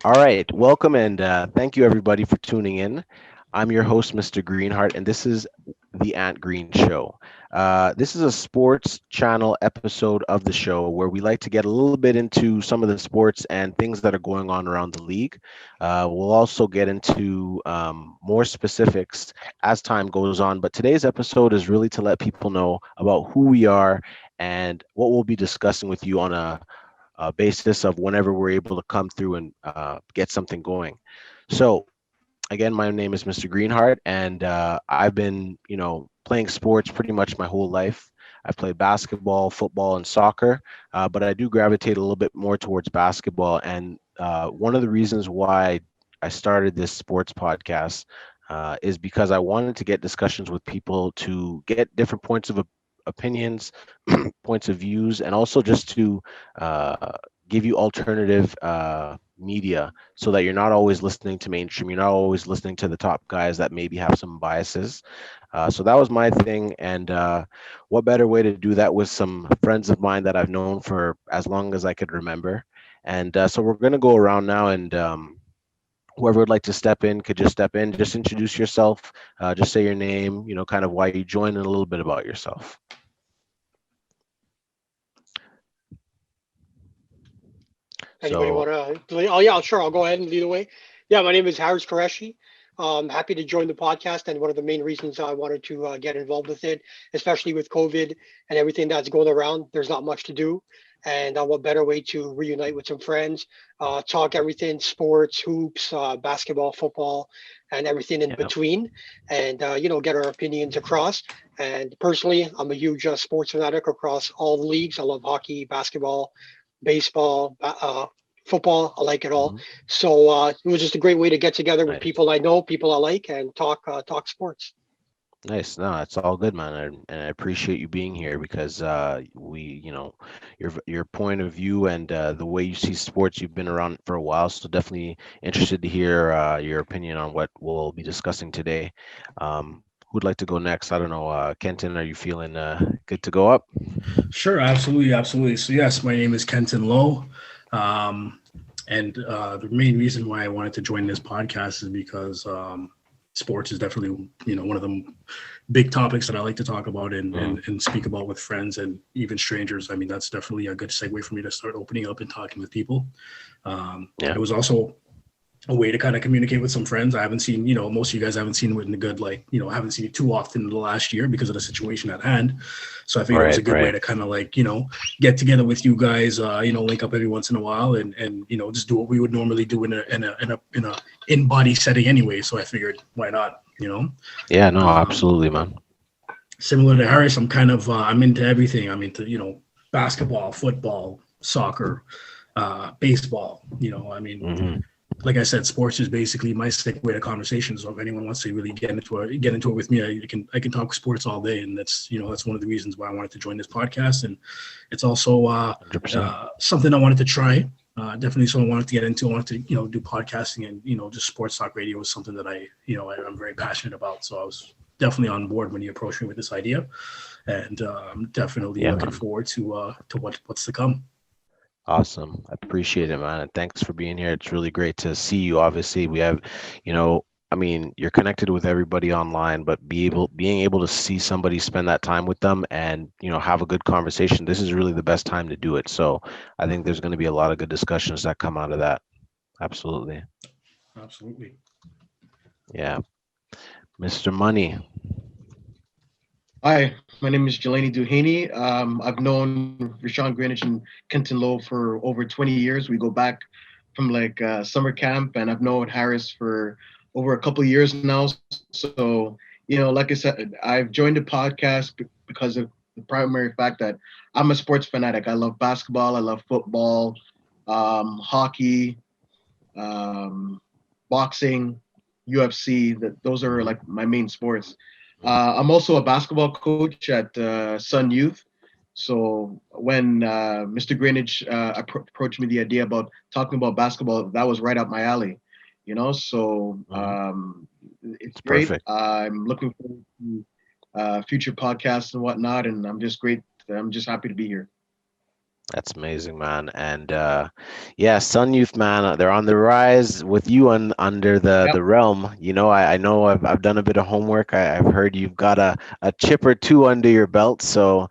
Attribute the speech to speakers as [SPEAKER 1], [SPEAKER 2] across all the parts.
[SPEAKER 1] All right, welcome and thank you everybody for tuning in. I'm your host, Mr. Greenheart, and this is the Ant Green Show. This is a sports channel episode of the show where we like to get a little bit into some of the sports and things that are going on around the league. We'll also get into more specifics as time goes on, but today's episode is really to let people know about who we are and what we'll be discussing with you on a basis of whenever we're able to come through and get something going. So again, my name is Mr. Greenheart, and I've been, playing sports pretty much my whole life. I've played basketball, football, and soccer, but I do gravitate a little bit more towards basketball. And one of the reasons why I started this sports podcast is because I wanted to get discussions with people to get different points of opinions, points of views, and also just to give you alternative media so that you're not always listening to mainstream. You're not always listening to the top guys that maybe have some biases. So that was my thing. And what better way to do that with some friends of mine that I've known for as long as I could remember. And so we're going to go around now and whoever would like to step in could just step in, just introduce yourself, just say your name, kind of why you joined and a little bit about yourself.
[SPEAKER 2] Anybody
[SPEAKER 1] So
[SPEAKER 2] want to? Oh yeah, sure. I'll go ahead and lead the way. Yeah, my name is Qureshy. Happy to join the podcast, and one of the main reasons I wanted to get involved with it, especially with COVID and everything that's going around. There's not much to do, and what better way to reunite with some friends, talk everything sports, hoops, basketball, football, and everything in
[SPEAKER 1] yeah,
[SPEAKER 2] between, and get our opinions across. And personally, I'm a huge sports fanatic across all the leagues. I love hockey, basketball, baseball, football. I like it all.
[SPEAKER 1] mhm,
[SPEAKER 2] So it was just a great way to get together with
[SPEAKER 1] nice.
[SPEAKER 2] people I know, people I like, and talk sports.
[SPEAKER 1] Nice. No, it's all good, man. And I appreciate you being here because your point of view and the way you see sports, you've been around for a while, so definitely interested to hear your opinion on what we'll be discussing today. Who'd like to go next? I don't know. Kenton, are you feeling good to go up?
[SPEAKER 3] Sure, absolutely, absolutely. So yes, my name is Kenton Lowe, um, and the main reason why I wanted to join this podcast is because sports is definitely one of the big topics that I like to talk about and,
[SPEAKER 1] Mm,
[SPEAKER 3] and speak about with friends and even strangers. I mean, that's definitely a good segue for me to start opening up and talking with people.
[SPEAKER 1] yeah.
[SPEAKER 3] It was also a way to kind of communicate with some friends. I haven't seen, most of you guys haven't seen it in the good, like, I haven't seen it too often in the last year because of the situation at hand. So I figured it was
[SPEAKER 1] Right.
[SPEAKER 3] a good way
[SPEAKER 1] Right.
[SPEAKER 3] to kind of like, get together with you guys, link up every once in a while and, just do what we would normally do in a in-body setting anyway. So I figured why not,
[SPEAKER 1] Yeah. No.
[SPEAKER 3] um,
[SPEAKER 1] Absolutely, man.
[SPEAKER 3] similar to Harris, I'm kind of, I'm into everything. I'm into, basketball, football, soccer, baseball,
[SPEAKER 1] Hmm.
[SPEAKER 3] like I said, sports is basically my segue to conversation. So if anyone wants to really get into it with me, I can talk sports all day, and that's one of the reasons why I wanted to join this podcast. And it's also
[SPEAKER 1] 100%.
[SPEAKER 3] something I wanted to try. Definitely something I wanted to get into. I wanted to do podcasting and just sports talk radio was something that I'm very passionate about. So I was definitely on board when you approached me with this idea, and I'm definitely
[SPEAKER 1] Yeah,
[SPEAKER 3] looking
[SPEAKER 1] man.
[SPEAKER 3] forward to what's to come.
[SPEAKER 1] Awesome. I appreciate it, man. And thanks for being here. It's really great to see you. Obviously, we have, you know, I mean, you're connected with everybody online, but being able to see somebody spend that time with them and, have a good conversation. This is really the best time to do it. So I think there's going to be a lot of good discussions that come out of that. Absolutely.
[SPEAKER 3] Absolutely.
[SPEAKER 1] Yeah. Mr. Money.
[SPEAKER 4] Hi, my name is Jelanie Duhaney. I've known Rahshawn, Greenidge, and Kenton Lowe for over 20 years. We go back from like summer camp, and I've known Harris for over a couple of years now. So, like I said, I've joined the podcast because of the primary fact that I'm a sports fanatic. I love basketball, I love football, hockey, um, boxing, UFC. That those are
[SPEAKER 1] Hmm.
[SPEAKER 4] like my main sports. I'm also a basketball coach at Sun Youth. So when Mr. Greenidge approached me the idea about talking about basketball, that was right up my alley. So
[SPEAKER 1] Hmm.
[SPEAKER 4] it's
[SPEAKER 1] It's
[SPEAKER 4] great.
[SPEAKER 1] perfect.
[SPEAKER 4] I'm looking forward to future podcasts and whatnot, and I'm just great. I'm just happy to be here.
[SPEAKER 1] That's amazing, man. And yeah, Sun Youth, man, they're on the rise with you under
[SPEAKER 4] Yep.
[SPEAKER 1] the realm. I know I've done a bit of homework. I've heard you've got a chip or two under your belt. So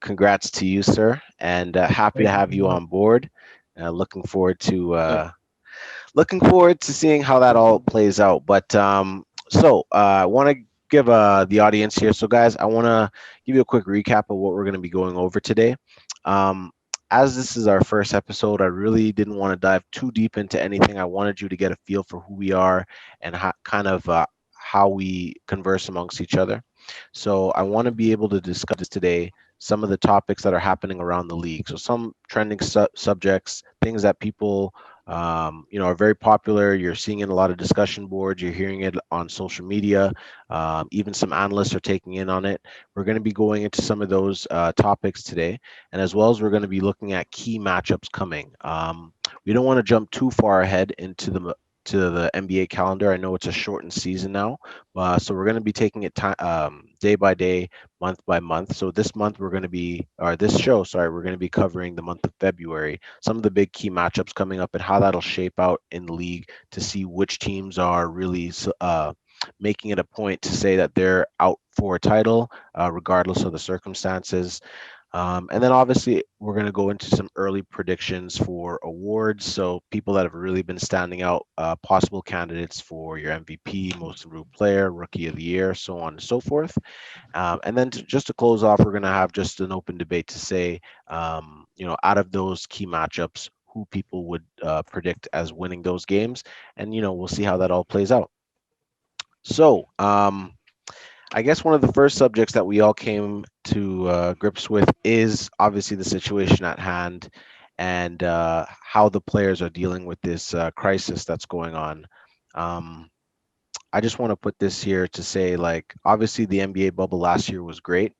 [SPEAKER 1] congrats to you, sir. And happy to
[SPEAKER 4] Thank you
[SPEAKER 1] have
[SPEAKER 4] very
[SPEAKER 1] you
[SPEAKER 4] much.
[SPEAKER 1] on board. Looking forward to seeing how that all plays out. But I want to give the audience here. So, guys, I want to give you a quick recap of what we're going to be going over today. Um, as this is our first episode, I really didn't want to dive too deep into anything. I wanted you to get a feel for who we are and how we converse amongst each other. So, I want to be able to discuss today some of the topics that are happening around the league. So, some trending subjects, things that people are very popular. You're seeing it in a lot of discussion boards. You're hearing it on social media. Even some analysts are taking in on it. We're going to be going into some of those topics today, and as well as we're going to be looking at key matchups coming. We don't want to jump too far ahead into the NBA calendar. I know it's a shortened season now, so we're going to be taking it day by day, month by month. So this month this show, sorry, we're going to be covering the month of February, some of the big key matchups coming up and how that'll shape out in the league to see which teams are really making it a point to say that they're out for a title, regardless of the circumstances. And then obviously we're going to go into some early predictions for awards. So people that have really been standing out, possible candidates for your MVP, most improved player, rookie of the year, so on and so forth. And then just to close off, we're going to have just an open debate to say, out of those key matchups, who people would predict as winning those games. And, we'll see how that all plays out. So, I guess one of the first subjects that we all came to grips with is obviously the situation at hand and how the players are dealing with this crisis that's going on. Um, I just want to put this here to say, like, obviously the NBA bubble last year was great,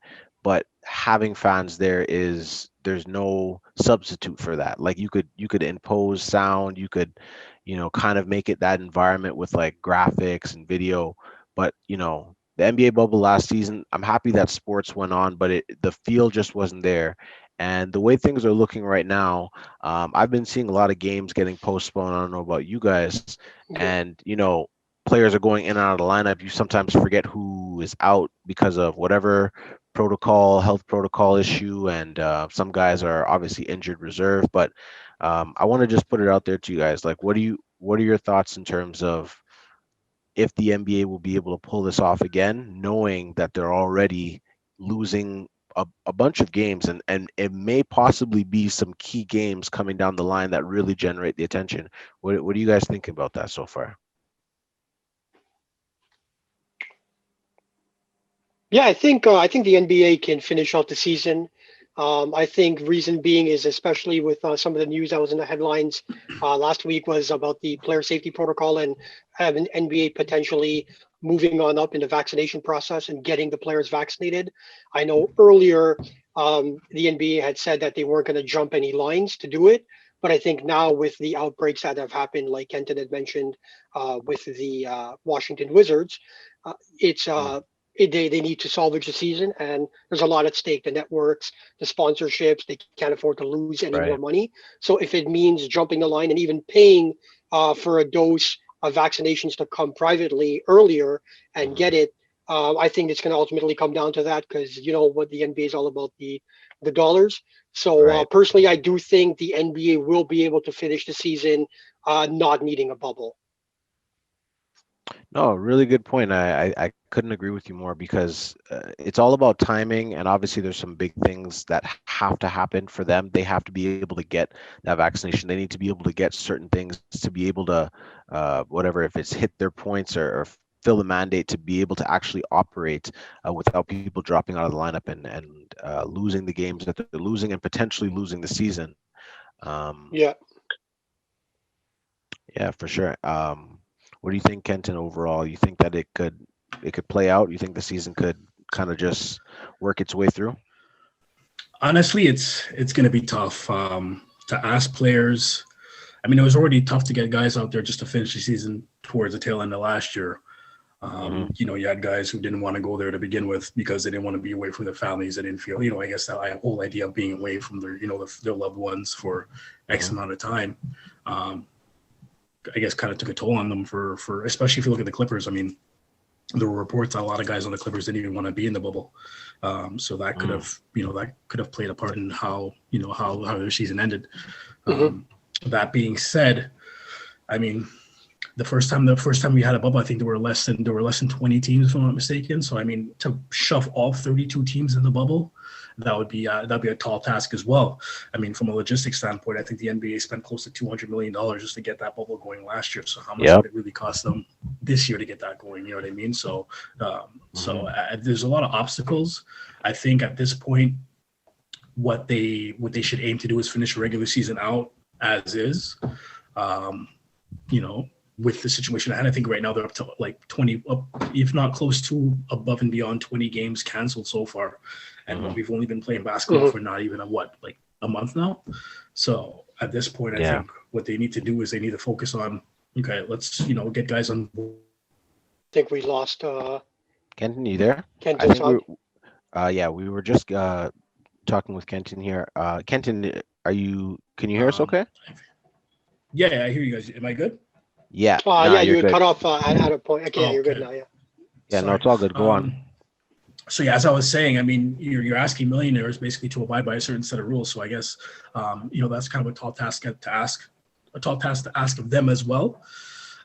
[SPEAKER 1] but having fans there's no substitute for that. Like you could impose sound, you could, kind of make it that environment with like graphics and video, but the NBA bubble last season, I'm happy that sports went on, but the feel just wasn't there. And the way things are looking right now, I've been seeing a lot of games getting postponed. I don't know about you guys,
[SPEAKER 2] Yeah.
[SPEAKER 1] and players are going in and out of the lineup. You sometimes forget who is out because of whatever health protocol issue, and some guys are obviously injured reserve. But I want to just put it out there to you guys. Like, what are your thoughts in terms of if the NBA will be able to pull this off again, knowing that they're already losing a bunch of games, and it may possibly be some key games coming down the line that really generate the attention. What are you guys thinking about that so far?
[SPEAKER 2] Yeah, I think the NBA can finish out the season. I think reason being is especially with some of the news that was in the headlines last week was about the player safety protocol and having NBA potentially moving on up in the vaccination process and getting the players vaccinated. I know earlier the NBA had said that they weren't going to jump any lines to do it, but I think now with the outbreaks that have happened, like Kenton had mentioned with the Washington Wizards, it's they need to salvage the season, and there's a lot at stake. The networks, the sponsorships, they can't afford to lose any more
[SPEAKER 1] Right.
[SPEAKER 2] money. So if it means jumping the line and even paying for a dose of vaccinations to come privately earlier and
[SPEAKER 1] Mhm.
[SPEAKER 2] get it, I think it's going to ultimately come down to that because you know what the NBA is all about, the dollars. So
[SPEAKER 1] Right.
[SPEAKER 2] personally, I do think the NBA will be able to finish the season not needing a bubble.
[SPEAKER 1] No, really good point. I couldn't agree with you more because it's all about timing, and obviously there's some big things that have to happen for them. They have to be able to get that vaccination. They need to be able to get certain things to be able to, whatever, if it's hit their points or fill the mandate to be able to actually operate without people dropping out of the lineup and losing the games that they're losing and potentially losing the season. Um,
[SPEAKER 2] Yeah.
[SPEAKER 1] Yeah, for sure. What do you think, Kenton, overall? You think that it could play out? You think the season could kind of just work its way through?
[SPEAKER 3] Honestly, it's going to be tough to ask players. I mean, it was already tough to get guys out there just to finish the season towards the tail end of last year.
[SPEAKER 1] Mhm.
[SPEAKER 3] You had guys who didn't want to go there to begin with because they didn't want to be away from their families. They didn't feel, I guess that whole idea of being away from their, their loved ones for X
[SPEAKER 1] Mhm.
[SPEAKER 3] amount of time, I guess kind of took a toll on them for especially if you look at the Clippers. I mean, there were reports that a lot of guys on the Clippers didn't even want to be in the bubble. So that could have, played a part in how their season ended.
[SPEAKER 2] Mhm.
[SPEAKER 3] That being said, I mean, the first time we had a bubble, I think there were less than 20 teams, if I'm not mistaken. So I mean, to shove all 32 teams in the bubble, that'd be a tall task as well. I mean, from a logistics standpoint, I think the NBA spent close to $200 million just to get that bubble going last year. So how much
[SPEAKER 1] Yep.
[SPEAKER 3] would it really cost them this year to get that going? You know what I mean? So there's a lot of obstacles. I think at this point, what they should aim to do is finish the regular season out as is. With the situation I had, I think right now they're up to like 20, if not close to above and beyond 20 games canceled so far. And we've only been playing basketball for not even a month now. So at this point, I think what they need to do is they need to focus on, okay, let's, get guys on board.
[SPEAKER 2] I think we lost
[SPEAKER 1] Kenton, you there? I
[SPEAKER 2] Kenton.
[SPEAKER 1] think we were just talking with Kenton here. Kenton, can you hear us okay?
[SPEAKER 3] Yeah, I hear you guys. Am I good?
[SPEAKER 1] Yeah.
[SPEAKER 2] Yeah, you
[SPEAKER 1] you're
[SPEAKER 2] would
[SPEAKER 1] good.
[SPEAKER 2] cut off at a point. Okay, yeah, you're good
[SPEAKER 3] Okay.
[SPEAKER 2] now. Yeah.
[SPEAKER 1] Yeah, no,
[SPEAKER 3] Sorry.
[SPEAKER 1] it's all good. Go on.
[SPEAKER 3] So yeah, as I was saying, I mean, you're asking millionaires basically to abide by a certain set of rules. So I guess, that's kind of a tall task to ask of them as well.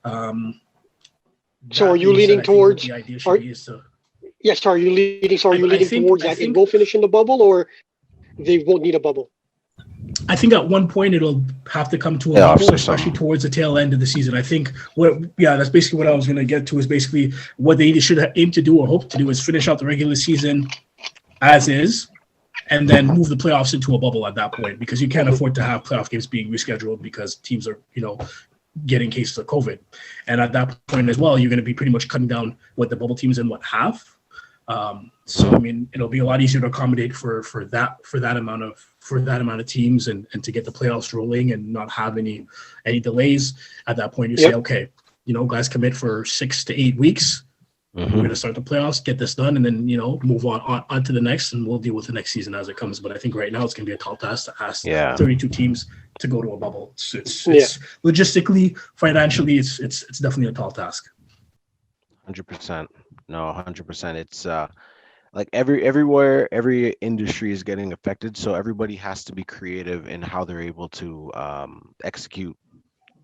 [SPEAKER 2] So are you leaning towards?
[SPEAKER 3] The idea should be is to.
[SPEAKER 2] Yes. Are you leading? So are you
[SPEAKER 3] I
[SPEAKER 2] leaning
[SPEAKER 3] think-
[SPEAKER 2] towards
[SPEAKER 3] I
[SPEAKER 2] that
[SPEAKER 3] think-
[SPEAKER 2] it will finish in the bubble, or they won't need a bubble?
[SPEAKER 3] I think at one point it'll have to come to a
[SPEAKER 1] Playoffs
[SPEAKER 3] level,
[SPEAKER 1] or
[SPEAKER 3] especially
[SPEAKER 1] something.
[SPEAKER 3] towards the tail end of the season. I think that's basically what I was going to get to is basically what they should aim to do or hope to do is finish out the regular season as is, and then move the playoffs into a bubble at that point, because you can't afford to have playoff games being rescheduled because teams are, getting cases of COVID. And at that point as well, you're going to be pretty much cutting down what the bubble teams and what have. So I mean, it'll be a lot easier to accommodate for that amount of teams and to get the playoffs rolling and not have any delays. At that point, you say, okay, guys commit for 6 to 8 weeks. We're going to start the playoffs, get this done, and then move on to the next, and we'll deal with the next season as it comes. But I think right now it's going to be a tall task to ask 32 teams to go to a bubble. It's logistically, financially, it's definitely a tall task.
[SPEAKER 1] 100%. No, 100%. It's like every industry is getting affected, so everybody has to be creative in how they're able to execute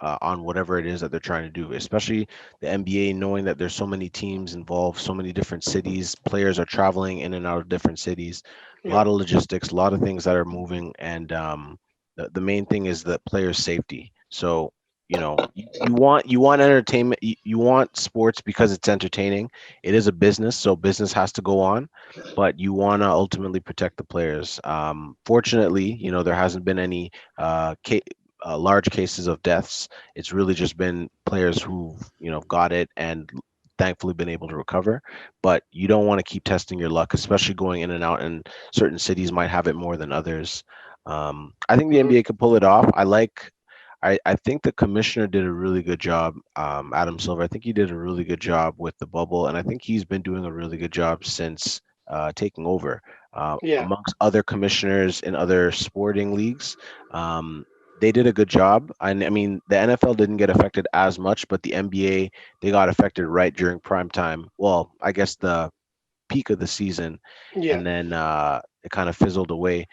[SPEAKER 1] on whatever it is that they're trying to do, especially the NBA, knowing that there's so many teams involved, so many different cities, players are traveling in and out of different cities, a lot of logistics, a lot of things that are moving, and the main thing is the players' safety. So you want entertainment, you want sports because it's entertaining. It is a business, so business has to go on, but you want to ultimately protect the players. Fortunately, there hasn't been any large cases of deaths. It's really just been players who've got it and thankfully been able to recover. But you don't want to keep testing your luck, especially going in and out, and certain cities might have it more than others. I think the NBA could pull it off. I think the commissioner did a really good job, Adam Silver. I think he did a really good job with the bubble, and I think he's been doing a really good job since taking over. Amongst other commissioners in other sporting leagues, they did a good job. And I mean, the NFL didn't get affected as much, but the NBA, they got affected right during prime time. Well, I guess the peak of the season, and then it kind of fizzled away.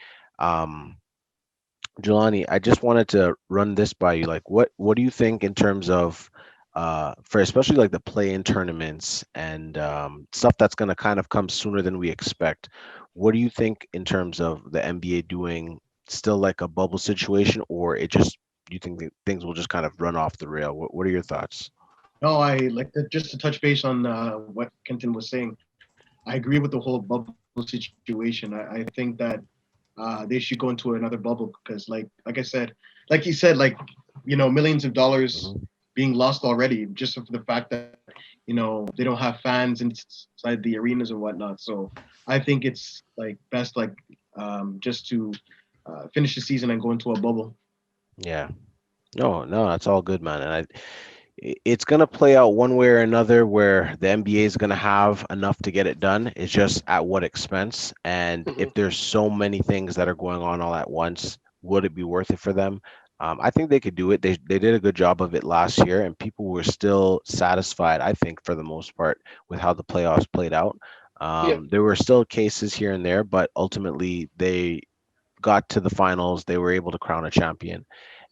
[SPEAKER 1] Jelanie, I just wanted to run this by you. Like, what do you think in terms of for especially like the play-in tournaments and stuff that's going to kind of come sooner than we expect? What do you think in terms of the NBA doing still like a bubble situation, or you think that things will just kind of run off the rail? What are your thoughts?
[SPEAKER 4] No, I like that. Just to touch base on what Kenton was saying, I agree with the whole bubble situation. I think that they should go into another bubble because, like I said, like you said, like millions of dollars being lost already just for the fact that they don't have fans inside the arenas and whatnot. So I think it's like best just to finish the season and go into a bubble.
[SPEAKER 1] Yeah. No, that's all good, man. And it's going to play out one way or another where the NBA is going to have enough to get it done. It's just at what expense. And
[SPEAKER 2] Hmm.
[SPEAKER 1] if there's so many things that are going on all at once, would it be worth it for them? I think they could do it. They did a good job of it last year, and people were still satisfied, I think, for the most part, with how the playoffs played out.
[SPEAKER 2] Yeah,
[SPEAKER 1] There were still cases here and there, but ultimately they got to the finals. They were able to crown a champion.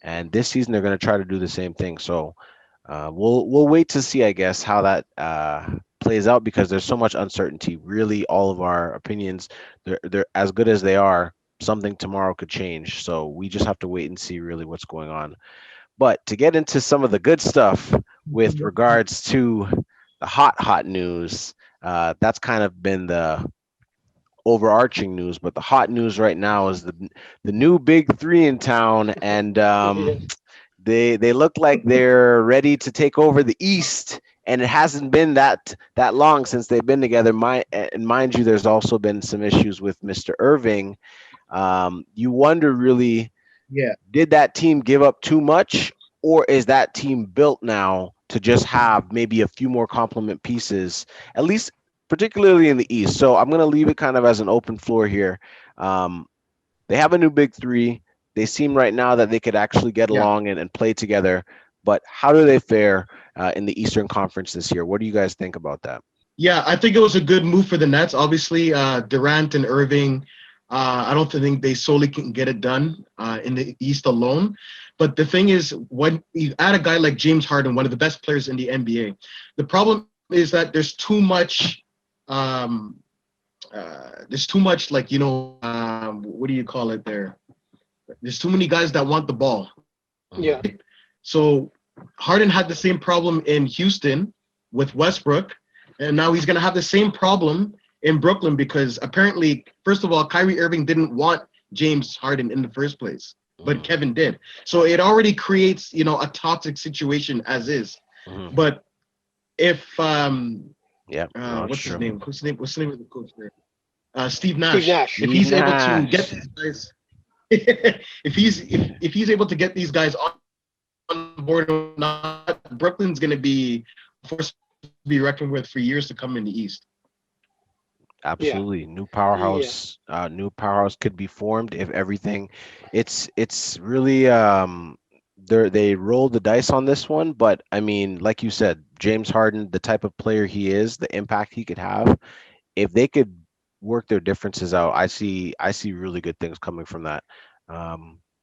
[SPEAKER 1] And this season, they're going to try to do the same thing. So we'll wait to see, I guess, how that plays out because there's so much uncertainty. Really, all of our opinions, they're as good as they are. Something tomorrow could change, so we just have to wait and see really what's going on. But to get into some of the good stuff with regards to the hot news, that's kind of been the overarching news. But the hot news right now is the new big three in town, and
[SPEAKER 2] yeah,
[SPEAKER 1] they look like they're ready to take over the East, and it hasn't been that long since they've been together. And mind you, there's also been some issues with Mr. Irving. You wonder really,
[SPEAKER 4] Yeah.
[SPEAKER 1] did that team give up too much, or is that team built now to just have maybe a few more complement pieces, at least particularly in the East? So I'm going to leave it kind of as an open floor here. Um, they have a new big three. They seem right now that they could actually get
[SPEAKER 4] Yeah.
[SPEAKER 1] along and play together. But how do they fare in the Eastern Conference this year? What do you guys think about that?
[SPEAKER 4] Yeah, I think it was a good move for the Nets. Obviously, Durant and Irving, I don't think they solely can get it done in the East alone. But the thing is, when you add a guy like James Harden, one of the best players in the NBA, the problem is that um, there's too much like what do you call it there? There's too many guys that want the ball, right?
[SPEAKER 2] yeah,
[SPEAKER 4] So Harden had the same problem in Houston with Westbrook, and now he's going to have the same problem in Brooklyn because apparently, first of all, Kyrie Irving didn't want James Harden in the first place, but
[SPEAKER 1] Hmm.
[SPEAKER 4] Kevin did. So it already creates, a toxic situation as is.
[SPEAKER 1] Hmm.
[SPEAKER 4] But if
[SPEAKER 1] Yeah, no, it's
[SPEAKER 4] what's his
[SPEAKER 1] true.
[SPEAKER 4] name? What's the name of the coach there? Steve
[SPEAKER 2] Steve
[SPEAKER 4] Nash.
[SPEAKER 2] Nash.
[SPEAKER 4] If
[SPEAKER 1] Steve
[SPEAKER 4] he's able to get
[SPEAKER 1] Nash.
[SPEAKER 4] these guys, if he's able to get these guys on board or not, Brooklyn's going to be a force to be reckoned with for years to come in the East.
[SPEAKER 2] Yeah,
[SPEAKER 1] Absolutely,
[SPEAKER 2] yeah,
[SPEAKER 1] new powerhouse could be formed if everything. It's really they rolled the dice on this one, but I mean, like you said, James Harden, the type of player he is, the impact he could have, if they could work their differences out, I see really good things coming from that.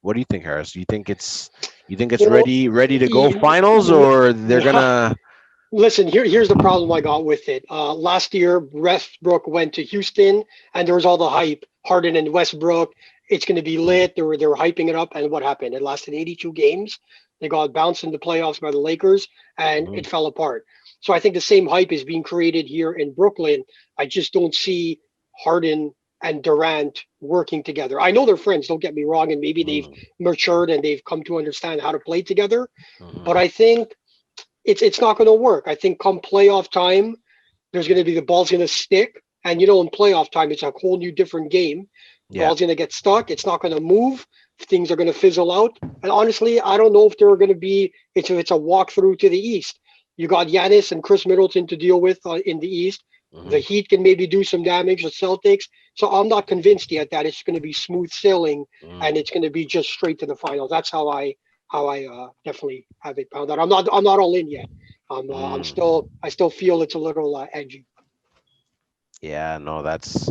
[SPEAKER 1] What do you think, Harris? You think it's
[SPEAKER 2] well,
[SPEAKER 1] ready to go
[SPEAKER 2] y-
[SPEAKER 1] finals,
[SPEAKER 2] y-
[SPEAKER 1] or they're
[SPEAKER 2] y-
[SPEAKER 1] gonna?
[SPEAKER 2] listen, here's the problem I got with it. Last year, Westbrook went to Houston, and there was all the hype. Harden and Westbrook, it's going to be
[SPEAKER 1] Mhm.
[SPEAKER 2] lit. They were hyping it up, and what happened? It lasted 82 games. They got bounced in the playoffs by the Lakers, and
[SPEAKER 1] Mhm.
[SPEAKER 2] it fell apart. So I think the same hype is being created here in Brooklyn. I just don't see Harden and Durant working together. I know they're friends. Don't get me wrong, and maybe they've
[SPEAKER 1] Mhm.
[SPEAKER 2] matured and they've come to understand how to play together. But
[SPEAKER 1] Mhm.
[SPEAKER 2] I think it's not going to work. I think come playoff time, there's going to be the ball's going to stick, and in playoff time, it's a whole new different game.
[SPEAKER 1] Yeah.
[SPEAKER 2] Ball's going to get stuck. It's not going to move. Things are going to fizzle out. And honestly, I don't know if they're going to be. It's a walkthrough to the East. You got Giannis and Chris Middleton to deal with in the East. The
[SPEAKER 1] Mhm.
[SPEAKER 2] Heat can maybe do some damage. The Celtics. So I'm not convinced yet that it's going to be smooth sailing and
[SPEAKER 1] Mhm.
[SPEAKER 2] it's going to be just straight to the finals. That's how I definitely have it pounded out. I'm not all in yet. I'm
[SPEAKER 1] Mhm.
[SPEAKER 2] still I still feel it's a little edgy.
[SPEAKER 1] Yeah, no, that's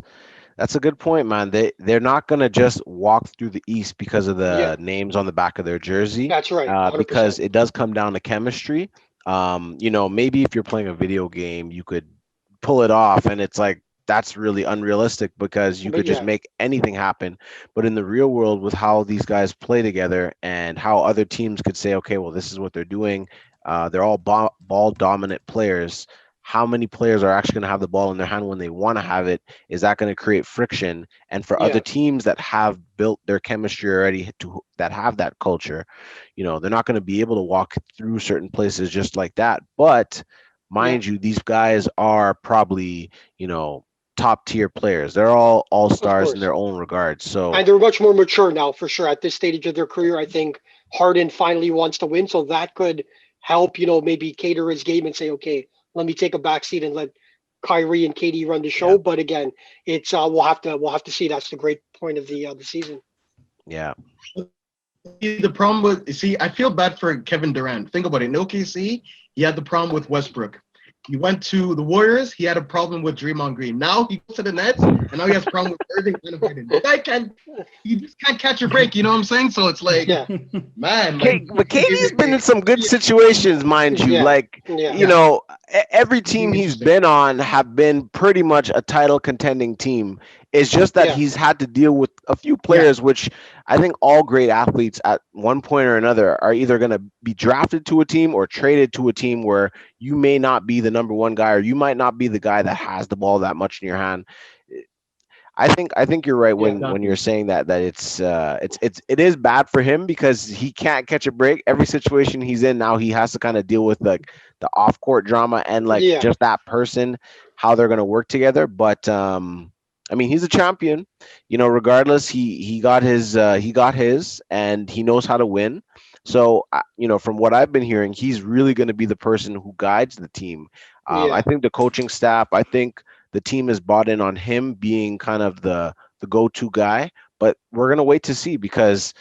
[SPEAKER 1] a good point, man. They're not gonna just walk through the East because of
[SPEAKER 2] Yeah,
[SPEAKER 1] the names on the back of their jersey,
[SPEAKER 2] that's right. 100%.
[SPEAKER 1] because it does come down to chemistry. Maybe if you're playing a video game, you could pull it off, and it's like that's really unrealistic because you
[SPEAKER 2] But
[SPEAKER 1] could just
[SPEAKER 2] yeah,
[SPEAKER 1] make anything happen. But in the real world, with how these guys play together and how other teams could say, okay, well, this is what they're doing. They're all ball dominant players. How many players are actually going to have the ball in their hand when they want to have it? Is that going to create friction? And for other
[SPEAKER 2] yeah,
[SPEAKER 1] teams that have built their chemistry already, to that have that culture, they're not going to be able to walk through certain places just like that. But
[SPEAKER 2] yeah.
[SPEAKER 1] mind you, these guys are probably, top tier players. They're all
[SPEAKER 2] Of
[SPEAKER 1] stars in
[SPEAKER 2] course.
[SPEAKER 1] their own regards. So
[SPEAKER 2] And they're much more mature now, for sure. At this stage of their career, I think Harden finally wants to win, so that could help, maybe cater his game and say, okay, let me take a back seat and let Kyrie and KD run the show.
[SPEAKER 1] Yeah.
[SPEAKER 2] But again, it's we'll have to see. That's the great point of the season.
[SPEAKER 1] Yeah.
[SPEAKER 4] The problem with I feel bad for Kevin Durant. Think about it. In OKC, he had the problem with Westbrook. He went to the Warriors. He had a problem with Draymond Green. Now he goes to the Nets, and now he has a problem with Irving and Harden. The guy he just can't catch a break. You know what I'm saying? So it's like,
[SPEAKER 2] Yeah,
[SPEAKER 4] man.
[SPEAKER 1] But KD's been in some good situations, mind you.
[SPEAKER 2] Yeah.
[SPEAKER 1] Like,
[SPEAKER 2] yeah,
[SPEAKER 1] every team he's been on have been pretty much a title contending team. It's just that
[SPEAKER 2] Yeah.
[SPEAKER 1] he's had to deal with a few players, which I think all great athletes at one point or another are either going to be drafted to a team or traded to a team where you may not be the number one guy, or you might not be the guy that has the ball that much in your hand. I think you're right when you're saying that it is bad for him because he can't catch a break. Every situation he's in now, he has to kind of deal with like the off court drama and like
[SPEAKER 2] Yeah.
[SPEAKER 1] just that person, how they're gonna work together. But I mean, he's a champion. Regardless, he got his, and he knows how to win. So from what I've been hearing, he's really going to be the person who guides the team.
[SPEAKER 2] Yeah.
[SPEAKER 1] I think the coaching staff, I think the team is bought in on him being kind of the go-to guy, but we're going to wait to see because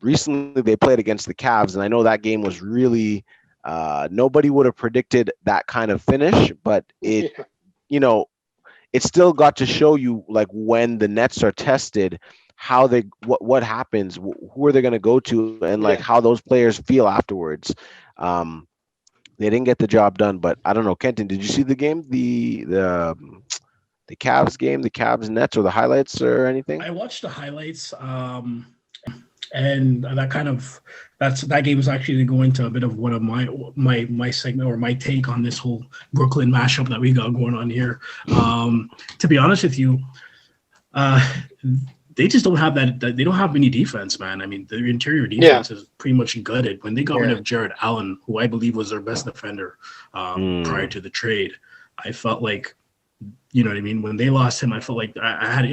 [SPEAKER 1] recently they played against the Cavs, and I know that game was really nobody would have predicted that kind of finish, but it still got to show you like when the Nets are tested, how they what happens, who are they going to go to, and like how those players feel afterwards. They didn't get the job done, but I don't know. Kenton, did you see the game, the Cavs game, the Cavs Nets, or the highlights or anything?
[SPEAKER 3] I watched the highlights, and that game was actually going to a bit of one of my segment or my take on this whole Brooklyn mashup that we got going on here. To be honest with you, they just don't have that. They don't have any defense, man. I mean, their interior defense is pretty much gutted. When they got rid of Jared Allen, who I believe was their best defender prior to the trade, I felt like, you know what I mean? When they lost him, I felt like I had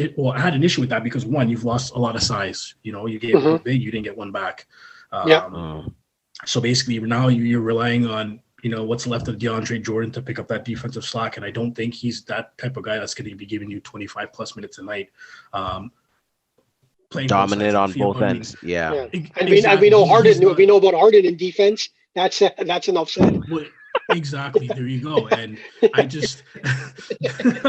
[SPEAKER 3] an issue with that because one, you've lost a lot of size. You gave one big, you didn't get one back. So basically, now you're relying on what's left of DeAndre Jordan to pick up that defensive slack, and I don't think he's that type of guy that's going to be giving you 25 plus minutes a night. Playing
[SPEAKER 1] dominant on both ends. Yeah.
[SPEAKER 2] And we know Harden. We know about Harden in defense. That's enough said.
[SPEAKER 3] Exactly. There you go. And I just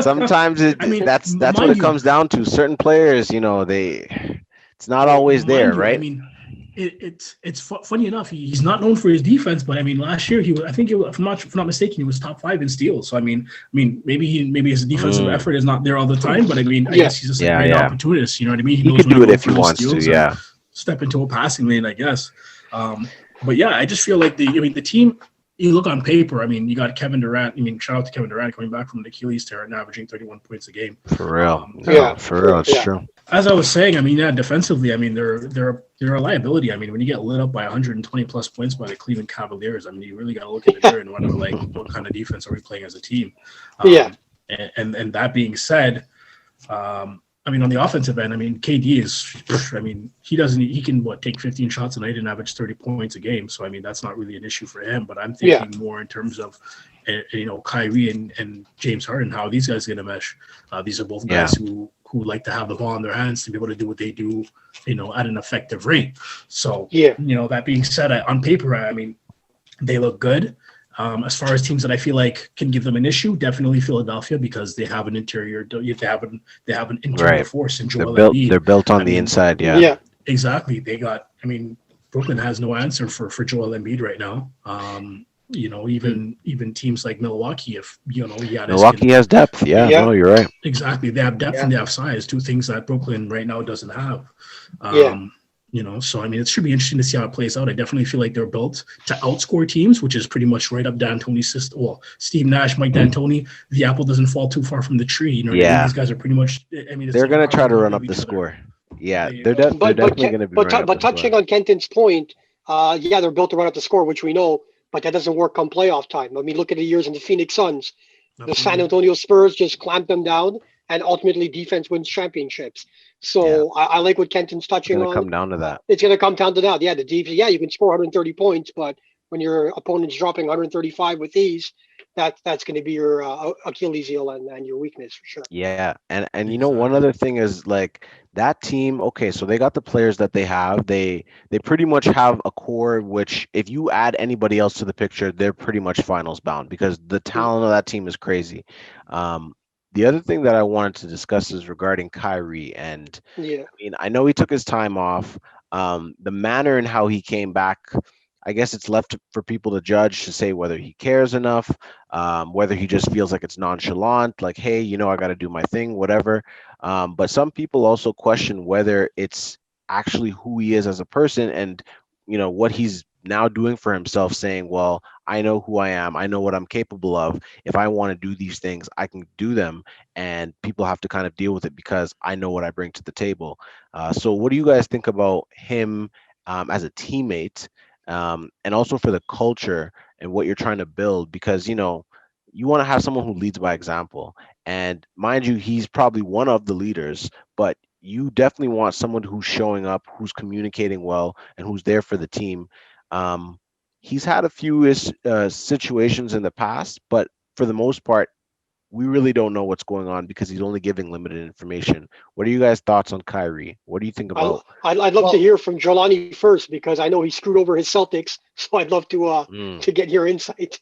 [SPEAKER 1] sometimes that's what it comes down to. Certain players, it's not always there, right?
[SPEAKER 3] I mean, it's funny enough. He's not known for his defense, but I mean, last year if I'm not mistaken, he was top 5 in steals. So I mean, maybe his defensive effort is not there all the time, but I mean, I guess he's just a great opportunist. You know what I mean?
[SPEAKER 1] He can do it if he wants to. Yeah.
[SPEAKER 3] Step into a passing lane, I guess. But yeah, I just feel like the team. You look on paper, I mean, you got Kevin Durant. I mean, shout out to Kevin Durant coming back from an Achilles tear and averaging 31 points a game.
[SPEAKER 1] For real. For real. It's true.
[SPEAKER 3] As I was saying, I mean, defensively, I mean, they're a liability. I mean, when you get lit up by 120 plus points by the Cleveland Cavaliers, I mean, you really got to look at the mirror and wonder, like, what kind of defense are we playing as a team? And that being said, I mean, on the offensive end, I mean, KD he can take 15 shots a night and average 30 points a game. So, I mean, that's not really an issue for him. But I'm thinking more in terms of, Kyrie and James Harden, how these guys are going to mesh. These are both guys who like to have the ball in their hands to be able to do what they do, at an effective rate. So, that being said, on paper, I mean, they look good. As far as teams that I feel like can give them an issue, definitely Philadelphia, because they have an interior. They have an interior force in Joel Embiid.
[SPEAKER 1] They're built on the inside. Yeah.
[SPEAKER 3] Exactly. Brooklyn has no answer for Joel Embiid right now. Even teams like Milwaukee,
[SPEAKER 1] Milwaukee has depth. Yeah. No, you're right.
[SPEAKER 3] Exactly. They have depth and they have size, two things that Brooklyn right now doesn't have. So I mean, it should be interesting to see how it plays out. I definitely feel like they're built to outscore teams, which is pretty much right up D'Antoni's system. Well, Steve Nash, Mike D'Antoni, the apple doesn't fall too far from the tree. These guys are pretty much. I mean,
[SPEAKER 1] they're going to try to run up the score. Yeah, they're definitely going to be.
[SPEAKER 2] But touching on Kenton's point, they're built to run up the score, which we know, but that doesn't work come playoff time. I mean, look at the years in the Phoenix Suns. The San Antonio Spurs just clamped them down, and ultimately defense wins championships. So I like what Kenton's touching on.
[SPEAKER 1] It's going to come down to that.
[SPEAKER 2] It's going to come down to that. Yeah, the defense. Yeah, you can score 130 points, but when your opponent's dropping 135 with ease, that's going to be your Achilles heel and your weakness for sure.
[SPEAKER 1] Yeah, and one
[SPEAKER 3] Exactly.
[SPEAKER 1] other thing is like that team. Okay, so they got the players that they have. They pretty much have a core which, if you add anybody else to the picture, they're pretty much finals bound because the
[SPEAKER 2] Mm,
[SPEAKER 1] talent of that team is crazy. Um, the other thing that I wanted to discuss is regarding Kyrie, and
[SPEAKER 2] yeah,
[SPEAKER 1] I mean, I know he took his time off. The manner in how he came back, I guess it's left for people to judge to say whether he cares enough, whether he just feels like it's nonchalant, like, hey, I got to do my thing, whatever. But some people also question whether it's actually who he is as a person and, what he's now doing for himself, saying, well, I know who I am. I know what I'm capable of. If I want to do these things, I can do them. And people have to kind of deal with it because I know what I bring to the table. So, what do you guys think about him as a teammate? And also for the culture and what you're trying to build, because you want to have someone who leads by example, and mind you, he's probably one of the leaders, but you definitely want someone who's showing up, who's communicating well, and who's there for the team. um, he's had a few situations in the past, but for the most part we really don't know what's going on because he's only giving limited information. What are you guys' thoughts on Kyrie? What do you think about?
[SPEAKER 2] I'd love to
[SPEAKER 4] Well,
[SPEAKER 2] hear from Jelanie first because I know he screwed over his Celtics, so I'd love
[SPEAKER 1] Mm,
[SPEAKER 2] to get your insight.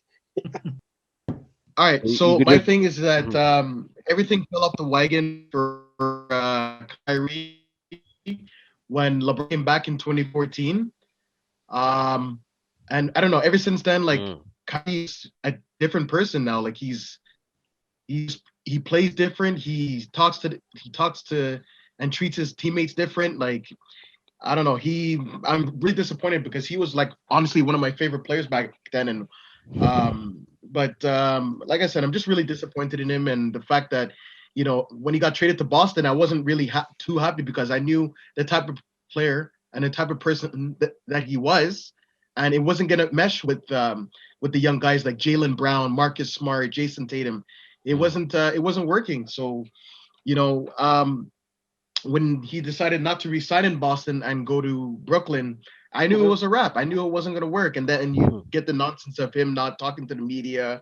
[SPEAKER 4] all right.
[SPEAKER 1] you
[SPEAKER 4] So
[SPEAKER 1] could
[SPEAKER 4] my
[SPEAKER 1] just.
[SPEAKER 4] thing is that
[SPEAKER 1] Mhm.
[SPEAKER 4] everything fell off the wagon for Kyrie when LeBron came back in 2014. Um, and I don't know. Ever since then, like
[SPEAKER 1] Mm,
[SPEAKER 4] Kyrie's a different person now. Like he plays different. He talks to and treats his teammates different. Like I don't know. I'm really disappointed because he was like honestly one of my favorite players back then. And but like I said, I'm just really disappointed in him and the fact that when he got traded to Boston, I wasn't really too happy because I knew the type of player and the type of person that he was, and it wasn't gonna mesh with the young guys like Jalen Brown, Marcus Smart, Jason Tatum.
[SPEAKER 1] mm,
[SPEAKER 4] It wasn't working. So you know, when he decided not to resign in Boston and go to Brooklyn, I knew it
[SPEAKER 2] Mhm.
[SPEAKER 4] was a wrap. I knew it wasn't going to work. And then you
[SPEAKER 1] mhm.
[SPEAKER 4] get the nonsense of him not talking to the media,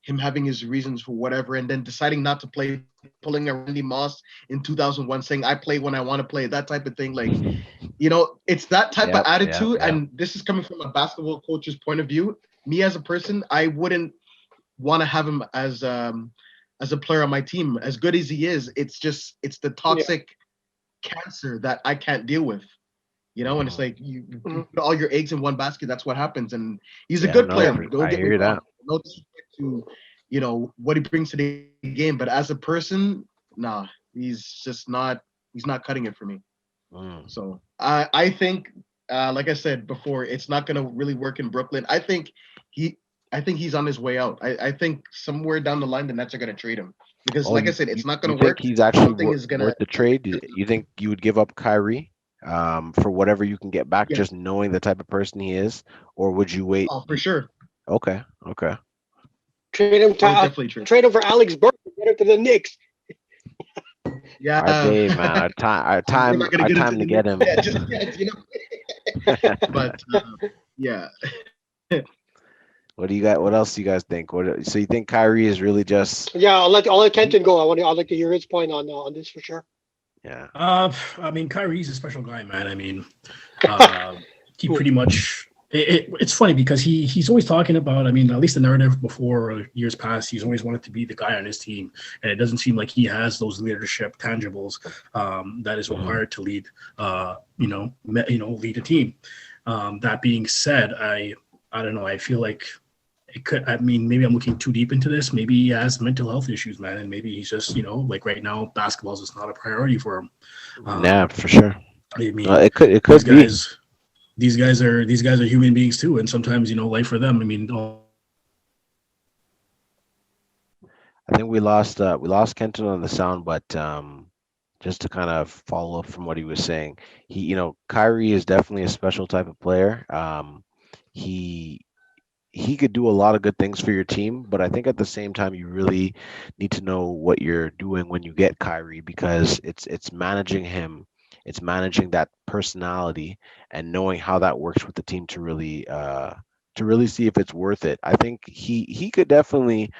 [SPEAKER 4] him having his reasons for whatever, and then deciding not to play, pulling a Randy Moss in 2001, saying, I play when I want to play, that type of thing. Like, it's that type of
[SPEAKER 1] Yep, yep,
[SPEAKER 4] attitude.
[SPEAKER 1] yep.
[SPEAKER 4] And this is coming from a basketball coach's point of view. Me as a person, I wouldn't want to have him as a player on my team. As good as he is, it's the
[SPEAKER 2] Yeah.
[SPEAKER 4] toxic cancer that I can't deal with. And it's
[SPEAKER 1] Mhm.
[SPEAKER 4] like you
[SPEAKER 2] Mhm.
[SPEAKER 4] put all your eggs in one basket. That's what happens. And he's a
[SPEAKER 1] Yeah,
[SPEAKER 4] good
[SPEAKER 1] no,
[SPEAKER 2] Yeah.
[SPEAKER 4] player. Don't
[SPEAKER 1] I
[SPEAKER 4] get me
[SPEAKER 1] hear
[SPEAKER 4] wrong.
[SPEAKER 1] that.
[SPEAKER 4] No disrespect to what he brings to the game, but as a person, nah, he's just not. He's not cutting it for me.
[SPEAKER 1] Mm.
[SPEAKER 4] So I think, like I said before, it's not going to really work in Brooklyn. He I think he's on his way out. I think somewhere down the line the Nets are going to trade him because,
[SPEAKER 1] Oh,
[SPEAKER 4] like I
[SPEAKER 1] you
[SPEAKER 4] said,
[SPEAKER 1] you
[SPEAKER 4] it's not
[SPEAKER 1] you
[SPEAKER 4] going to
[SPEAKER 1] think
[SPEAKER 4] work.
[SPEAKER 1] he's actually
[SPEAKER 4] Something is going to.
[SPEAKER 1] worth the trade? You think you would give up Kyrie for whatever you can get back,
[SPEAKER 4] Yeah.
[SPEAKER 1] just knowing the type of person he is, or would you wait?
[SPEAKER 4] Oh, for sure.
[SPEAKER 1] Okay, okay.
[SPEAKER 4] I would definitely trade.
[SPEAKER 2] Trade him for Alex Burke and get him to the Knicks.
[SPEAKER 1] Our
[SPEAKER 4] Yeah,
[SPEAKER 1] day, man. Our time. Our
[SPEAKER 4] we're
[SPEAKER 1] time.
[SPEAKER 4] not gonna
[SPEAKER 1] Our
[SPEAKER 4] get into
[SPEAKER 1] time to
[SPEAKER 4] the
[SPEAKER 1] get
[SPEAKER 4] Knicks
[SPEAKER 1] him.
[SPEAKER 4] yet, just yet. But yeah,
[SPEAKER 1] What do you got? What else do you guys think? So you think Kyrie is really just?
[SPEAKER 2] Yeah, I'll let Kenton go. I'd like to hear his point on this for sure.
[SPEAKER 1] Yeah.
[SPEAKER 3] I mean, Kyrie's a special guy, man. I mean, uh, he pretty much. It's funny because he's always talking about. I mean, at least the narrative before years past, he's always wanted to be the guy on his team, and it doesn't seem like he has those leadership tangibles that is
[SPEAKER 1] Hmm.
[SPEAKER 3] required to lead. Lead a team. That being said, I don't know. I feel like it could. I mean, maybe I'm looking too deep into this. Maybe he has mental health issues, man, and maybe he's just like right now, basketball is just not a priority for him.
[SPEAKER 1] Yeah,
[SPEAKER 3] Um,
[SPEAKER 1] for sure.
[SPEAKER 3] I mean,
[SPEAKER 1] It could. It
[SPEAKER 3] these
[SPEAKER 1] could be.
[SPEAKER 3] guys, these guys are human beings too, and sometimes life for them. I mean,
[SPEAKER 1] I think we lost Kenton on the sound, but just to kind of follow up from what he was saying, Kyrie is definitely a special type of player. He he could do a lot of good things for your team, but I think at the same time you really need to know what you're doing when you get Kyrie, because it's managing him, it's managing that personality and knowing how that works with the team to really see if it's worth it. I think he could definitely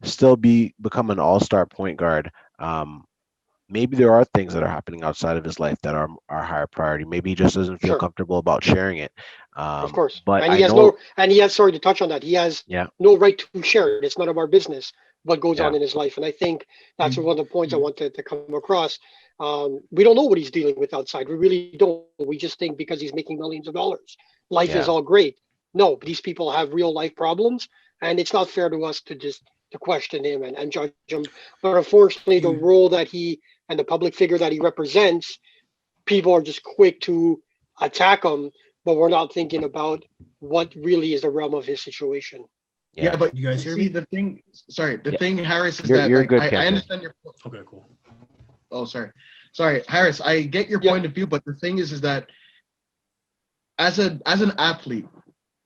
[SPEAKER 1] still become an all-star point guard. Maybe there are things that are happening outside of his life that are higher priority. Maybe he just doesn't feel
[SPEAKER 2] Sure.
[SPEAKER 1] comfortable about sharing it.
[SPEAKER 2] Of course.
[SPEAKER 1] But
[SPEAKER 2] And
[SPEAKER 1] I
[SPEAKER 2] he has
[SPEAKER 1] know,
[SPEAKER 2] no, and he has, sorry to touch on that, he has
[SPEAKER 1] yeah,
[SPEAKER 2] no right to share it. It's none of our business what goes
[SPEAKER 1] yeah,
[SPEAKER 2] on in his life. And I think that's
[SPEAKER 3] Mm,
[SPEAKER 2] one of the points I
[SPEAKER 3] mm,
[SPEAKER 2] wanted to come across. We don't know what he's dealing with outside. We really don't. We just think because he's making millions of dollars, life is
[SPEAKER 1] yeah,
[SPEAKER 2] all great. No, these people have real life problems, and it's not fair to us to just to question him and judge him. But unfortunately, the
[SPEAKER 3] mm.
[SPEAKER 2] role that he and the public figure that he represents, people are just quick to attack him, but we're not thinking about what really is the realm of his situation.
[SPEAKER 4] Yeah,
[SPEAKER 1] yeah,
[SPEAKER 4] but
[SPEAKER 3] You guys hear
[SPEAKER 4] see
[SPEAKER 3] me?
[SPEAKER 4] the thing. Sorry, the
[SPEAKER 1] yeah.
[SPEAKER 4] thing, Harris, is that
[SPEAKER 1] You're
[SPEAKER 4] like
[SPEAKER 1] good,
[SPEAKER 4] I
[SPEAKER 1] Kenton.
[SPEAKER 4] understand your.
[SPEAKER 3] Okay, cool.
[SPEAKER 4] Oh, sorry, Harris. I get your
[SPEAKER 2] Yeah,
[SPEAKER 4] point of view, but the thing is that as an athlete,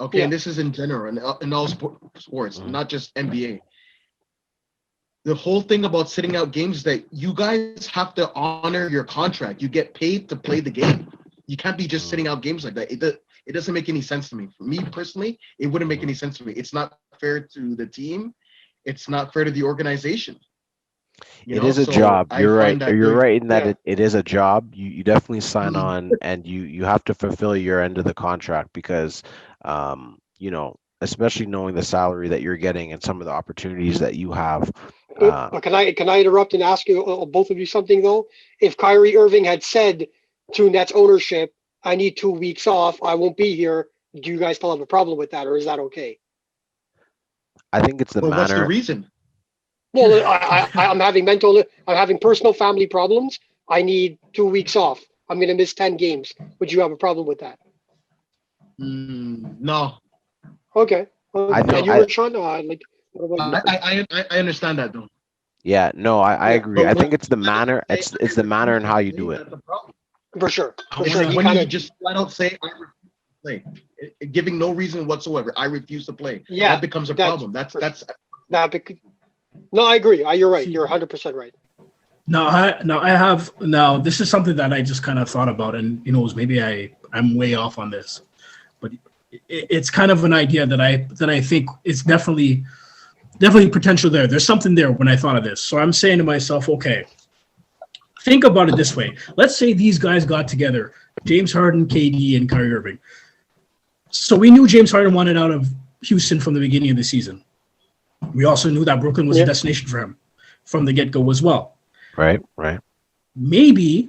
[SPEAKER 4] okay,
[SPEAKER 2] yeah,
[SPEAKER 4] and this is in general in all sports,
[SPEAKER 1] Mhm.
[SPEAKER 4] not just NBA. The whole thing about sitting out games is that you guys have to honor your contract. You get paid to play the game. You can't be just
[SPEAKER 1] Mhm.
[SPEAKER 4] sitting out games like that. It doesn't make any sense to me. For me personally, it wouldn't make
[SPEAKER 1] Mhm.
[SPEAKER 4] any sense to me. It's not fair to the team. It's not fair to the organization. You
[SPEAKER 1] It
[SPEAKER 4] know,
[SPEAKER 1] is a
[SPEAKER 4] so
[SPEAKER 1] job.
[SPEAKER 4] I
[SPEAKER 1] You're right.
[SPEAKER 4] find that
[SPEAKER 1] You're
[SPEAKER 4] there's
[SPEAKER 1] right in that
[SPEAKER 2] yeah.
[SPEAKER 1] it is a job. You definitely sign
[SPEAKER 4] mm,
[SPEAKER 1] on, and you have to fulfill your end of the contract because, especially knowing the salary that you're getting and some of the opportunities that you have. Uh,
[SPEAKER 2] But can I interrupt and ask you both of you something though? If Kyrie Irving had said to Nets ownership, "I need 2 weeks off. I won't be here," do you guys still have a problem with that, or is that okay?
[SPEAKER 1] I think it's the
[SPEAKER 4] but what's the
[SPEAKER 1] manner.
[SPEAKER 4] reason?
[SPEAKER 2] Well, I'm having personal family problems. I need 2 weeks off. I'm going to miss 10 games. Would you have a problem with that?
[SPEAKER 4] No,
[SPEAKER 2] Okay.
[SPEAKER 1] I
[SPEAKER 2] Okay. And
[SPEAKER 1] think
[SPEAKER 2] you,
[SPEAKER 4] no.
[SPEAKER 1] I
[SPEAKER 2] Rashawn? Like, what about you?
[SPEAKER 4] I understand that though.
[SPEAKER 1] Yeah, no, I
[SPEAKER 2] Yeah,
[SPEAKER 1] agree.
[SPEAKER 4] But
[SPEAKER 1] I
[SPEAKER 4] when
[SPEAKER 1] think it's the
[SPEAKER 4] you flat out
[SPEAKER 1] manner.
[SPEAKER 4] say I
[SPEAKER 1] It's the manner
[SPEAKER 4] refuse
[SPEAKER 1] and
[SPEAKER 4] to
[SPEAKER 1] how you
[SPEAKER 4] play,
[SPEAKER 1] do it.
[SPEAKER 4] that's a problem.
[SPEAKER 2] for sure.
[SPEAKER 3] I
[SPEAKER 2] For
[SPEAKER 3] want
[SPEAKER 2] sure.
[SPEAKER 3] to.
[SPEAKER 2] He
[SPEAKER 4] When
[SPEAKER 2] kind
[SPEAKER 4] you
[SPEAKER 2] of,
[SPEAKER 4] just flat out say I refuse to play, giving no reason whatsoever, I refuse to play.
[SPEAKER 2] yeah,
[SPEAKER 4] That becomes a
[SPEAKER 2] that's
[SPEAKER 4] problem. That's
[SPEAKER 2] for sure.
[SPEAKER 4] that's
[SPEAKER 2] That, no, I agree. You're right.
[SPEAKER 3] See,
[SPEAKER 2] You're 100% right.
[SPEAKER 3] I have now. This is something that I just kind of thought about, and maybe I'm way off on this, but it's kind of an idea that I think is definitely potential there. There's something there when I thought of this. So I'm saying to myself, okay, think about it this way. Let's say these guys got together, James Harden, KD, and Kyrie Irving. So we knew James Harden wanted out of Houston from the beginning of the season. We also knew that Brooklyn was a
[SPEAKER 2] Yeah.
[SPEAKER 3] destination for him from the get-go as well.
[SPEAKER 1] Right, right.
[SPEAKER 3] Maybe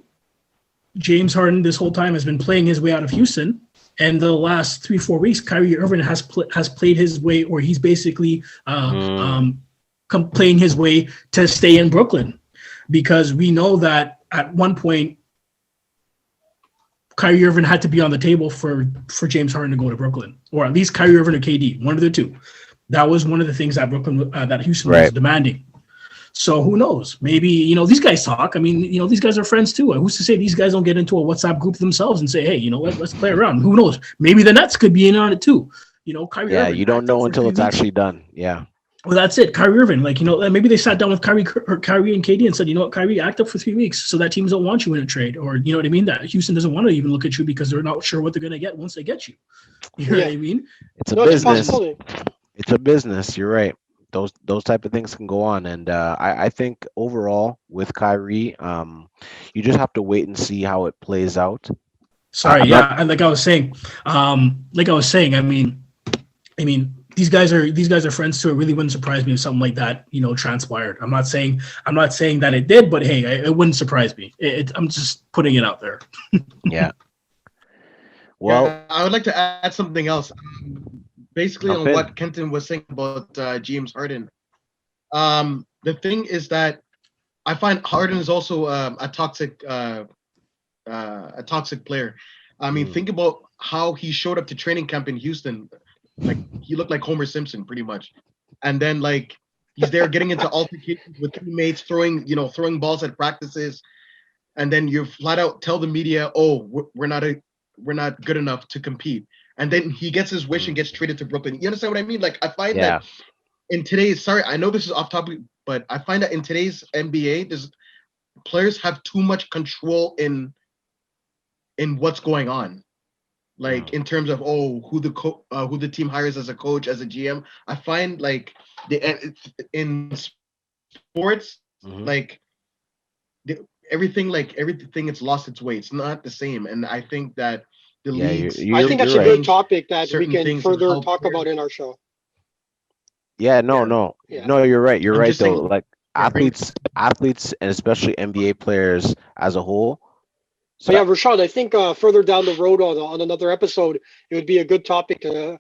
[SPEAKER 3] James Harden this whole time has been playing his way out of Houston, and the last 3-4 weeks, Kyrie Irving has played his way, or he's basically
[SPEAKER 1] Mm,
[SPEAKER 3] playing his way to stay in Brooklyn, because we know that at one point Kyrie Irving had to be on the table for James Harden to go to Brooklyn, or at least Kyrie Irving or KD, one of the two. That was one of the things that that Houston was
[SPEAKER 1] right.
[SPEAKER 3] demanding. So who knows? Maybe these guys talk. I mean, these guys are friends too. Who's to say these guys don't get into a WhatsApp group themselves and say, hey, let's play around. Who knows? Maybe the Nets could be in on it too. Kyrie
[SPEAKER 1] Yeah,
[SPEAKER 3] Irving
[SPEAKER 1] you don't
[SPEAKER 3] act up
[SPEAKER 1] know
[SPEAKER 3] for
[SPEAKER 1] until
[SPEAKER 3] three
[SPEAKER 1] it's
[SPEAKER 3] weeks.
[SPEAKER 1] actually done. Yeah,
[SPEAKER 3] Well, that's it. Kyrie Irving, maybe they sat down with Kyrie and KD and said, you know what, Kyrie, act up for 3 weeks so that teams don't want you in a trade, or you know what I mean. That Houston doesn't want to even look at you because they're not sure what they're going to get once they get you. You know what
[SPEAKER 2] Yeah.
[SPEAKER 3] I mean?
[SPEAKER 1] it's a
[SPEAKER 2] No, it's a
[SPEAKER 1] business.
[SPEAKER 2] possibility.
[SPEAKER 1] It's a business. You're right. Those type of things can go on, and I think overall with Kyrie, you just have to wait and see how it plays out.
[SPEAKER 3] Sorry,
[SPEAKER 1] I'm not.
[SPEAKER 3] yeah, and I mean, these guys are friends too. It really wouldn't surprise me if something like that, transpired. I'm not saying that it did, but hey, it wouldn't surprise me. I'm just putting it out there.
[SPEAKER 1] Yeah. Well,
[SPEAKER 4] Yeah, I would like to add something else. Basically,
[SPEAKER 1] jump
[SPEAKER 4] on
[SPEAKER 1] in.
[SPEAKER 4] what Kenton was saying about James Harden. The thing is that I find Harden is also a toxic player. I mean,
[SPEAKER 1] Mm,
[SPEAKER 4] think about how he showed up to training camp in Houston. Like he looked like Homer Simpson, pretty much. And then like he's there getting into altercations with teammates, throwing balls at practices, and then you flat out tell the media, "Oh, we're not good enough to compete." And then he gets his wish and
[SPEAKER 1] mm,
[SPEAKER 4] gets traded to Brooklyn. You understand what I mean? Like I find that
[SPEAKER 1] yeah.
[SPEAKER 4] in today's, sorry, I know this is off topic, but I find that in today's NBA, there's players have too much control in what's going on. like in terms of who the team hires as a coach, as a GM. I find like in sports,
[SPEAKER 1] Mhm.
[SPEAKER 4] like everything it's lost its way. It's not the same, and I think that the
[SPEAKER 1] Yeah, you're
[SPEAKER 4] leagues
[SPEAKER 2] I
[SPEAKER 1] you're
[SPEAKER 2] think
[SPEAKER 1] you're
[SPEAKER 2] that's a
[SPEAKER 1] right.
[SPEAKER 2] good
[SPEAKER 4] change
[SPEAKER 2] topic that we
[SPEAKER 4] certain
[SPEAKER 2] can
[SPEAKER 4] things and
[SPEAKER 2] further
[SPEAKER 4] how
[SPEAKER 2] talk
[SPEAKER 4] players.
[SPEAKER 2] about in our show.
[SPEAKER 1] Yeah,
[SPEAKER 4] Yeah,
[SPEAKER 2] Yeah.
[SPEAKER 1] no, you're right. You're
[SPEAKER 4] I'm
[SPEAKER 1] right
[SPEAKER 4] just
[SPEAKER 1] though.
[SPEAKER 4] saying.
[SPEAKER 1] Like
[SPEAKER 4] Yeah, bring.
[SPEAKER 1] athletes, and especially NBA players as a whole.
[SPEAKER 2] But
[SPEAKER 1] So
[SPEAKER 2] yeah, Rahshawn, I think further down the road on another episode, it would be a good topic to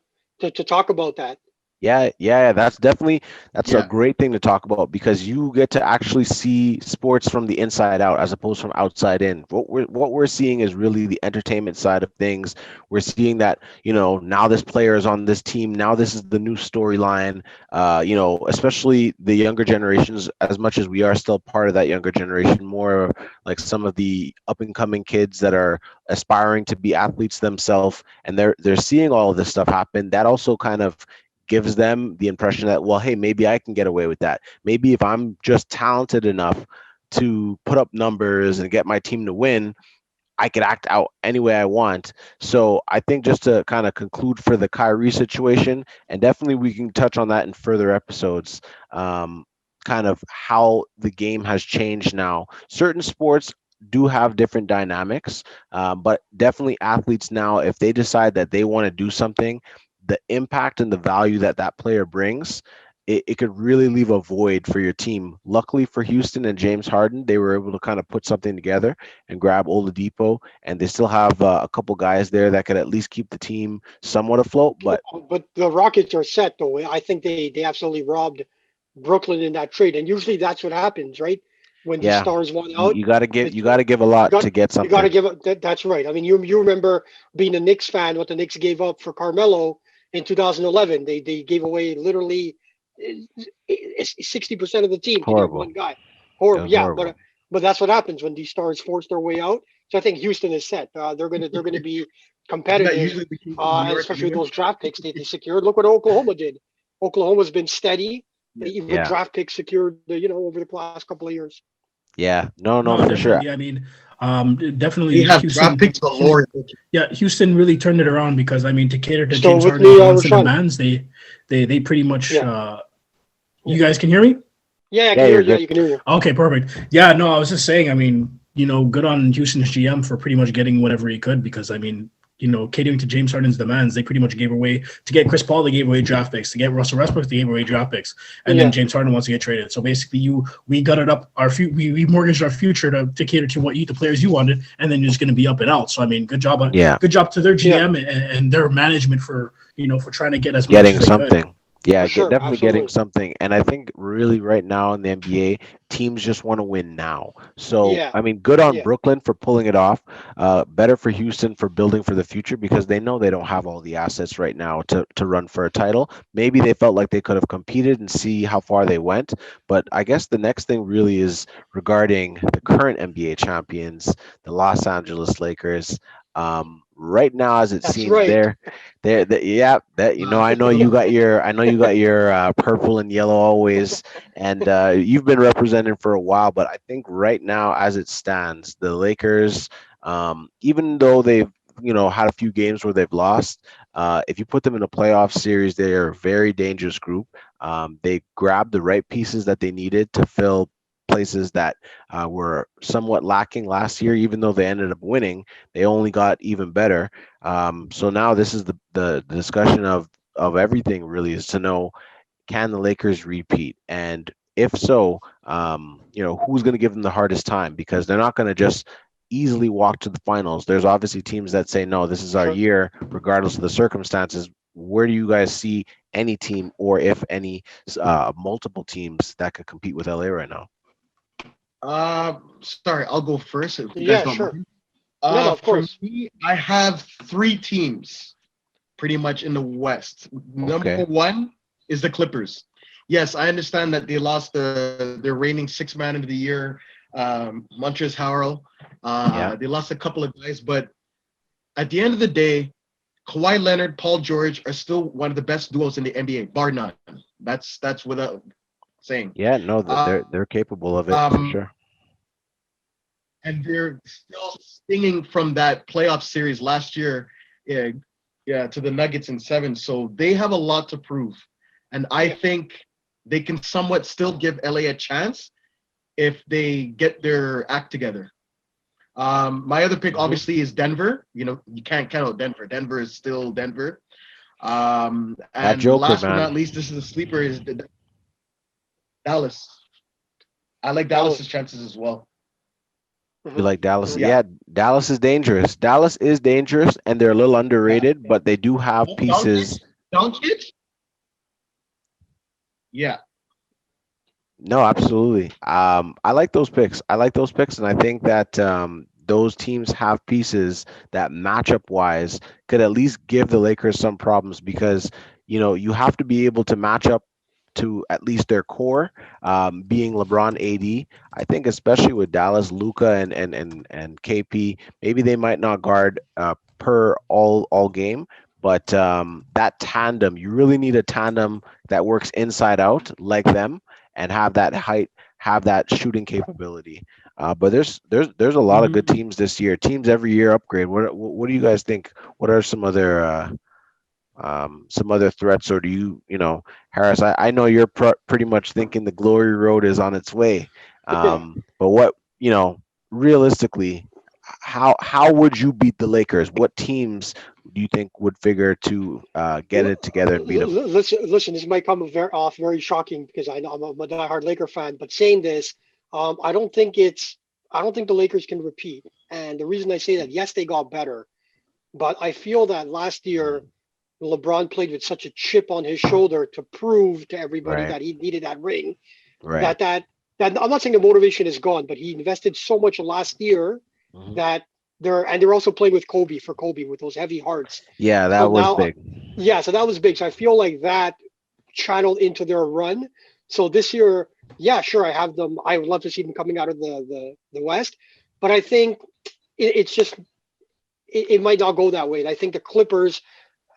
[SPEAKER 2] talk about that.
[SPEAKER 1] yeah, that's a
[SPEAKER 4] Yeah,
[SPEAKER 1] great thing to talk about because you get to actually see sports from the inside out as opposed from outside in. What we're seeing is really the entertainment side of things. We're seeing that, now this player is on this team, now this is the new storyline. Especially the younger generations, as much as we are still part of that younger generation, more like some of the up and coming kids that are aspiring to be athletes themselves, and they're seeing all of this stuff happen. That also kind of gives them the impression that, well, hey, maybe I can get away with that. Maybe if I'm just talented enough to put up numbers and get my team to win, I could act out any way I want. So I think, just to kind of conclude for the Kyrie situation, and definitely we can touch on that in further episodes, um, kind of how the game has changed now. Certain sports do have different dynamics, but definitely athletes now, if they decide that they want to do something, the impact and the value that that player brings, it could really leave a void for your team. Luckily for Houston and James Harden, they were able to kind of put something together and grab Oladipo, and they still have a couple guys there that could at least keep the team somewhat afloat. But
[SPEAKER 2] But the Rockets are set though. I think they absolutely robbed Brooklyn in that trade, and usually that's what happens, right? When these
[SPEAKER 1] yeah,
[SPEAKER 2] stars want
[SPEAKER 1] you,
[SPEAKER 2] out,
[SPEAKER 1] you got to give
[SPEAKER 2] it's
[SPEAKER 1] you got to give a lot
[SPEAKER 2] got
[SPEAKER 1] to get
[SPEAKER 2] you got to
[SPEAKER 1] something.
[SPEAKER 2] give up. That's right. I mean, you remember being a Knicks fan, what the Knicks gave up for Carmelo in 2011. They gave away literally 60% of the team to get one
[SPEAKER 1] Horrible.
[SPEAKER 2] guy.
[SPEAKER 1] It
[SPEAKER 2] Horrible,
[SPEAKER 1] was
[SPEAKER 2] yeah.
[SPEAKER 1] horrible.
[SPEAKER 2] But that's what happens when these stars force their way out. So I think Houston is set. They're gonna be
[SPEAKER 4] isn't that
[SPEAKER 2] competitive,
[SPEAKER 4] usually the case in New
[SPEAKER 2] and
[SPEAKER 4] York
[SPEAKER 2] especially with
[SPEAKER 4] anyway?
[SPEAKER 2] those draft picks they secured. Look what Oklahoma did. Oklahoma's been steady,
[SPEAKER 4] Yeah.
[SPEAKER 2] even
[SPEAKER 1] Yeah,
[SPEAKER 2] draft picks secured, over the last couple of years.
[SPEAKER 1] yeah. No,
[SPEAKER 3] No,
[SPEAKER 1] for sure.
[SPEAKER 3] definitely. I mean,
[SPEAKER 4] They
[SPEAKER 3] definitely
[SPEAKER 4] have draft picks galore.
[SPEAKER 3] Yeah, Houston really turned it around because I mean, to cater
[SPEAKER 2] You
[SPEAKER 3] to
[SPEAKER 2] still
[SPEAKER 3] James
[SPEAKER 2] with me,
[SPEAKER 3] Harden's wants and
[SPEAKER 2] Rashawn?
[SPEAKER 3] demands, they pretty much.
[SPEAKER 2] Yeah,
[SPEAKER 3] You
[SPEAKER 2] yeah,
[SPEAKER 3] guys can hear me?
[SPEAKER 2] yeah. I can
[SPEAKER 1] Yeah,
[SPEAKER 2] hear
[SPEAKER 1] you're
[SPEAKER 2] you. Yeah,
[SPEAKER 1] good.
[SPEAKER 2] you can hear you.
[SPEAKER 3] Okay, perfect. Yeah, no, I was just saying. I mean, good on Houston's GM for pretty much getting whatever he could because I mean, catering to James Harden's demands, they pretty much gave away to get Chris Paul. They gave away draft picks to get Russell Westbrook. They gave away draft picks, and then
[SPEAKER 2] Yeah,
[SPEAKER 3] James Harden wants to get traded. So basically, we gutted up we mortgaged our future to cater to what the players you wanted, and then you're just going to be up and out. So I mean,
[SPEAKER 1] Yeah,
[SPEAKER 3] good job to their
[SPEAKER 2] yeah,
[SPEAKER 3] GM and their management for for trying to get as much
[SPEAKER 1] getting
[SPEAKER 3] as they could.
[SPEAKER 1] something. Yeah,
[SPEAKER 2] for sure,
[SPEAKER 1] definitely getting
[SPEAKER 2] absolutely.
[SPEAKER 1] something. And I think really right now in the NBA, teams just want to win now. So,
[SPEAKER 2] Yeah,
[SPEAKER 1] I mean, good on
[SPEAKER 2] yeah,
[SPEAKER 1] Brooklyn for pulling it off. Better for Houston for building for the future because they know they don't have all the assets right now to run for a title. Maybe they felt like they could have competed and see how far they went. But I guess the next thing really is regarding the current NBA champions, the Los Angeles Lakers. Right now, as it
[SPEAKER 2] that's
[SPEAKER 1] seems,
[SPEAKER 2] right.
[SPEAKER 1] yeah, that I know you got your purple and yellow always, and you've been representing for a while. But I think right now, as it stands, the Lakers, even though they've had a few games where they've lost, if you put them in a playoff series, they are a very dangerous group. They grabbed the right pieces that they needed to fill places that were somewhat lacking last year. Even though they ended up winning, they only got even better. So now this is the discussion of everything really, is to know, can the Lakers repeat? And if so, who's going to give them the hardest time? Because they're not going to just easily walk to the finals. There's obviously teams that say, no, this is our
[SPEAKER 2] Sure.
[SPEAKER 1] year, regardless of the circumstances. Where do you guys see any team, or if any, multiple teams that could compete with LA right now?
[SPEAKER 4] Sorry, I'll go first if you guys
[SPEAKER 2] Yeah,
[SPEAKER 4] don't
[SPEAKER 2] sure.
[SPEAKER 4] mind.
[SPEAKER 2] No, of
[SPEAKER 4] For
[SPEAKER 2] course.
[SPEAKER 4] me, I have three teams pretty much in the West. Number
[SPEAKER 1] Okay.
[SPEAKER 4] one is the Clippers. Yes, I understand that they lost their reigning sixth man of the year, Montrezl Harrell.
[SPEAKER 1] Yeah.
[SPEAKER 4] They lost a couple of guys, but at the end of the day, Kawhi Leonard, Paul George are still one of the best duos in the NBA, bar none. That's without saying.
[SPEAKER 1] Yeah. No, they're capable of it for
[SPEAKER 4] Um,
[SPEAKER 1] sure.
[SPEAKER 4] and they're still stinging from that playoff series last year Yeah, yeah, to the Nuggets in 7. So they have a lot to prove, and I think they can somewhat still give LA a chance if they get their act together. My other pick obviously is Denver. You know, you can't count out Denver. Denver is still Denver.
[SPEAKER 1] That
[SPEAKER 4] And
[SPEAKER 1] Joker,
[SPEAKER 4] last but not
[SPEAKER 1] man.
[SPEAKER 4] least, this is a sleeper, is Dallas. I like
[SPEAKER 2] Oh,
[SPEAKER 4] Dallas's chances as well.
[SPEAKER 1] You like Dallas?
[SPEAKER 4] Yeah.
[SPEAKER 1] Yeah, Dallas is dangerous. Dallas is dangerous, and they're a little underrated, but they do have pieces.
[SPEAKER 4] Doncic? Yeah.
[SPEAKER 1] No, absolutely. I like those picks. I like those picks, and I think that those teams have pieces that matchup wise could at least give the Lakers some problems because you have to be able to match up to at least their core, being LeBron, AD. I think especially with Dallas, Luca, and KP, maybe they might not guard per all game, but that tandem, you really need a tandem that works inside out like them and have that height, have that shooting capability. But there's a lot of good teams this year. Teams every year upgrade. What do you guys think? What are some other threats, or do Harris? I know you're pretty much thinking the glory road is on its way.
[SPEAKER 2] yeah.
[SPEAKER 1] But realistically, how would you beat the Lakers? What teams do you think would figure to get it together and beat them?
[SPEAKER 2] Listen, this might come off very shocking because I know I'm a diehard Laker fan, but saying this, I don't think the Lakers can repeat. And the reason I say that, yes, they got better, but I feel that last year LeBron played with such a chip on his shoulder to prove to everybody
[SPEAKER 1] Right,
[SPEAKER 2] that he needed that ring.
[SPEAKER 1] right.
[SPEAKER 2] That I'm not saying the motivation is gone, but he invested so much last year
[SPEAKER 1] Mhm.
[SPEAKER 2] that they're also playing with Kobe with those heavy hearts.
[SPEAKER 1] Yeah,
[SPEAKER 2] So
[SPEAKER 1] that was
[SPEAKER 2] now,
[SPEAKER 1] big.
[SPEAKER 2] yeah, so that was big. So I feel like that channeled into their run. So this year, yeah, sure, I have them. I would love to see them coming out of the West, but I think it's just it might not go that way. And I think the Clippers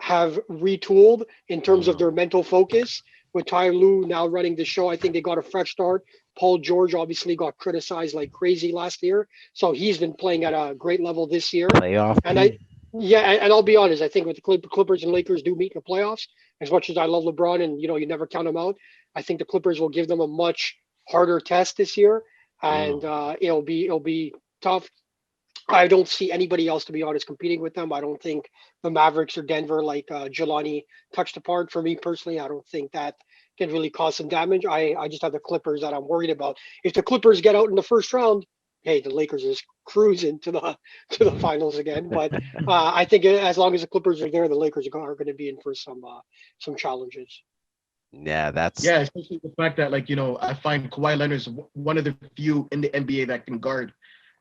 [SPEAKER 2] have retooled in terms of
[SPEAKER 1] Mhm.
[SPEAKER 2] their mental focus. With Ty Lue now running the show, I think they got a fresh start. Paul George obviously got criticized like crazy last year, so he's been playing at a great level this year.
[SPEAKER 1] Playoff
[SPEAKER 2] And I,
[SPEAKER 1] P.
[SPEAKER 2] yeah, and I'll be honest, I think with the Clippers and Lakers do meet in the playoffs, as much as I love LeBron and you never count them out, I think the Clippers will give them a much harder test this year, and
[SPEAKER 1] Mm.
[SPEAKER 2] it'll be tough. I don't see anybody else, to be honest, competing with them. I don't think the Mavericks or Denver, like Jelani touched apart. For me personally, I don't think that can really cause some damage. I just have the Clippers that I'm worried about. If the Clippers get out in the first round, hey, the Lakers is cruising to the finals again. But I think as long as the Clippers are there, the Lakers are going to be in for some challenges.
[SPEAKER 1] Yeah, that's
[SPEAKER 4] Yeah, especially the fact that, like, I find Kawhi Leonard's one of the few in the NBA that can guard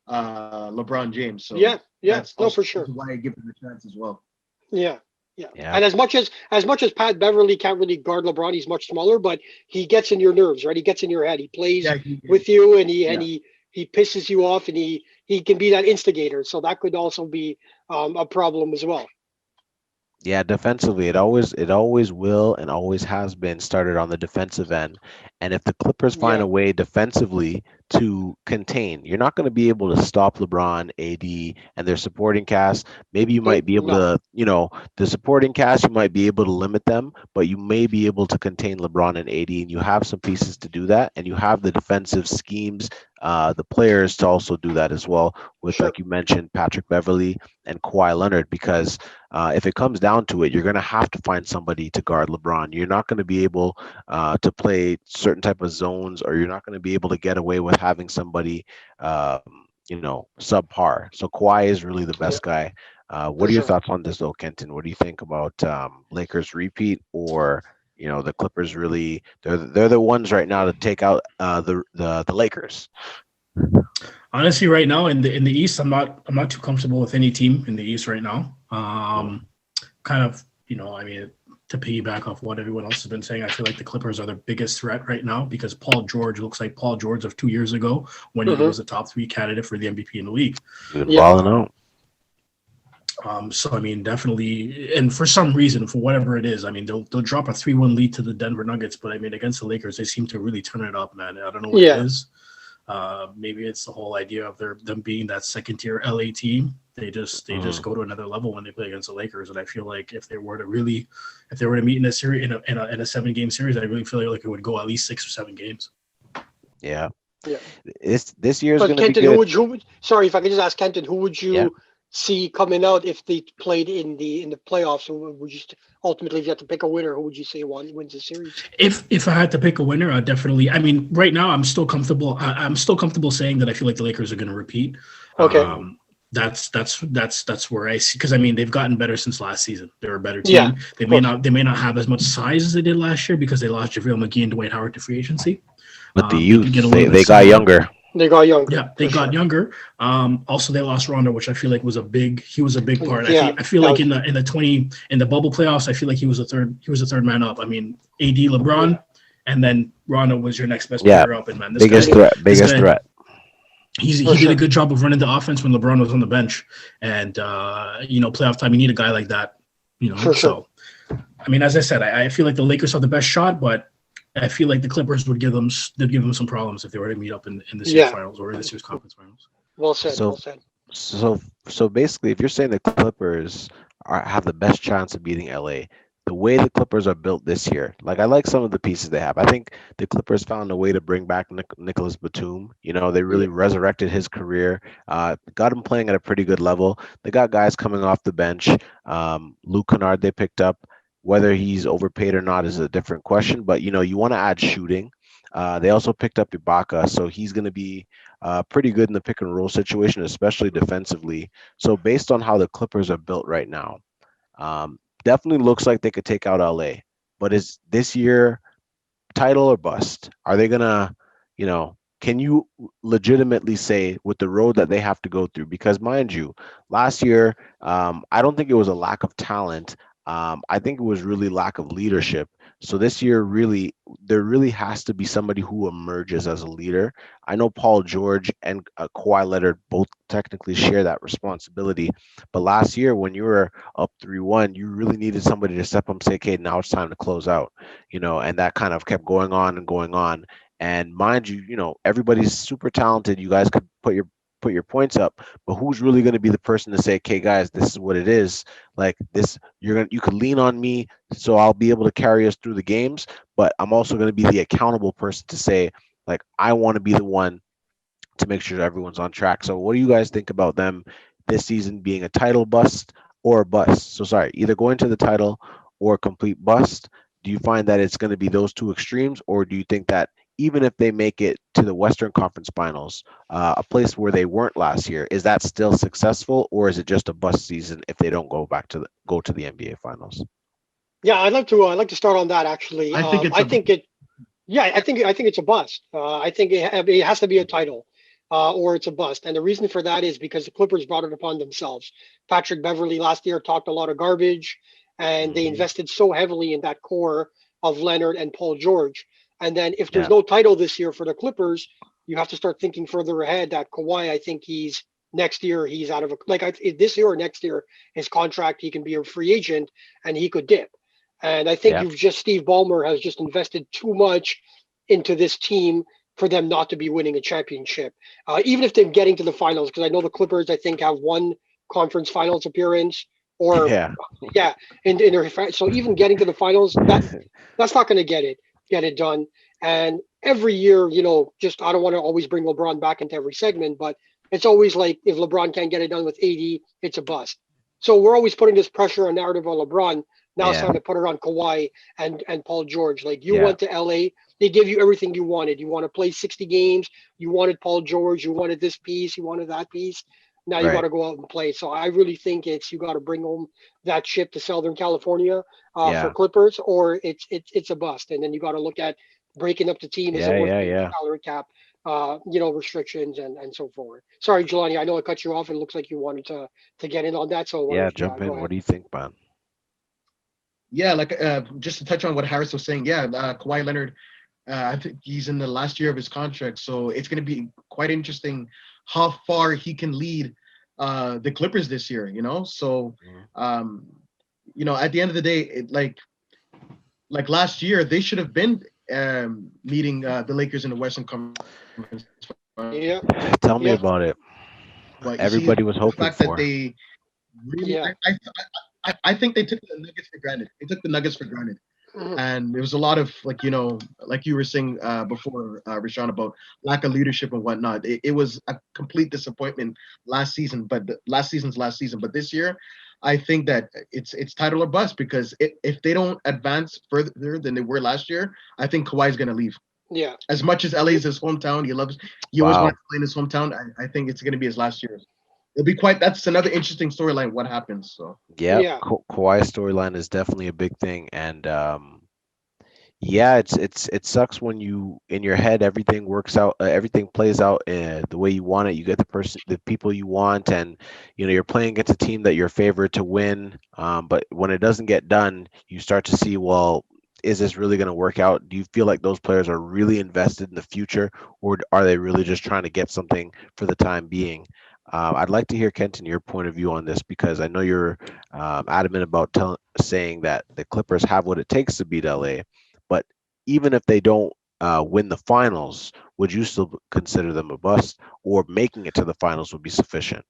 [SPEAKER 4] LeBron James. So
[SPEAKER 2] Yeah, yeah,
[SPEAKER 4] that's
[SPEAKER 2] no,
[SPEAKER 4] also
[SPEAKER 2] for sure.
[SPEAKER 4] why I give him a chance as well.
[SPEAKER 2] Yeah, yeah.
[SPEAKER 1] yeah.
[SPEAKER 2] And as much as Pat Beverly can't really guard LeBron, he's much smaller, but he gets in your nerves, right? He gets in your head. He plays
[SPEAKER 4] Yeah,
[SPEAKER 2] with you, and he and
[SPEAKER 4] yeah.
[SPEAKER 2] he he pisses you off, and he can be that instigator. So that could also be a problem as well.
[SPEAKER 1] Yeah, defensively, it always will and always has been started on the defensive end. And if the Clippers find
[SPEAKER 2] Yeah,
[SPEAKER 1] a way defensively to contain, you're not going to be able to stop LeBron, AD, and their supporting cast. Maybe you might be able
[SPEAKER 2] no,
[SPEAKER 1] to, the supporting cast, you might be able to limit them, but you may be able to contain LeBron and AD, and you have some pieces to do that, and you have the defensive schemes, the players to also do that as well. With,
[SPEAKER 2] sure.
[SPEAKER 1] like you mentioned, Patrick Beverly and Kawhi Leonard, because if it comes down to it, you're going to have to find somebody to guard LeBron. You're not going to be able to play certain type of zones, or you're not going to be able to get away with having somebody, subpar. So Kawhi is really the
[SPEAKER 2] Yeah,
[SPEAKER 1] best guy. What
[SPEAKER 2] for
[SPEAKER 1] are your
[SPEAKER 2] sure.
[SPEAKER 1] thoughts on this, though, Kenton? What do you think about Lakers repeat, or the Clippers really? They're the ones right now to take out the Lakers.
[SPEAKER 3] Honestly, right now in the East, I'm not too comfortable with any team in the East right now. Kind of, I mean, to piggyback off what everyone else has been saying, I feel like the Clippers are the biggest threat right now because Paul George looks like Paul George of 2 years ago when he
[SPEAKER 2] Hmm.
[SPEAKER 3] was a top 3 candidate for the MVP in the league.
[SPEAKER 1] He's been
[SPEAKER 2] Yeah,
[SPEAKER 1] balling out.
[SPEAKER 3] So I mean, definitely, and for some reason, for whatever it is, I mean, they'll drop a 3-1 lead to the Denver Nuggets, but I mean, against the Lakers, they seem to really turn it up, man. I don't know what it
[SPEAKER 2] yeah.
[SPEAKER 3] is. Maybe it's the whole idea of them being that second tier LA team. They just go to another level when they play against the Lakers. And I feel like if they were to meet in a series in a 7-game series, I really feel like it would go at least 6 or 7 games.
[SPEAKER 1] Yeah.
[SPEAKER 2] Yeah.
[SPEAKER 1] This year is going to be
[SPEAKER 2] Kenton,
[SPEAKER 1] good.
[SPEAKER 2] sorry, if I could just ask Kenton, who would you
[SPEAKER 1] Yeah.
[SPEAKER 2] see coming out if they played in the playoffs? Who would you ultimately, if you had to pick a winner, who would you say wins the series?
[SPEAKER 3] If I had to pick a winner, I'd definitely. I mean, right now I'm still comfortable. I'm still comfortable saying that I feel like the Lakers are going to repeat.
[SPEAKER 2] Okay.
[SPEAKER 3] That's where I see, because I mean they've gotten better since last season. They're a better team.
[SPEAKER 2] Yeah,
[SPEAKER 3] they may not have as much size as they did last year because they lost JaVale McGee and Dwight Howard to free agency.
[SPEAKER 1] But the youth, they got younger.
[SPEAKER 2] They got younger.
[SPEAKER 3] Yeah, they got younger. Also, they lost Rondo, which I feel like was a big part.
[SPEAKER 2] Yeah,
[SPEAKER 3] I feel like in the bubble playoffs, I feel like he was the third man up. I mean, AD, LeBron, and then Rondo was your next best player up. And man,
[SPEAKER 1] biggest threat.
[SPEAKER 3] He did a good job of running the offense when LeBron was on the bench, and playoff time, you need a guy like that. So I mean, as I said, I feel like the Lakers have the best shot, but I feel like the Clippers would give them some problems if they were to meet up in the series finals or in the series conference finals.
[SPEAKER 2] Well said.
[SPEAKER 1] So basically, if you're saying the Clippers have the best chance of beating LA, the way the Clippers are built this year, like I like some of the pieces they have. I think the Clippers found a way to bring back Nicholas Batum. They really resurrected his career, got him playing at a pretty good level. They got guys coming off the bench. Luke Kennard they picked up. Whether he's overpaid or not is a different question, but you want to add shooting. They also picked up Ibaka, so he's going to be pretty good in the pick and roll situation, especially defensively. So based on how the Clippers are built right now, definitely looks like they could take out LA. But is this year title or bust? Are they gonna, can you legitimately say with the road that they have to go through? Because mind you, last year, I don't think it was a lack of talent. I think it was really lack of leadership. So this year, there really has to be somebody who emerges as a leader. I know Paul George and Kawhi Leonard both technically share that responsibility. But last year, when you were up 3-1, you really needed somebody to step up and say, okay, now it's time to close out, and that kind of kept going on and going on. And mind you, everybody's super talented. You guys could put your points up, but who's really going to be the person to say, okay, guys, this is what it is. Like this, you could lean on me, so I'll be able to carry us through the games, but I'm also going to be the accountable person to say, like, I want to be the one to make sure that everyone's on track. So what do you guys think about them this season being a title bust or a bust? So sorry, either going to the title or a complete bust. Do you find that it's going to be those two extremes, or do you think that even if they make it to the Western Conference Finals, a place where they weren't last year, is that still successful, or is it just a bust season if they don't go to the NBA Finals?
[SPEAKER 2] Yeah, I'd like to start on that actually.
[SPEAKER 4] I think
[SPEAKER 2] it's a bust. I think it has to be a title, or it's a bust. And the reason for that is because the Clippers brought it upon themselves. Patrick Beverley last year talked a lot of garbage, and they invested so heavily in that core of Leonard and Paul George. And then if there's no title this year for the Clippers, you have to start thinking further ahead that Kawhi, I think next year he's out of this year or next year, his contract, he can be a free agent and he could dip. And I think Steve Ballmer has just invested too much into this team for them not to be winning a championship. Even if they're getting to the finals, because I know the Clippers, I think, have one conference finals appearance or in their, so even getting to the finals, that's not going to get it done. And every year, just I don't want to always bring LeBron back into every segment, but it's always like if LeBron can't get it done with AD, it's a bust. So we're always putting this pressure and narrative on LeBron. Now it's time to put it on Kawhi and Paul George. Like you went to LA, they give you everything you wanted. You want to play 60 games. You wanted Paul George. You wanted this piece. You wanted that piece. Now you got to go out and play. So I really think you got to bring home that ship to Southern California for Clippers, or it's a bust. And then you got to look at breaking up the team. Is it worth salary cap, restrictions and so forth. Sorry, Jelanie, I know I cut you off. It looks like you wanted to get in on that. So
[SPEAKER 1] jump in. What do you think, man?
[SPEAKER 4] Yeah, just to touch on what Harris was saying. Yeah, Kawhi Leonard, I think he's in the last year of his contract, so it's going to be quite interesting how far he can lead the Clippers this year. So at the end of the day, like last year, they should have been meeting the Lakers in the Western Conference
[SPEAKER 2] Yeah,
[SPEAKER 1] Tell me
[SPEAKER 2] yeah,
[SPEAKER 1] about it.
[SPEAKER 4] But you see,
[SPEAKER 1] Everybody was
[SPEAKER 4] the
[SPEAKER 1] hoping
[SPEAKER 4] fact that
[SPEAKER 1] for.
[SPEAKER 4] they really,
[SPEAKER 2] yeah.
[SPEAKER 4] I think they took the Nuggets for granted. They took the Nuggets for granted.
[SPEAKER 2] Mhm.
[SPEAKER 4] And there was a lot of like like you were saying before, Rashawn, about lack of leadership and whatnot. It was a complete disappointment last season, but last season's last season. But this year, I think that it's title or bust because if they don't advance further than they were last year, I think Kawhi's gonna leave.
[SPEAKER 2] Yeah.
[SPEAKER 4] As much as LA is his hometown, he always wanted
[SPEAKER 1] Wow.
[SPEAKER 4] to play in his hometown. I think it's gonna be his last year. It'll be quite. That's another interesting storyline. What happens? So
[SPEAKER 1] Yeah,
[SPEAKER 2] Yeah.
[SPEAKER 1] Kawhi's storyline is definitely a big thing, and yeah, it sucks when you in your head everything works out, everything plays out the way you want it. You get the people you want, and you're playing against a team that you're favored to win. But when it doesn't get done, you start to see, well, is this really going to work out? Do you feel like those players are really invested in the future, or are they really just trying to get something for the time being? I'd like to hear, Kenton, your point of view on this because I know you're adamant about saying that the Clippers have what it takes to beat LA, but even if they don't win the finals, would you still consider them a bust, or making it to the finals would be sufficient?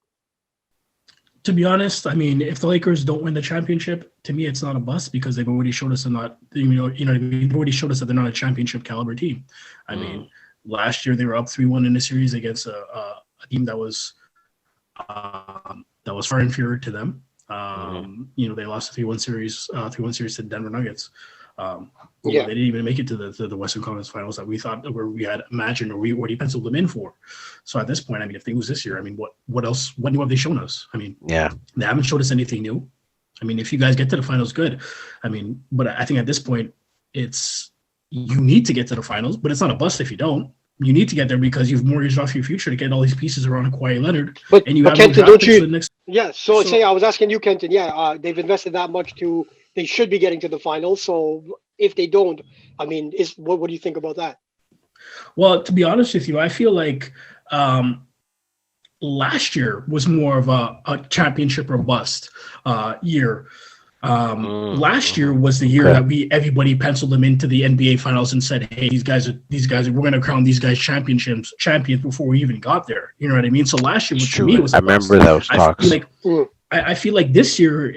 [SPEAKER 3] To be honest, I mean, if the Lakers don't win the championship, to me, it's not a bust because they've already showed us they're not, what I mean? They've already showed us that they're not a championship caliber team. I
[SPEAKER 1] Mm,
[SPEAKER 3] mean, last year they were up 3-1 in a series against a team that was far inferior to them.
[SPEAKER 1] hmm
[SPEAKER 3] They lost a 3-1 series to Denver Nuggets. Um,
[SPEAKER 2] Yeah.
[SPEAKER 3] they didn't even make it to the Western Conference Finals that we thought where we had imagined or we already penciled them in for. So at this point, I mean, if they lose this year, I mean, what else? What new have they shown us? I mean,
[SPEAKER 1] Yeah,
[SPEAKER 3] they haven't showed us anything new. I mean, if you guys get to the finals, good. I mean, but I think at this point, it's you need to get to the finals, but it's not a bust if you don't. You need to get there because you've mortgaged off your future to get all these pieces around Kawhi Leonard,
[SPEAKER 2] But
[SPEAKER 3] and you
[SPEAKER 2] but
[SPEAKER 3] have no
[SPEAKER 2] Kenton,
[SPEAKER 3] draft
[SPEAKER 2] don't
[SPEAKER 3] picks for
[SPEAKER 2] you?
[SPEAKER 3] the next.
[SPEAKER 2] Yeah. So
[SPEAKER 3] So
[SPEAKER 2] say I was asking you, Kenton. Yeah. They've invested that much to. They should be getting to the finals. So if they don't, I mean, is what do you think about that?
[SPEAKER 3] Well, to be honest with you, I feel like um, last year was more of a championship or bust year. Last year
[SPEAKER 1] mm-hmm.
[SPEAKER 3] was the year
[SPEAKER 1] Okay,
[SPEAKER 3] that everybody penciled them into the NBA finals and said, "Hey, we're going to crown these guys champions before we even got there." You know what I mean? So last year,
[SPEAKER 1] it's
[SPEAKER 3] to me,
[SPEAKER 1] true.
[SPEAKER 3] was
[SPEAKER 1] I
[SPEAKER 3] a
[SPEAKER 1] remember
[SPEAKER 3] bust.
[SPEAKER 1] those
[SPEAKER 3] I feel
[SPEAKER 1] talks.
[SPEAKER 3] like
[SPEAKER 2] Mm.
[SPEAKER 3] I feel like this year,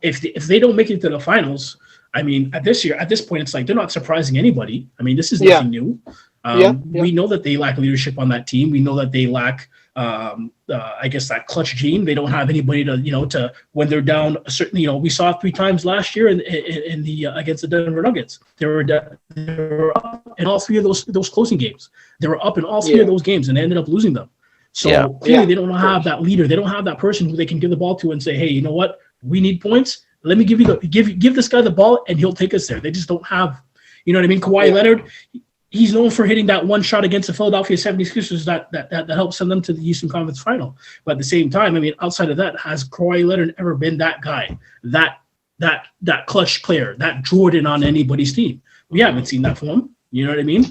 [SPEAKER 3] if they don't make it to the finals, I mean, at this point, it's like they're not surprising anybody. I mean, this is
[SPEAKER 2] Yeah.
[SPEAKER 3] nothing new.
[SPEAKER 2] Yeah. Yeah.
[SPEAKER 3] We know that they lack leadership on that team. We know that they lack, I guess, that clutch gene. They don't have anybody to when they're down. Certainly, we saw it 3 times last year in the against the Denver Nuggets. They were up in all three of those closing games. They were up in all three of
[SPEAKER 2] Yeah.
[SPEAKER 3] those games, and they ended up losing them.
[SPEAKER 1] Yeah,
[SPEAKER 3] So clearly,
[SPEAKER 2] Yeah.
[SPEAKER 3] they don't
[SPEAKER 2] Of
[SPEAKER 3] have
[SPEAKER 2] course.
[SPEAKER 3] that leader. They don't have that person who they can give the ball to and say, "Hey, you know what? We need points. Let me give this guy the ball, and he'll take us there." They just don't have, you know what I mean? Kawhi
[SPEAKER 2] Yeah.
[SPEAKER 3] Leonard, he's known for hitting that one shot against the Philadelphia 76ers that helps send them to the Eastern Conference Final. But at the same time, I mean, outside of that, has Kawhi Leonard ever been that guy, that clutch player, that Jordan on anybody's team? We haven't seen that from him. You know what I mean?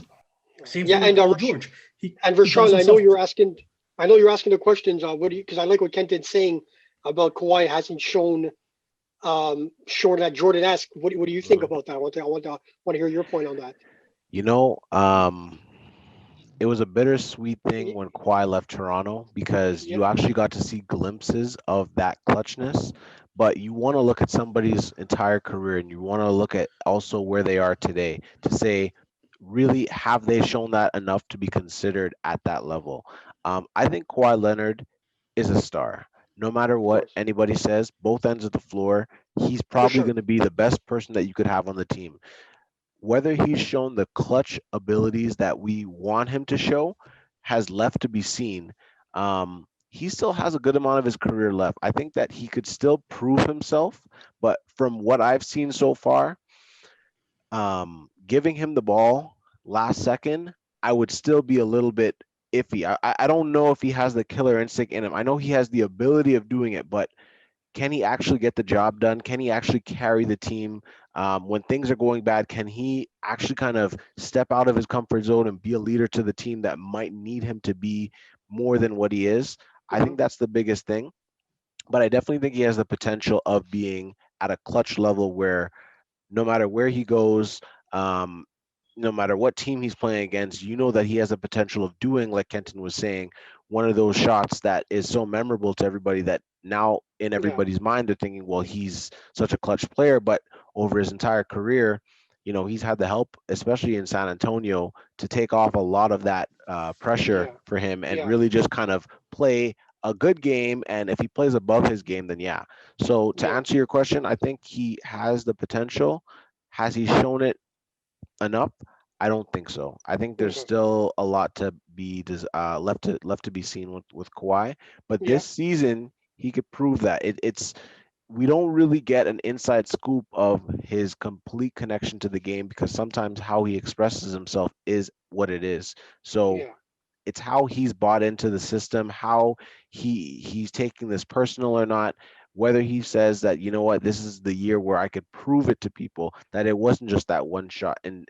[SPEAKER 3] Same
[SPEAKER 2] Yeah.
[SPEAKER 3] thing with Paul George.
[SPEAKER 2] And
[SPEAKER 3] He calls
[SPEAKER 2] Rashawn, I know
[SPEAKER 3] himself.
[SPEAKER 2] you're asking. I know you're asking the questions. What do you? Because I like what Kenton's saying about Kawhi hasn't shown that Jordan esque. What do you think
[SPEAKER 1] mm.
[SPEAKER 2] about that? I want to hear your point on that.
[SPEAKER 1] You know, it was a bittersweet thing
[SPEAKER 2] Y-
[SPEAKER 1] when Kawhi left Toronto because
[SPEAKER 2] Yeah.
[SPEAKER 1] you actually got to see glimpses of that clutchness. But you want to look at somebody's entire career and you want to look at also where they are today to say, really, have they shown that enough to be considered at that level? I think Kawhi Leonard is a star. No matter
[SPEAKER 2] Of
[SPEAKER 1] what
[SPEAKER 2] course.
[SPEAKER 1] anybody says, both ends of the floor, he's
[SPEAKER 2] For
[SPEAKER 1] probably
[SPEAKER 2] sure.
[SPEAKER 1] going to be the best person that you could have on the team. Whether he's shown the clutch abilities that we want him to show has left to be seen. He still has a good amount of his career left. I think that he could still prove himself, but from what I've seen so far, giving him the ball last second, I would still be a little bit iffy. I don't know if he has the killer instinct in him. I know he has the ability of doing it, but can he actually get the job done? Can he actually carry the team when things are going bad? Can he actually kind of step out of his comfort zone and be a leader to the team that might need him to be more than what he is? I
[SPEAKER 2] Hmm.
[SPEAKER 1] think that's the biggest thing. But I definitely think he has the potential of being at a clutch level where no matter where he goes, um, no matter what team he's playing against, you know that he has the potential of doing, like Kenton was saying, one of those shots that is so memorable to everybody that now in
[SPEAKER 2] Yeah.
[SPEAKER 1] everybody's mind they're thinking, well, he's such a clutch player, but over his entire career, he's had the help, especially in San Antonio, to take off a lot of that pressure
[SPEAKER 2] Yeah.
[SPEAKER 1] for him and
[SPEAKER 2] Yeah.
[SPEAKER 1] really just kind of play a good game. And if he plays above his game, then yeah. So to
[SPEAKER 2] Yeah.
[SPEAKER 1] answer your question, I think he has the potential. Has he shown it enough? I don't think so. I think there's
[SPEAKER 2] Okay.
[SPEAKER 1] still a lot to be left to be seen with Kawhi. But
[SPEAKER 2] Yeah.
[SPEAKER 1] this season, he could prove that. It's we don't really get an inside scoop of his complete connection to the game because sometimes how he expresses himself is what it is. So
[SPEAKER 2] Yeah.
[SPEAKER 1] it's how he's bought into the system, how he's taking this personal or not, whether he says that, you know what, this is the year where I could prove it to people that it wasn't just that one shot in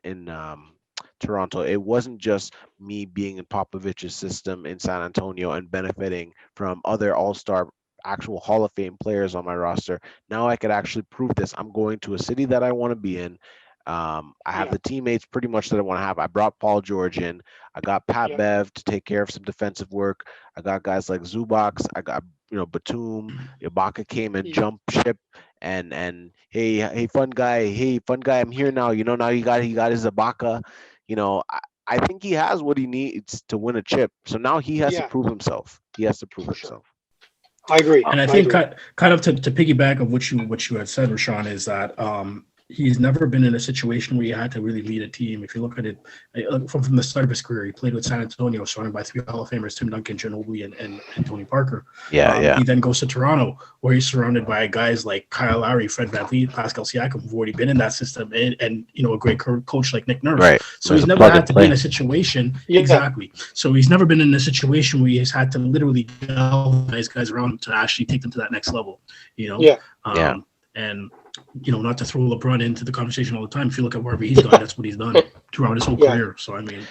[SPEAKER 1] Toronto. It wasn't just me being in Popovich's system in San Antonio and benefiting from other all-star actual Hall of Fame players on my roster. Now I could actually prove this. I'm going to a city that I want to be in. I have
[SPEAKER 2] Yeah.
[SPEAKER 1] the teammates pretty much that I want to have. I brought Paul George in. I got Pat
[SPEAKER 2] Yeah.
[SPEAKER 1] Bev to take care of some defensive work. I got guys like Zubox. I got Batum. Ibaka came and
[SPEAKER 2] Yeah.
[SPEAKER 1] jumped ship. And hey fun guy, I'm here now. Now he got his Ibaka. I think he has what he needs to win a chip. So now he has to
[SPEAKER 2] Yeah.
[SPEAKER 1] prove himself. He has to prove
[SPEAKER 2] For sure.
[SPEAKER 1] himself.
[SPEAKER 2] I agree.
[SPEAKER 3] And I
[SPEAKER 2] I
[SPEAKER 3] think
[SPEAKER 2] agree.
[SPEAKER 3] kind of to piggyback of what you had said, Rahshawn, is that he's never been in a situation where he had to really lead a team. If you look at it from the start of his career, he played with San Antonio, surrounded by three Hall of Famers, Tim Duncan, Ginobili, and Tony Parker.
[SPEAKER 1] Yeah.
[SPEAKER 3] He then goes to Toronto, where he's surrounded by guys like Kyle Lowry, Fred VanVleet, Pascal Siakam, who've already been in that system, and a great coach like Nick Nurse.
[SPEAKER 1] Right.
[SPEAKER 3] So
[SPEAKER 1] There's
[SPEAKER 3] he's
[SPEAKER 1] a
[SPEAKER 3] never
[SPEAKER 1] plug
[SPEAKER 3] had
[SPEAKER 1] and
[SPEAKER 3] to be in
[SPEAKER 1] play.
[SPEAKER 3] a situation
[SPEAKER 2] Yeah.
[SPEAKER 3] exactly. So he's never been in a situation where he's had to literally galvanize guys around him to actually take them to that next level.
[SPEAKER 2] Yeah.
[SPEAKER 1] Yeah.
[SPEAKER 3] And not to throw LeBron into the conversation all the time. If you look at wherever he's gone, that's what he's done throughout his whole
[SPEAKER 2] Yeah.
[SPEAKER 3] career. So I mean,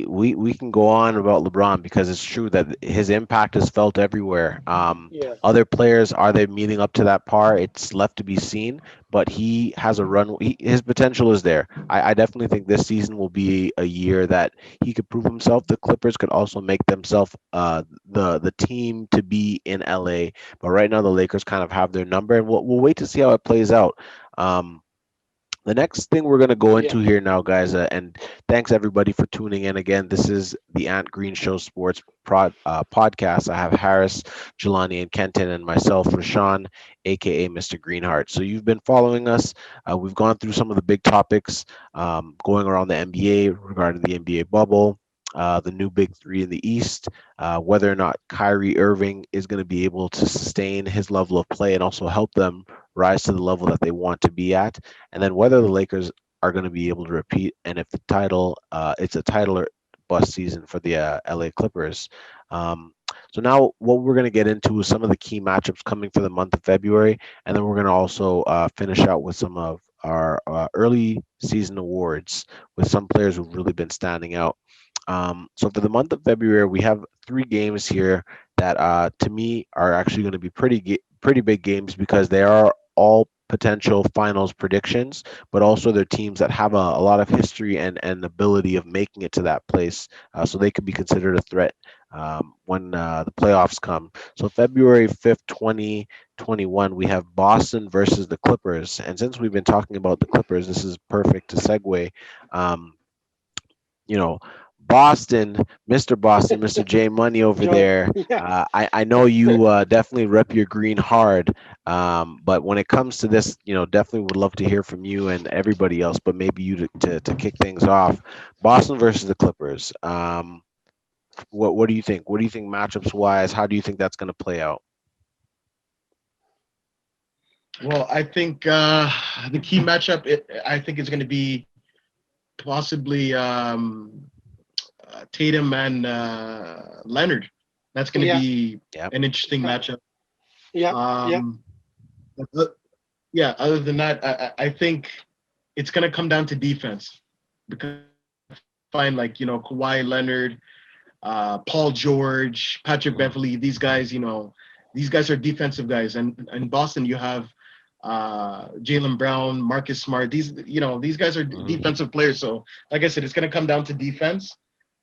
[SPEAKER 1] We can go on about LeBron because it's true that his impact is felt everywhere.
[SPEAKER 2] Yeah.
[SPEAKER 1] Other players, are they meeting up to that par? It's left to be seen, but he has a run. His potential is there. I definitely think this season will be a year that he could prove himself. The Clippers could also make themselves the team to be in LA, but right now the Lakers kind of have their number, and we'll wait to see how it plays out. Um, the next thing we're going to go
[SPEAKER 2] Yeah.
[SPEAKER 1] into here now, guys, and thanks everybody for tuning in again. This is the Ant Green Show Sports podcast. I have Harris, Jelanie, and Kenton, and myself, Rahshawn, aka Mr. Greenheart. So you've been following us. We've gone through some of the big topics going around the NBA regarding the NBA bubble. The new big three in the East, whether or not Kyrie Irving is going to be able to sustain his level of play and also help them rise to the level that they want to be at, and then whether the Lakers are going to be able to repeat, and if the title, it's a title or bust season for the LA Clippers. So now what we're going to get into is some of the key matchups coming for the month of February, and then we're going to also finish out with some of our early season awards with some players who've really been standing out. So for the month of February, we have 3 games here that to me are actually going to be pretty big games because they are all potential finals predictions, but also they're teams that have a lot of history and ability of making it to that place. So they could be considered a threat when the playoffs come. So February 5th, 2021, we have Boston versus the Clippers. And since we've been talking about the Clippers, this is perfect to segue. Um, you know, Boston, Mr. J Money over
[SPEAKER 2] Joe.
[SPEAKER 1] there.
[SPEAKER 2] Yeah.
[SPEAKER 1] I know you definitely rep your green hard, but when it comes to this, definitely would love to hear from you and everybody else. But maybe you to kick things off, Boston versus the Clippers. What do you think? What do you think matchups wise? How do you think that's going to play out?
[SPEAKER 4] Well, I think the key matchup, I think, is going to be possibly Tatum and Leonard. That's going to
[SPEAKER 2] Yeah.
[SPEAKER 4] be
[SPEAKER 1] Yep.
[SPEAKER 4] an interesting matchup.
[SPEAKER 2] Yeah. Yeah.
[SPEAKER 4] But, yeah. Other than that, I think it's going to come down to defense because find like Kawhi Leonard, Paul George, Patrick Beverley. These guys, these guys are defensive guys, and in Boston you have Jaylen Brown, Marcus Smart. These guys are defensive players. So like I said, it's going to come down to defense.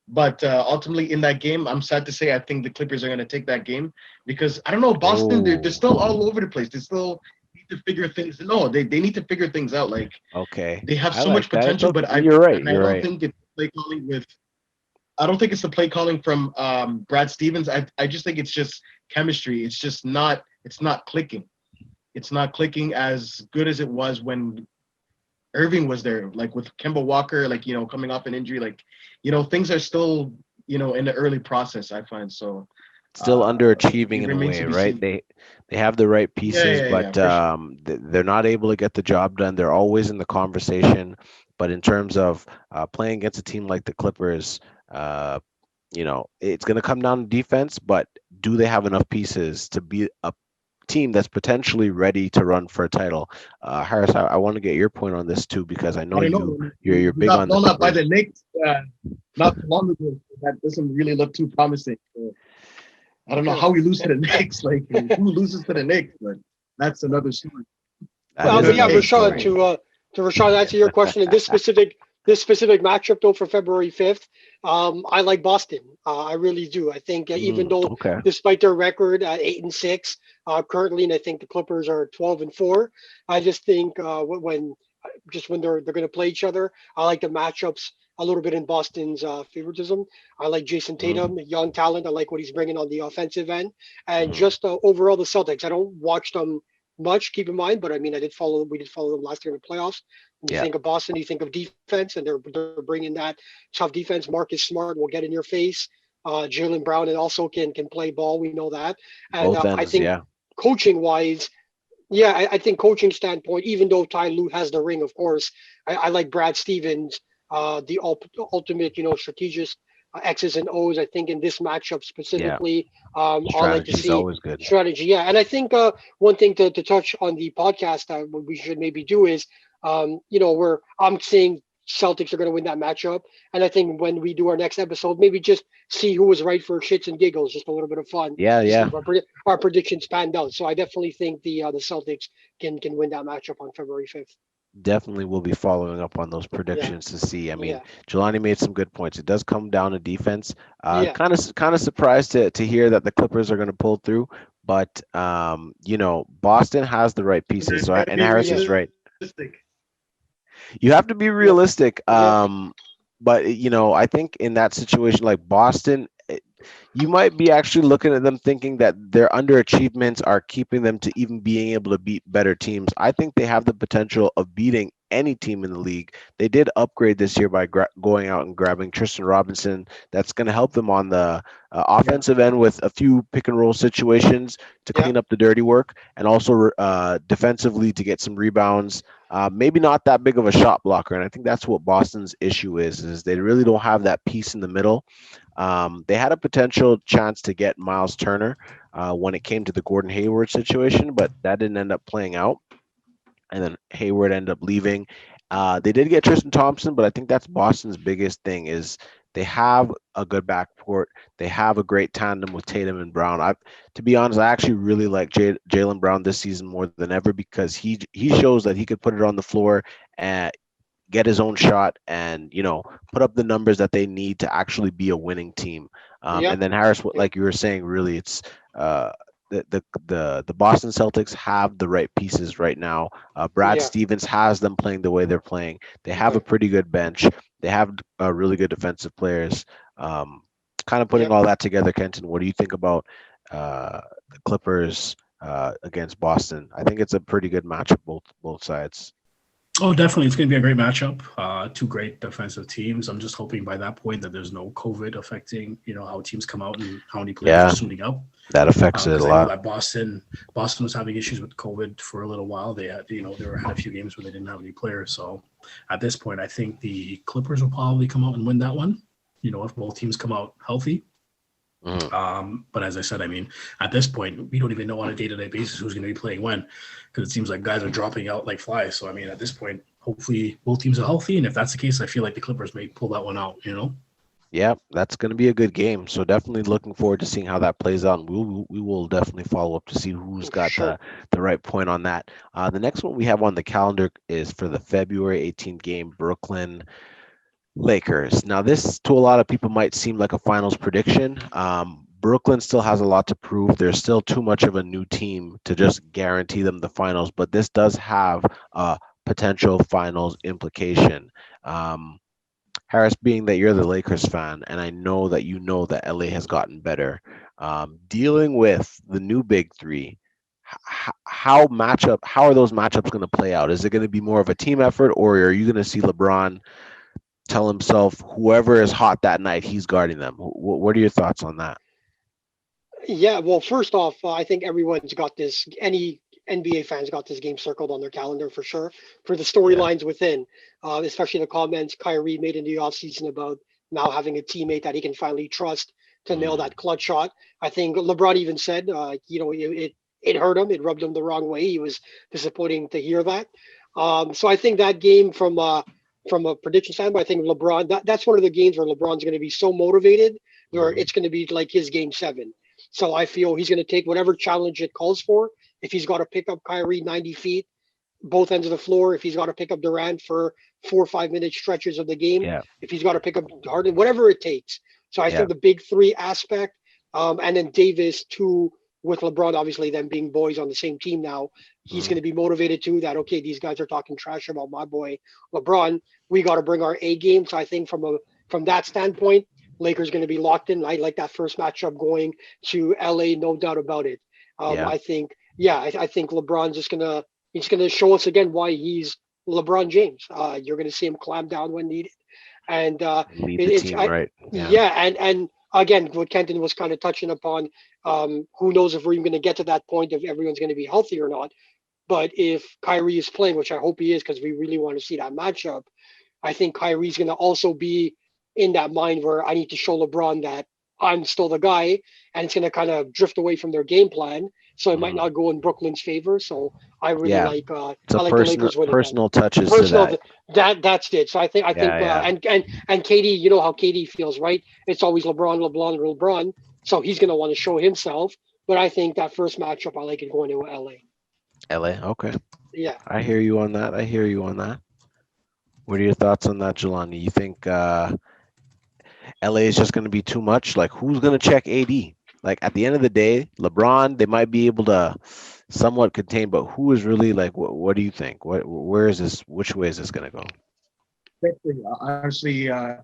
[SPEAKER 4] But ultimately, in that game, I'm sad to say I think the Clippers are going to take that game because I don't know, Boston. They're still all over the place. They still need to figure things. No, they need to figure things out. Like
[SPEAKER 1] Okay.
[SPEAKER 4] they have
[SPEAKER 1] I
[SPEAKER 4] so
[SPEAKER 1] like
[SPEAKER 4] much
[SPEAKER 1] that.
[SPEAKER 4] potential, but
[SPEAKER 1] You're right.
[SPEAKER 4] I don't think it's play calling with. I don't think it's the play calling from Brad Stevens. I just think it's just chemistry. It's just not. It's not clicking. It's not clicking as good as it was when Irving was there, like with Kemba Walker, like, coming off an injury, like, things are still, in the early process, I find. So
[SPEAKER 1] Still underachieving
[SPEAKER 4] it
[SPEAKER 1] in a
[SPEAKER 4] remains
[SPEAKER 1] way,
[SPEAKER 4] to be
[SPEAKER 1] right?
[SPEAKER 4] seen.
[SPEAKER 1] They have the right pieces, but
[SPEAKER 4] For sure.
[SPEAKER 1] they're not able to get the job done. They're always in the conversation, but in terms of playing against a team like the Clippers, it's going to come down to defense, but do they have enough pieces to be a team that's potentially ready to run for a title? Harris, I want to get your point on this too, because I know
[SPEAKER 4] I don't know.
[SPEAKER 1] you're
[SPEAKER 4] We
[SPEAKER 1] big
[SPEAKER 4] got
[SPEAKER 1] on the
[SPEAKER 4] blown up by
[SPEAKER 1] Clippers.
[SPEAKER 4] the Knicks not too long ago. That doesn't really look too promising. So I don't know how we lose to the Knicks. Like, who loses to the Knicks? But that's another story.
[SPEAKER 1] That is
[SPEAKER 2] But yeah,
[SPEAKER 1] another
[SPEAKER 2] Rashawn,
[SPEAKER 1] story.
[SPEAKER 2] to Rashawn, answer your question in this specific matchup though for February 5th, I like Boston. I really do. I think even though
[SPEAKER 1] Okay.
[SPEAKER 2] despite their record at 8-6 currently, and I think the Clippers are 12-4, I just think when they're going to play each other, I like the matchups a little bit in Boston's favoritism. I like Jason
[SPEAKER 1] Mhm.
[SPEAKER 2] Tatum, young talent. I like what he's bringing on the offensive end, and
[SPEAKER 1] Mhm.
[SPEAKER 2] just overall the Celtics. I don't watch them much, keep in mind, but I mean, we did follow them last year in the playoffs. When you
[SPEAKER 1] Yeah.
[SPEAKER 2] think of Boston, you think of defense, and they're bringing that tough defense. Marcus Smart will get in your face. Jaylen Brown and also can play ball. We know that, and
[SPEAKER 1] Both
[SPEAKER 2] I
[SPEAKER 1] ends,
[SPEAKER 2] think
[SPEAKER 1] yeah.
[SPEAKER 2] coaching wise, yeah, I think coaching standpoint, even though Ty Lue has the ring, of course, I like Brad Stevens, the ultimate, strategist, X's and O's. I think in this matchup
[SPEAKER 1] Yeah.
[SPEAKER 2] specifically, I like to
[SPEAKER 1] Strategy is
[SPEAKER 2] see
[SPEAKER 1] always good.
[SPEAKER 2] strategy. Yeah, and I think one thing to touch on the podcast that we should maybe do is, where I'm saying Celtics are going to win that matchup, and I think when we do our next episode, maybe just see who was right for shits and giggles, just a little bit of fun
[SPEAKER 1] Yeah,
[SPEAKER 2] to see
[SPEAKER 1] yeah.
[SPEAKER 2] if our predictions panned out. So I definitely think the Celtics can win that matchup on February 5th.
[SPEAKER 1] Definitely will be following up on those
[SPEAKER 2] Yeah,
[SPEAKER 1] predictions to see. I mean,
[SPEAKER 2] yeah,
[SPEAKER 1] Jelani made some good points. It does come down to defense.
[SPEAKER 2] yeah.
[SPEAKER 1] Kind of surprised to hear that the Clippers are going to pull through, but Boston has the right
[SPEAKER 4] And
[SPEAKER 1] pieces.
[SPEAKER 4] then
[SPEAKER 1] So,
[SPEAKER 4] gotta
[SPEAKER 1] and
[SPEAKER 4] be
[SPEAKER 1] Harris is right.
[SPEAKER 4] realistic.
[SPEAKER 1] You have to be
[SPEAKER 2] Yep,
[SPEAKER 1] realistic.
[SPEAKER 2] yep,
[SPEAKER 1] But I think in that situation like Boston, you might be actually looking at them thinking that their underachievements are keeping them to even being able to beat better teams. I think they have the potential of beating any team in the league. They did upgrade this year by going out and grabbing Tristan Robinson. That's going to help them on the
[SPEAKER 4] Yeah.
[SPEAKER 1] offensive end with a few pick and roll situations to
[SPEAKER 2] yep,
[SPEAKER 1] clean up the dirty work, and also defensively to get some rebounds. Maybe not that big of a shot blocker, and I think that's what Boston's issue is they really don't have that piece in the middle. They had a potential chance to get Miles Turner when it came to the Gordon Hayward situation, but that didn't end up playing out. And then Hayward ended up leaving. They did get Tristan Thompson, but I think that's Boston's biggest thing is they have a good backcourt. They have a great tandem with Tatum and Brown. To be honest, I actually really like Jaylen Brown this season more than ever because he shows that he could put it on the floor and get his own shot and put up the numbers that they need to actually be a winning team. And
[SPEAKER 2] yep,
[SPEAKER 1] then Harris,
[SPEAKER 2] yep,
[SPEAKER 1] like you were saying, really it's uh, the Boston Celtics have the right pieces right now. Brad
[SPEAKER 2] yeah.
[SPEAKER 1] Stevens has them playing the way they're playing. They have a
[SPEAKER 2] Okay,
[SPEAKER 1] pretty good bench. They have really good defensive players. Um, Kind of putting
[SPEAKER 2] yep.
[SPEAKER 1] all that together, Kenton. What do you think about the Clippers against Boston? I think it's a pretty good matchup, both sides.
[SPEAKER 3] Oh, definitely. It's going to be a great matchup. Two great defensive teams. I'm just hoping by that point that there's no COVID affecting, how teams come out and how many players are
[SPEAKER 1] Yeah,
[SPEAKER 3] suiting up.
[SPEAKER 1] that affects it a
[SPEAKER 3] Because I know
[SPEAKER 1] lot.
[SPEAKER 3] that Boston was having issues with COVID for a little while. They had, had a few games where they didn't have any players. So at this point, I think the Clippers will probably come out and win that one. If both teams come out healthy.
[SPEAKER 1] Mhm.
[SPEAKER 3] But as I said, I mean, at this point, we don't even know on a day-to-day basis who's going to be playing when, because it seems like guys are dropping out like flies. So, I mean, at this point, hopefully both teams are healthy. And if that's the case, I feel like the Clippers may pull that one out,
[SPEAKER 1] Yeah, that's going to be a good game. So definitely looking forward to seeing how that plays out. And we will definitely follow up to see who's got
[SPEAKER 2] Sure.
[SPEAKER 1] the right point on that. The next one we have on the calendar is for the February 18th game, Brooklyn Lakers. Now, this to a lot of people might seem like a finals prediction. Brooklyn still has a lot to prove. There's still too much of a new team to just guarantee them the finals, but this does have a potential finals implication. Um, Harris, being that you're the Lakers fan, and I know that you know that LA has gotten better, dealing with the new big three, how are those matchups going to play out? Is it going to be more of a team effort, or are you going to see LeBron tell himself whoever is hot that night, he's guarding them? What are your thoughts on that?
[SPEAKER 2] Yeah, well, first off, I think everyone's got this. Any NBA fans got this game circled on their calendar for sure. For the
[SPEAKER 1] Yeah.
[SPEAKER 2] storylines within, especially the comments Kyrie made in the offseason about now having a teammate that he can finally trust to nail
[SPEAKER 1] Mm,
[SPEAKER 2] that clutch shot. I think LeBron even said, it hurt him, it rubbed him the wrong way. He was disappointing to hear that. So I think that game from a prediction standpoint, I think LeBron that's one of the games where LeBron's going to be so motivated, where
[SPEAKER 1] mhm.
[SPEAKER 2] it's going to be like his game seven. So I feel he's going to take whatever challenge it calls for. If he's got to pick up Kyrie 90 feet, both ends of the floor, if he's got to pick up Durant for 4 or 5 minute stretches of the game,
[SPEAKER 1] Yeah,
[SPEAKER 2] if he's got to pick up Harden, whatever it takes. So I
[SPEAKER 1] yeah,
[SPEAKER 2] think the big three aspect, and then Davis too, with LeBron obviously them being boys on the same team now, he's
[SPEAKER 1] mhm.
[SPEAKER 2] going to be motivated too. That okay, these guys are talking trash about my boy LeBron. We got to bring our A game. So I think from that standpoint, Lakers going to be locked in. I like that first matchup going to LA, no doubt about it.
[SPEAKER 1] Yeah.
[SPEAKER 2] I think, yeah, I think LeBron's just gonna he's gonna show us again why he's LeBron James. You're gonna see him clamp down when needed, and
[SPEAKER 1] Lead
[SPEAKER 2] it,
[SPEAKER 1] the
[SPEAKER 2] it's
[SPEAKER 1] team, right? Yeah.
[SPEAKER 2] yeah, and again, what Kenton was kind of touching upon. Who knows if we're even gonna get to that point if everyone's gonna be healthy or not? But if Kyrie is playing, which I hope he is, because we really want to see that matchup, I think Kyrie's going to also be in that mind where I need to show LeBron that I'm still the guy, and it's going to kind of drift away from their game plan. So it might
[SPEAKER 1] Mhm.
[SPEAKER 2] not go in Brooklyn's favor. So I really
[SPEAKER 1] Yeah.
[SPEAKER 2] like
[SPEAKER 1] It's a
[SPEAKER 2] I like the
[SPEAKER 1] personal
[SPEAKER 2] Lakers winning that.
[SPEAKER 1] personal touches to
[SPEAKER 2] Personal,
[SPEAKER 1] that.
[SPEAKER 2] that's it. So I think
[SPEAKER 1] Yeah, yeah.
[SPEAKER 2] and Katie, you know how Katie feels, right? It's always LeBron, LeBron, LeBron. So he's going to want to show himself. But I think that first matchup, I like it going to LA.
[SPEAKER 1] LA. Okay.
[SPEAKER 2] Yeah.
[SPEAKER 1] I hear you on that. I hear you on that. What are your thoughts on that, Jelani? You think LA is just going to be too much? Like, who's going to check AD? Like, at the end of the day, LeBron, they might be able to somewhat contain, but who is really like, what do you think? Where is this? Which way is this going to go?
[SPEAKER 4] Definitely. Honestly, I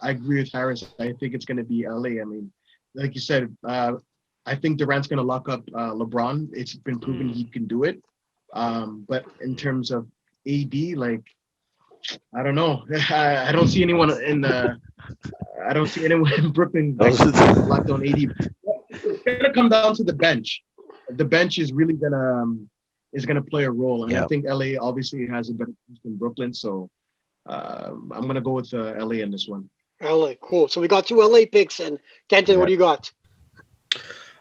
[SPEAKER 4] agree with Harris. I think it's going to be LA. I mean, like you said, I think Durant's going to lock up LeBron. It's been proven
[SPEAKER 1] Mm,
[SPEAKER 4] he can do it. But in terms of AD, like I don't know. I don't see anyone in the. I don't see anyone in Brooklyn that
[SPEAKER 1] those are
[SPEAKER 4] can lock
[SPEAKER 1] the,
[SPEAKER 4] down AD. It's gonna come down to the bench. The bench is really gonna play a role, and I
[SPEAKER 1] yeah.
[SPEAKER 4] think LA obviously has a better bench than Brooklyn. So I'm gonna go with LA in this one.
[SPEAKER 2] LA, cool. So we got two LA picks, and Kenton, what
[SPEAKER 1] Yeah.
[SPEAKER 2] do you got?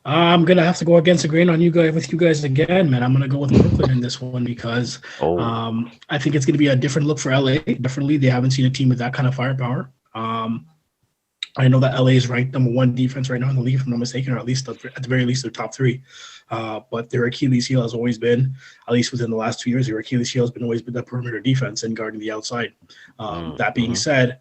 [SPEAKER 3] I'm gonna have to go against the grain on you guys with you guys again, man. I'm gonna go with Brooklyn in this one because
[SPEAKER 1] Oh,
[SPEAKER 3] I think it's gonna be a different look for LA. Definitely, they haven't seen a team with that kind of firepower. I know that LA is ranked number one defense right now in the league, if I'm not mistaken, or at least at the very least they're top three. But their Achilles heel has always been, at least within the last 2 years, their Achilles heel has been always been the perimeter defense and guarding the outside. That being
[SPEAKER 1] mhm.
[SPEAKER 3] said,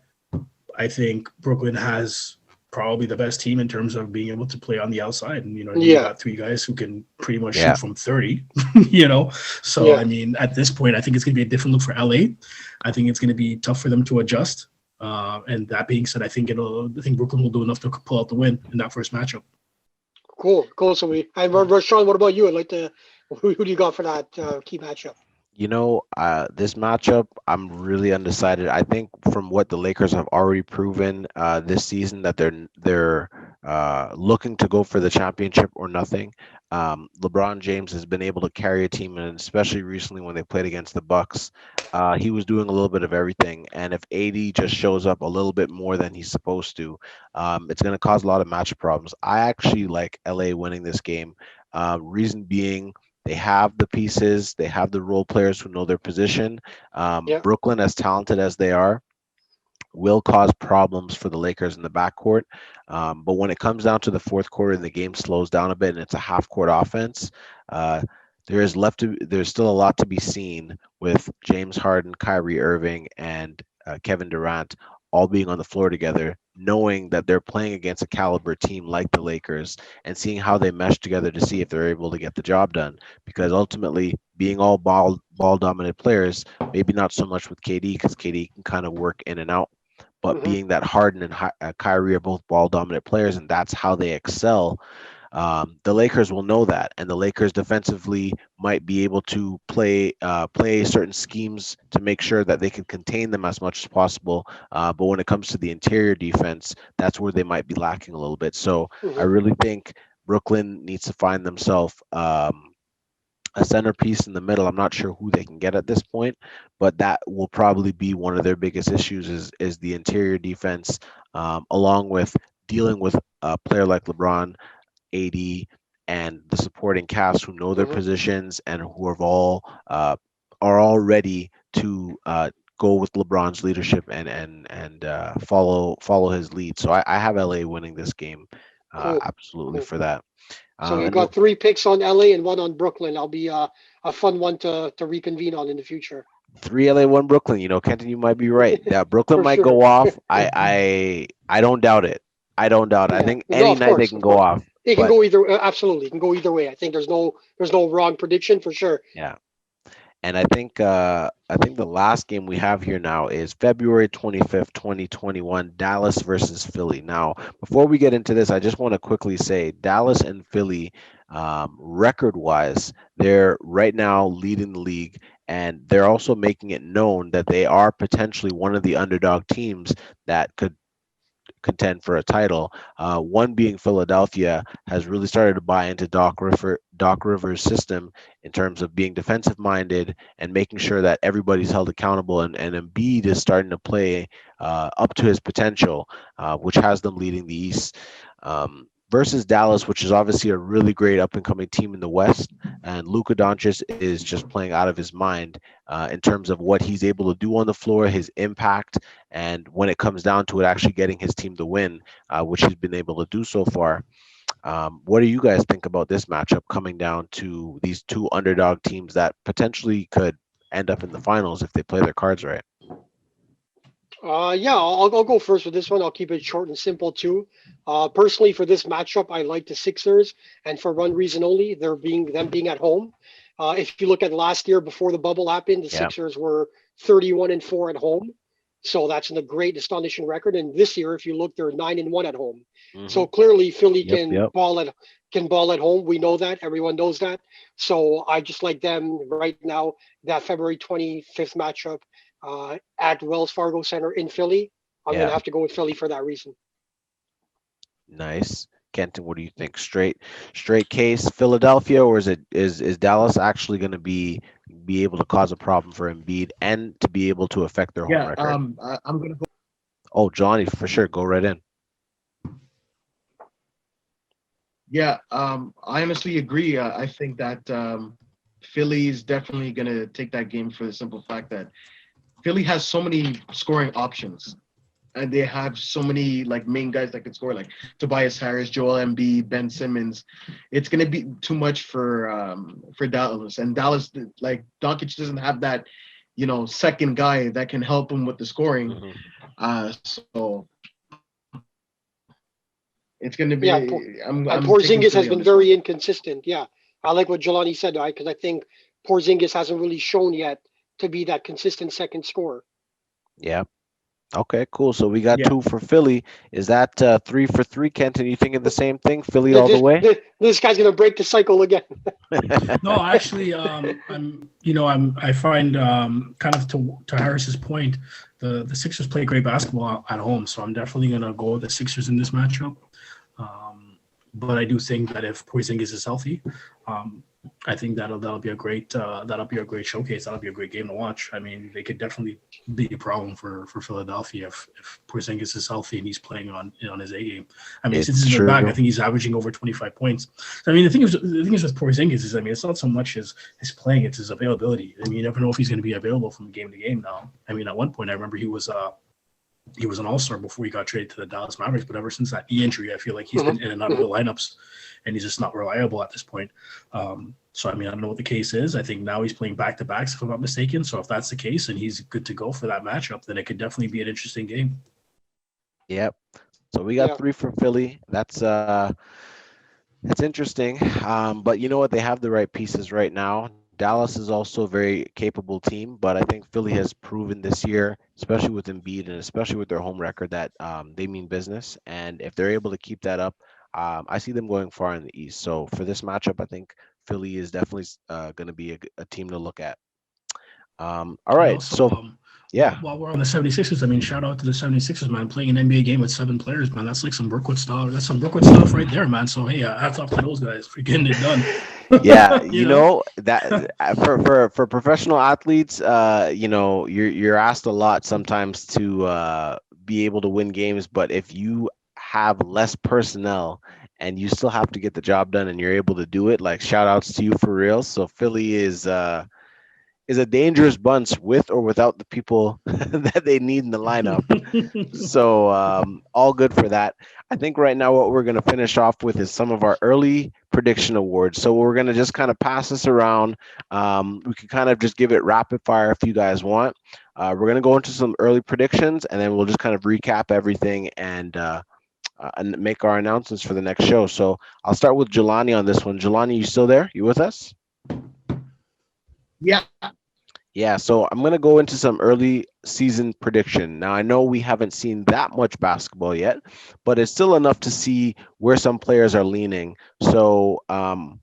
[SPEAKER 3] I think Brooklyn has probably the best team in terms of being able to play on the outside. And, you
[SPEAKER 2] Yeah,
[SPEAKER 3] got three guys who can pretty much
[SPEAKER 1] Yeah.
[SPEAKER 3] shoot from 30, you know? So,
[SPEAKER 2] yeah.
[SPEAKER 3] I mean, at this point, I think it's going to be a different look for LA. I think it's going to be tough for them to adjust. And that being said, I think Brooklyn will do enough to pull out the win in that first matchup.
[SPEAKER 2] Cool, cool. So we and Rashawn, what about you? I'd like to. Who do you got for that key matchup?
[SPEAKER 1] This matchup, I'm really undecided. I think from what the Lakers have already proven this season that they're looking to go for the championship or nothing. LeBron James has been able to carry a team, and especially recently when they played against the Bucks, he was doing a little bit of everything. And if AD just shows up a little bit more than he's supposed to, it's going to cause a lot of match problems. I actually like LA winning this game. Reason being, they have the pieces, they have the role players who know their position.
[SPEAKER 2] Yeah,
[SPEAKER 1] Brooklyn, as talented as they are, will cause problems for the Lakers in the backcourt. But when it comes down to the fourth quarter and the game slows down a bit and it's a half-court offense, uh, there's still a lot to be seen with James Harden, Kyrie Irving, and Kevin Durant all being on the floor together, knowing that they're playing against a caliber team like the Lakers and seeing how they mesh together to see if they're able to get the job done. Because ultimately, being all ball dominant players, maybe not so much with KD because KD can kind of work in and out, but
[SPEAKER 2] Hmm.
[SPEAKER 1] being that Harden and Kyrie are both ball dominant players and that's how they excel, the Lakers will know that, and the Lakers defensively might be able to play certain schemes to make sure that they can contain them as much as possible. But when it comes to the interior defense, that's where they might be lacking a little bit. So I
[SPEAKER 2] Hmm.
[SPEAKER 1] really think Brooklyn needs to find themselves a centerpiece in the middle. I'm not sure who they can get at this point, but that will probably be one of their biggest issues is the interior defense, along with dealing with a player like LeBron, AD, and the supporting cast who know their
[SPEAKER 2] Hmm.
[SPEAKER 1] positions and who are all ready to go with LeBron's leadership and follow his lead. So I have LA winning this game,
[SPEAKER 2] Cool.
[SPEAKER 1] absolutely
[SPEAKER 2] Cool.
[SPEAKER 1] for that.
[SPEAKER 2] So we
[SPEAKER 1] And
[SPEAKER 2] got 3 picks on LA and one on Brooklyn. I'll be a fun one to reconvene on in the future.
[SPEAKER 1] three LA, one Brooklyn. Kenton, you might be right. That Brooklyn
[SPEAKER 2] For
[SPEAKER 1] might
[SPEAKER 2] sure.
[SPEAKER 1] go off. I don't doubt it. I don't doubt it. I
[SPEAKER 2] Yeah.
[SPEAKER 1] think
[SPEAKER 2] No,
[SPEAKER 1] any
[SPEAKER 2] of
[SPEAKER 1] night they
[SPEAKER 2] course,
[SPEAKER 1] can
[SPEAKER 2] of
[SPEAKER 1] go
[SPEAKER 2] course.
[SPEAKER 1] off.
[SPEAKER 2] It can
[SPEAKER 1] But
[SPEAKER 2] go either. Absolutely, it can go either way. I think there's no wrong prediction for sure.
[SPEAKER 1] yeah. And I think the last game we have here now is February 25th, 2021, Dallas versus Philly. Now, before we get into this, I just want to quickly say Dallas and Philly, record-wise, they're right now leading the league, and they're also making it known that they are potentially one of the underdog teams that could contend for a title. One being Philadelphia has really started to buy into Doc Rivers' system in terms of being defensive minded and making sure that everybody's held accountable. And Embiid is starting to play up to his potential, which has them leading the East. Versus Dallas, which is obviously a really great up and coming team in the West, and Luka Doncic is just playing out of his mind in terms of what he's able to do on the floor, his impact, and when it comes down to it, actually getting his team to win, which he's been able to do so far. What do you guys think about this matchup coming down to these two underdog teams that potentially could end up in the finals if they play their cards right?
[SPEAKER 2] Yeah, I'll go first with this one. I'll keep it short and simple too. Personally, for this matchup, I like the Sixers, and for one reason only: them being at home. If you look at last year before the bubble happened, the
[SPEAKER 1] Yeah.
[SPEAKER 2] Sixers were 31-4 at home, so that's a great, astonishing record. And this year, if you look, they're 9-1 at home.
[SPEAKER 1] Hmm.
[SPEAKER 2] So clearly, Philly
[SPEAKER 1] Yep. Yep.
[SPEAKER 2] can ball at home. We know that. Everyone knows that. So I just like them right now. That February 25th matchup at Wells Fargo Center in Philly. I'm going
[SPEAKER 1] Yeah.
[SPEAKER 2] to have to go with Philly for that reason.
[SPEAKER 1] Nice. Kenton, what do you think? Straight case Philadelphia, or is Dallas actually going to be able to cause a problem for Embiid and to be able to affect their home
[SPEAKER 4] Yeah,
[SPEAKER 1] record?
[SPEAKER 4] I'm gonna go.
[SPEAKER 1] Oh, Johnny, for sure, go right in.
[SPEAKER 4] Yeah, I honestly agree. I think that Philly is definitely gonna take that game for the simple fact that Philly has so many scoring options, and they have so many like main guys that can score, like Tobias Harris, Joel Embiid, Ben Simmons. It's gonna be too much for Dallas, and Dallas, like Doncic doesn't have that, second guy that can help him with the scoring.
[SPEAKER 1] Hmm.
[SPEAKER 4] So it's gonna
[SPEAKER 2] Yeah,
[SPEAKER 4] be.
[SPEAKER 2] and
[SPEAKER 4] I'm taking
[SPEAKER 2] Porzingis has
[SPEAKER 4] Philly on
[SPEAKER 2] been
[SPEAKER 4] this one.
[SPEAKER 2] very inconsistent. Yeah, I like what Jelani said, right? Because I think Porzingis hasn't really shown yet to be that consistent second scorer.
[SPEAKER 1] Yeah. Okay, cool. So we got
[SPEAKER 4] Yeah.
[SPEAKER 1] two for Philly. Is that three for three, Kenton? You thinking the same thing? Philly
[SPEAKER 2] This
[SPEAKER 1] all the
[SPEAKER 2] this,
[SPEAKER 1] way?
[SPEAKER 2] this, this guy's going to break the cycle again.
[SPEAKER 3] No, actually, I find kind of to Harris's point, the Sixers play great basketball at home, so I'm definitely gonna go with the Sixers in this matchup. But I do think that if Porzingis is healthy, I think that'll be a great showcase. That'll be a great game to watch. I mean, they could definitely be a problem for Philadelphia if Porzingis is healthy and he's playing on his A game. I mean, since
[SPEAKER 1] It's
[SPEAKER 3] he's been back, I
[SPEAKER 1] true.
[SPEAKER 3] think he's averaging over 25 points. I mean, the thing is with Porzingis is, I mean, it's not so much his playing, it's his availability. I mean, you never know if he's going to be available from game to game now. I mean, at one point, I remember he was he was an all-star before he got traded to the Dallas Mavericks. But ever since that knee injury, I feel like he's been in and out of the lineups, and he's just not reliable at this point. So, I mean, I don't know what the case is. I think now he's playing back-to-backs, if I'm not mistaken. So if that's the case and he's good to go for that matchup, then it could definitely be an interesting game.
[SPEAKER 1] Yep. So we got 3 for Philly. That's interesting. But you know what? They have the right pieces right now. Dallas is also a very capable team, but I think Philly has proven this year, especially with Embiid and especially with their home record, that they mean business. And if they're able to keep that up, I see them going far in the East. So for this matchup, I think Philly is definitely going to be a team to look at. All right.
[SPEAKER 3] Also, while we're on the 76ers, I mean, shout out to the 76ers, man, playing an NBA game with 7 players, man. That's like some Brookwood style. That's some Brookwood stuff right there, man. So, hey, hats off to those guys for getting it done.
[SPEAKER 1] Yeah, you know that for professional athletes, you're asked a lot sometimes to be able to win games, but if you have less personnel and you still have to get the job done and you're able to do it, like shout outs to you for real. So Philly is a dangerous bunch with or without the people that they need in the lineup. So all good for that. I think right now what we're going to finish off with is some of our early prediction awards. So we're going to just kind of pass this around. We can kind of just give it rapid fire if you guys want. We're going to go into some early predictions, and then we'll just kind of recap everything and make our announcements for the next show. So I'll start with Jelanie on this one. Jelanie, you still there? You with us?
[SPEAKER 4] Yeah.
[SPEAKER 1] Yeah, so I'm going to go into some early season prediction. Now, I know we haven't seen that much basketball yet, but it's still enough to see where some players are leaning. So I'll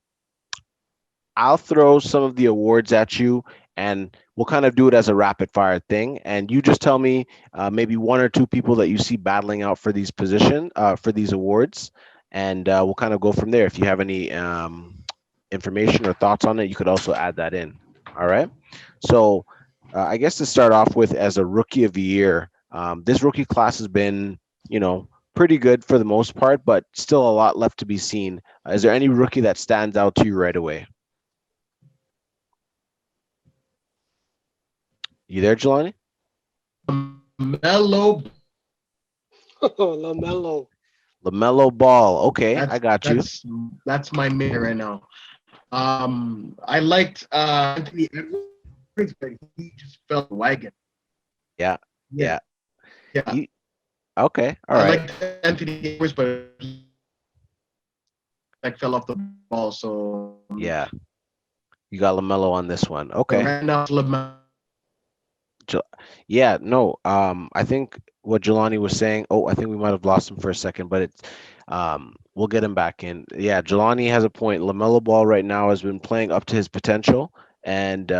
[SPEAKER 1] throw some of the awards at you, and we'll kind of do it as a rapid fire thing. And you just tell me maybe 1 or 2 people that you see battling out for these for these awards, and we'll kind of go from there. If you have any information or thoughts on it, you could also add that in. All right. So I guess to start off with, as a rookie of the year, this rookie class has been, pretty good for the most part, but still a lot left to be seen. Is there any rookie that stands out to you right away? You there, Jelanie?
[SPEAKER 4] LaMelo.
[SPEAKER 1] LaMelo Ball. Okay, I got you.
[SPEAKER 4] That's my man right now. I liked Anthony Edwards, but he just fell the wagon.
[SPEAKER 1] Yeah. Okay, all right.
[SPEAKER 4] I liked Anthony Edwards, but he fell off the ball. So
[SPEAKER 1] yeah, you got LaMelo on this one. Okay.
[SPEAKER 4] Right now, LaMelo.
[SPEAKER 1] Yeah, no. I think what Jelanie was saying. Oh, I think we might have lost him for a second, but it's we'll get him back in. Yeah, Jelanie has a point. LaMelo Ball right now has been playing up to his potential, and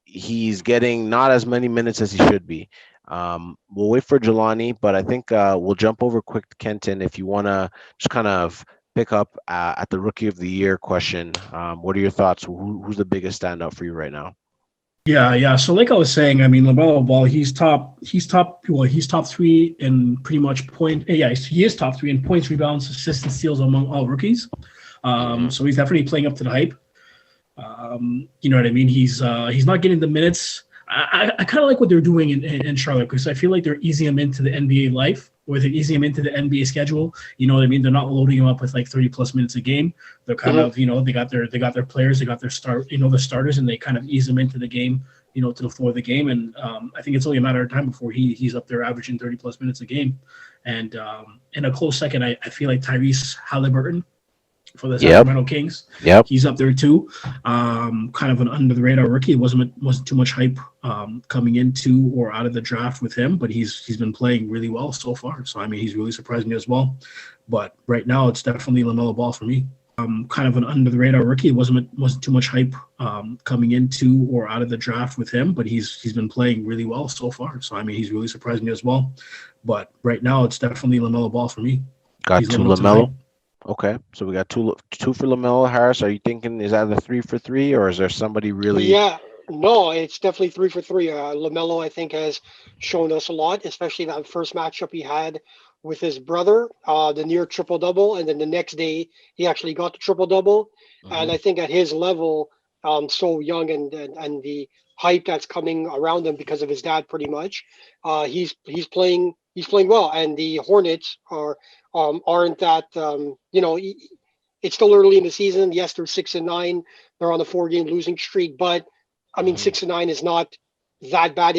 [SPEAKER 1] he's getting not as many minutes as he should be. We'll wait for Jelanie, but I think we'll jump over quick to Kenton if you want to just kind of pick up at the Rookie of the Year question. What are your thoughts? Who's the biggest standout for you right now?
[SPEAKER 3] Yeah. So like I was saying, I mean, LaMelo Ball, he's top 3 in pretty much point. Yeah, he is top 3 in points, rebounds, assists, and steals among all rookies. So he's definitely playing up to the hype. You know what I mean? He's not getting the minutes. I kind of like what they're doing in Charlotte, because I feel like they're easing him into the NBA life, or they're easing him into the NBA schedule. You know what I mean? They're not loading him up with like 30 plus minutes a game. They're kind of, they got their players, they got their the starters, and they kind of ease them into the game, to the floor of the game. And I think it's only a matter of time before he's up there averaging 30 plus minutes a game. And in a close second, I feel like Tyrese Halliburton for the Sacramento Kings.
[SPEAKER 1] Yep.
[SPEAKER 3] He's up there too. Kind of an under the radar rookie. It wasn't too much hype coming into or out of the draft with him, but he's been playing really well so far. So I mean, he's really surprised me as well. But right now, it's definitely LaMelo Ball for me. Kind of an under the radar rookie. It wasn't too much hype coming into or out of the draft with him, but he's been playing really well so far. So I mean, he's really surprised me as well. But right now, it's definitely LaMelo Ball for me.
[SPEAKER 1] Got 2 LaMelo. Okay, so we got two for LaMelo. Harris, are you thinking is that a 3 for 3, or is there somebody really?
[SPEAKER 2] Yeah, no, it's definitely 3 for 3. LaMelo, I think, has shown us a lot, especially that first matchup he had with his brother, the near triple double, and then the next day he actually got the triple double. And I think at his level, so young and the hype that's coming around him because of his dad, pretty much. He's playing well, and the Hornets aren't that it's still early in the season. Yes, they're 6-9. They're on a 4-game losing streak, but I mean,
[SPEAKER 1] Mhm.
[SPEAKER 2] 6-9 is not that bad.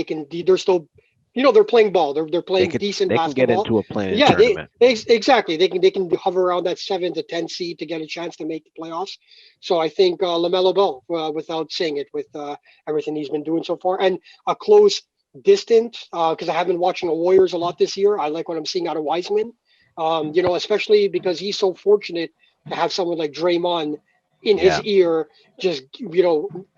[SPEAKER 2] They're still, they're playing ball. They're
[SPEAKER 1] They
[SPEAKER 2] playing
[SPEAKER 1] could
[SPEAKER 2] decent
[SPEAKER 1] they can get
[SPEAKER 2] basketball.
[SPEAKER 1] into a playing
[SPEAKER 2] Yeah,
[SPEAKER 1] tournament.
[SPEAKER 2] exactly. They can hover around that 7 to 10 seed to get a chance to make the playoffs. So I think Lamelo Ball, without saying it, with everything he's been doing so far, and a close distance, because I have been watching the Warriors a lot this year. I like what I'm seeing out of Wiseman. Especially because he's so fortunate to have someone like Draymond in his
[SPEAKER 1] Yeah,
[SPEAKER 2] ear. Just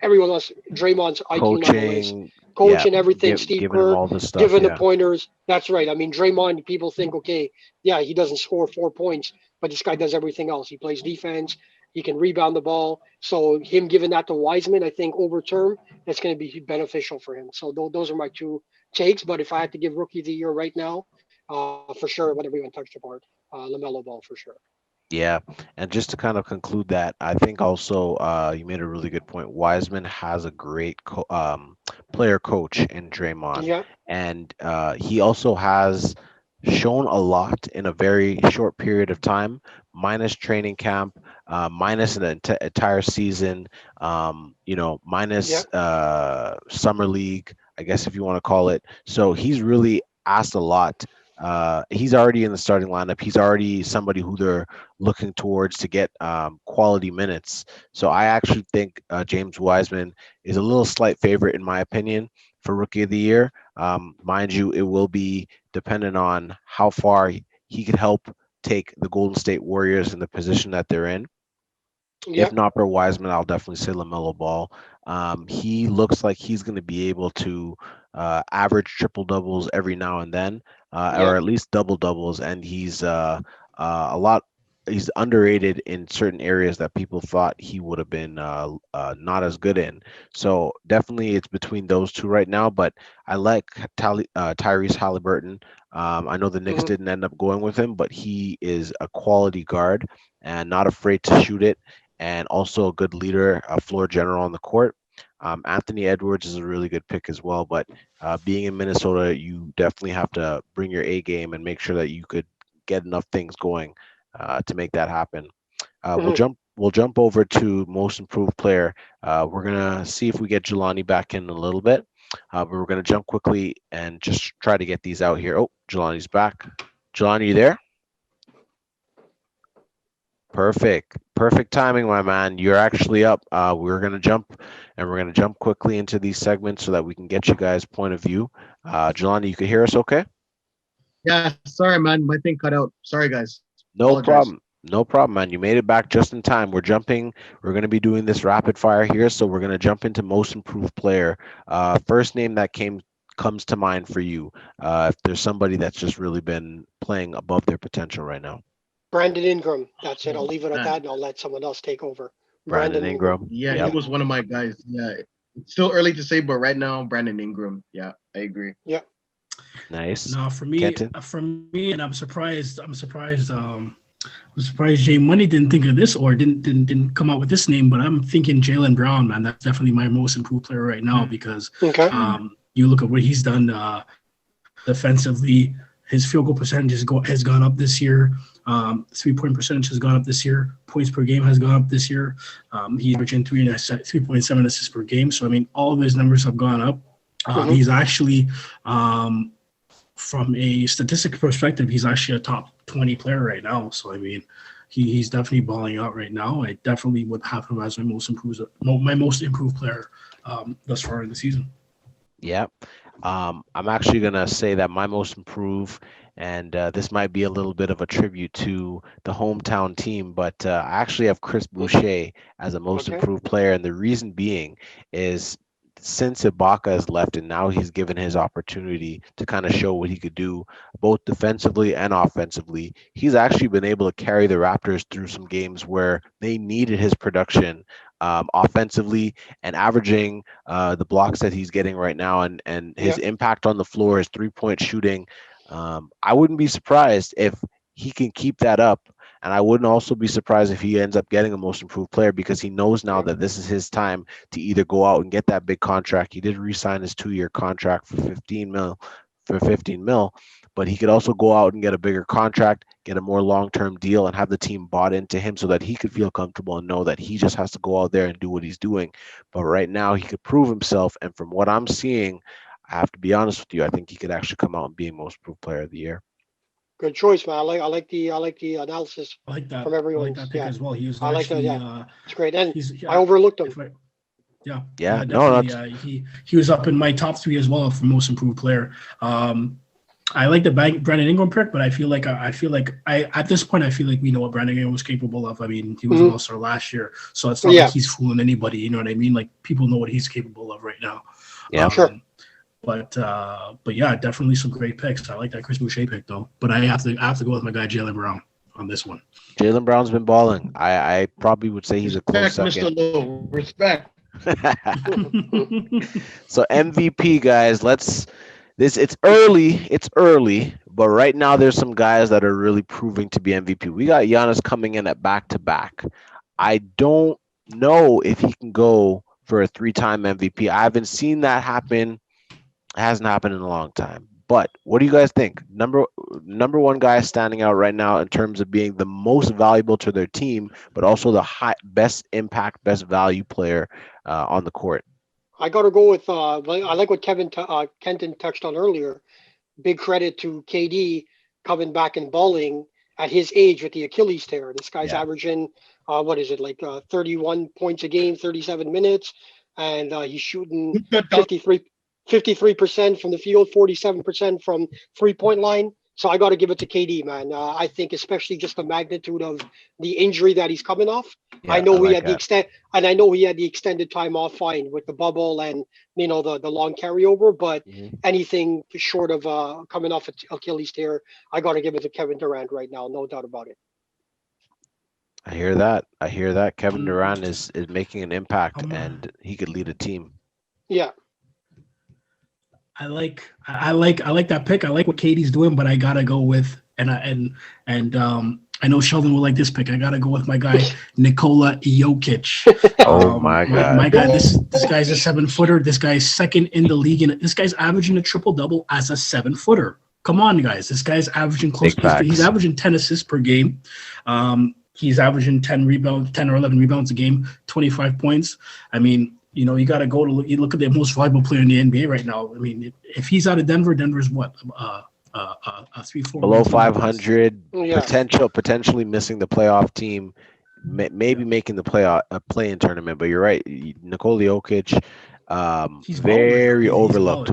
[SPEAKER 2] everyone else, Draymond's IQ level is
[SPEAKER 1] coaching.
[SPEAKER 2] coach
[SPEAKER 1] Yeah,
[SPEAKER 2] and everything. Steve
[SPEAKER 1] giving him
[SPEAKER 2] Kerr
[SPEAKER 1] all the stuff.
[SPEAKER 2] giving the
[SPEAKER 1] Yeah,
[SPEAKER 2] pointers. That's right. I mean, Draymond, people think, okay, yeah, he doesn't score 4 points, but this guy does everything else. He plays defense. He can rebound the ball. So him giving that to Wiseman, I think over term, that's going to be beneficial for him. So those are my two takes. But if I had to give Rookie of the Year right now, for sure, whatever you want touched apart, Lamelo Ball for sure.
[SPEAKER 1] yeah. And just to kind of conclude that, I think also you made a really good point. Wiseman has a great player coach in Draymond,
[SPEAKER 2] Yeah,
[SPEAKER 1] and he also has shown a lot in a very short period of time, minus training camp, minus an entire season,
[SPEAKER 2] yeah,
[SPEAKER 1] minus summer league, I guess if you want to call it. So he's really asked a lot. He's already in the starting lineup. He's already somebody who they're looking towards to get quality minutes. So I actually think James Wiseman is a little slight favorite in my opinion for Rookie of the Year. Mind you, it will be dependent on how far he could help take the Golden State Warriors in the position that they're in.
[SPEAKER 2] yeah.
[SPEAKER 1] If not for Wiseman, I'll definitely say LaMelo Ball. He looks like he's going to be able to average triple doubles every now and then, or
[SPEAKER 2] Yep.
[SPEAKER 1] at least double doubles, and he's a lot. He's underrated in certain areas that people thought he would have been not as good in. So definitely, it's between those two right now. But I like Tyrese Halliburton. I know the Knicks
[SPEAKER 2] Hmm.
[SPEAKER 1] didn't end up going with him, but he is a quality guard and not afraid to shoot it and also a good leader, a floor general on the court. Anthony Edwards is a really good pick as well, but being in Minnesota, you definitely have to bring your A game and make sure that you could get enough things going to make that happen. We'll
[SPEAKER 2] Hmm.
[SPEAKER 1] jump over to most improved player. We're gonna see if we get Jelani back in a little bit, but we're gonna jump quickly and just try to get these out here. Oh, Jelani's back. Jelani, you there? Perfect. Perfect timing, my man. You're actually up. We're gonna jump and we're gonna jump quickly into these segments so that we can get you guys' point of view. Jelani, you can hear us okay?
[SPEAKER 4] Yeah, sorry, man. My thing cut out. Sorry, guys.
[SPEAKER 1] No
[SPEAKER 4] Apologize.
[SPEAKER 1] problem. No problem, man. You made it back just in time. We're jumping. We're going to be doing this rapid fire here, so we're going to jump into most improved player. First name that comes to mind for you. If there's somebody that's just really been playing above their potential right now.
[SPEAKER 2] Brandon Ingram. That's it. I'll
[SPEAKER 4] Oh,
[SPEAKER 2] leave it at that,
[SPEAKER 4] man.
[SPEAKER 2] and I'll let someone else take over.
[SPEAKER 1] Brandon
[SPEAKER 2] Brandon Ingram.
[SPEAKER 1] Ingram.
[SPEAKER 4] Yeah, he
[SPEAKER 1] Yep.
[SPEAKER 2] Yeah,
[SPEAKER 4] was one of my guys. Yeah, it's still early to say, but right now, Brandon Ingram. Yeah, I agree.
[SPEAKER 2] yeah.
[SPEAKER 1] Nice.
[SPEAKER 3] No,
[SPEAKER 1] Kenton.
[SPEAKER 3] for me, and I'm surprised. I'm surprised Jay Money didn't think of this or didn't come out with this name. But I'm thinking Jaylen Brown, man. That's definitely my most improved player right now because
[SPEAKER 2] Okay.
[SPEAKER 3] you look at what he's done defensively. His field goal percentage has gone up this year. 3-point percentage has gone up this year. Points per game has gone up this year. He's averaging 3.7 assists per game. So I mean, all of his numbers have gone up.
[SPEAKER 2] Mhm.
[SPEAKER 3] He's actually, from a statistic perspective, he's actually a top 20 player right now. So I mean, he's definitely balling out right now. I definitely would have him as my most improved player thus far in the season.
[SPEAKER 1] Yep. I'm actually gonna say that my most improved, and this might be a little bit of a tribute to the hometown team, but I actually have Chris Boucher as a most
[SPEAKER 2] Okay.
[SPEAKER 1] improved player, and the reason being is since Ibaka has left and now he's given his opportunity to kind of show what he could do both defensively and offensively, he's actually been able to carry the Raptors through some games where they needed his production offensively and averaging the blocks that he's getting right now and his
[SPEAKER 2] Yeah.
[SPEAKER 1] impact on the floor, his 3-point shooting. I wouldn't be surprised if he can keep that up And I wouldn't also be surprised if he ends up getting a most improved player, because he knows now that this is his time to either go out and get that big contract. He did re-sign his 2-year contract for 15 mil, but he could also go out and get a bigger contract, get a more long-term deal, and have the team bought into him so that he could feel comfortable and know that he just has to go out there and do what he's doing. But right now he could prove himself, and from what I'm seeing, I have to be honest with you, I think he could actually come out and be most improved player of the year.
[SPEAKER 2] Good choice, man. I like the analysis
[SPEAKER 3] I like that.
[SPEAKER 2] from
[SPEAKER 3] I
[SPEAKER 2] everyone.
[SPEAKER 3] like that pick as well. He was
[SPEAKER 2] I like that.
[SPEAKER 3] actually
[SPEAKER 2] Yeah, it's great. And
[SPEAKER 3] he's
[SPEAKER 2] I overlooked him.
[SPEAKER 3] if I, yeah,
[SPEAKER 1] Yeah, no,
[SPEAKER 3] definitely.
[SPEAKER 1] that's
[SPEAKER 3] He was up in my top 3 as well for most improved player. I like the Brandon Ingram pick, but I feel like at this point I feel like we know what Brandon Ingram was capable of. I mean, he was an all-star last year, so it's not like he's fooling anybody. You know what I mean? Like, people know what he's capable of right now.
[SPEAKER 1] Yeah,
[SPEAKER 2] sure.
[SPEAKER 3] But yeah, definitely some great picks. I like that Chris Boucher pick though. But I have to go with my guy Jaylen Brown on this one.
[SPEAKER 1] Jaylen Brown's been balling. I probably would say he's a close
[SPEAKER 4] Respect,
[SPEAKER 1] second.
[SPEAKER 4] Mr. Lowe. Respect.
[SPEAKER 1] So MVP guys, it's early, but right now there's some guys that are really proving to be MVP. We got Giannis coming in at back-to-back. I don't know if he can go for a 3-time MVP. I haven't seen that happen. It hasn't happened in a long time. But what do you guys think? Number one guy standing out right now in terms of being the most valuable to their team, but also the best impact, best value player on the court.
[SPEAKER 2] I got to go with. I like what Kenton touched on earlier. Big credit to KD coming back and balling at his age with the Achilles tear. This guy's averaging, what is it, like 31 points a game, 37 minutes, and he's shooting 53% from the field, 47% from 3-point line. So I got to give it to KD, man. I think especially just the magnitude of the injury that he's coming off.
[SPEAKER 1] Yeah,
[SPEAKER 2] I know
[SPEAKER 1] I
[SPEAKER 2] he
[SPEAKER 1] like
[SPEAKER 2] had
[SPEAKER 1] that.
[SPEAKER 2] I know he had the extended time off fine with the bubble and the long carryover, but anything short of coming off Achilles tear, I got to give it to Kevin Durant right now, no doubt about it.
[SPEAKER 1] I hear that. Kevin Durant is making an impact, and he could lead a team.
[SPEAKER 2] Yeah.
[SPEAKER 3] I like that pick. I like what Katie's doing, but I gotta go with I know Sheldon will like this pick. I gotta go with my guy Nikola Jokic.
[SPEAKER 1] Oh my God!
[SPEAKER 3] My guy, this guy's a 7-footer. This guy's second in the league, and this guy's averaging a triple-double as a 7-footer. Come on, guys! This guy's averaging he's averaging 10 assists per game. He's averaging 10 or 11 rebounds a game, 25 points. I mean, you got to go to you look at the most valuable player in the NBA right now. I mean, if he's out of Denver's what? 3-4
[SPEAKER 1] below 500, potentially missing the playoff team, maybe making the play-in tournament. But you're right, Nikola Jokic, very overlooked.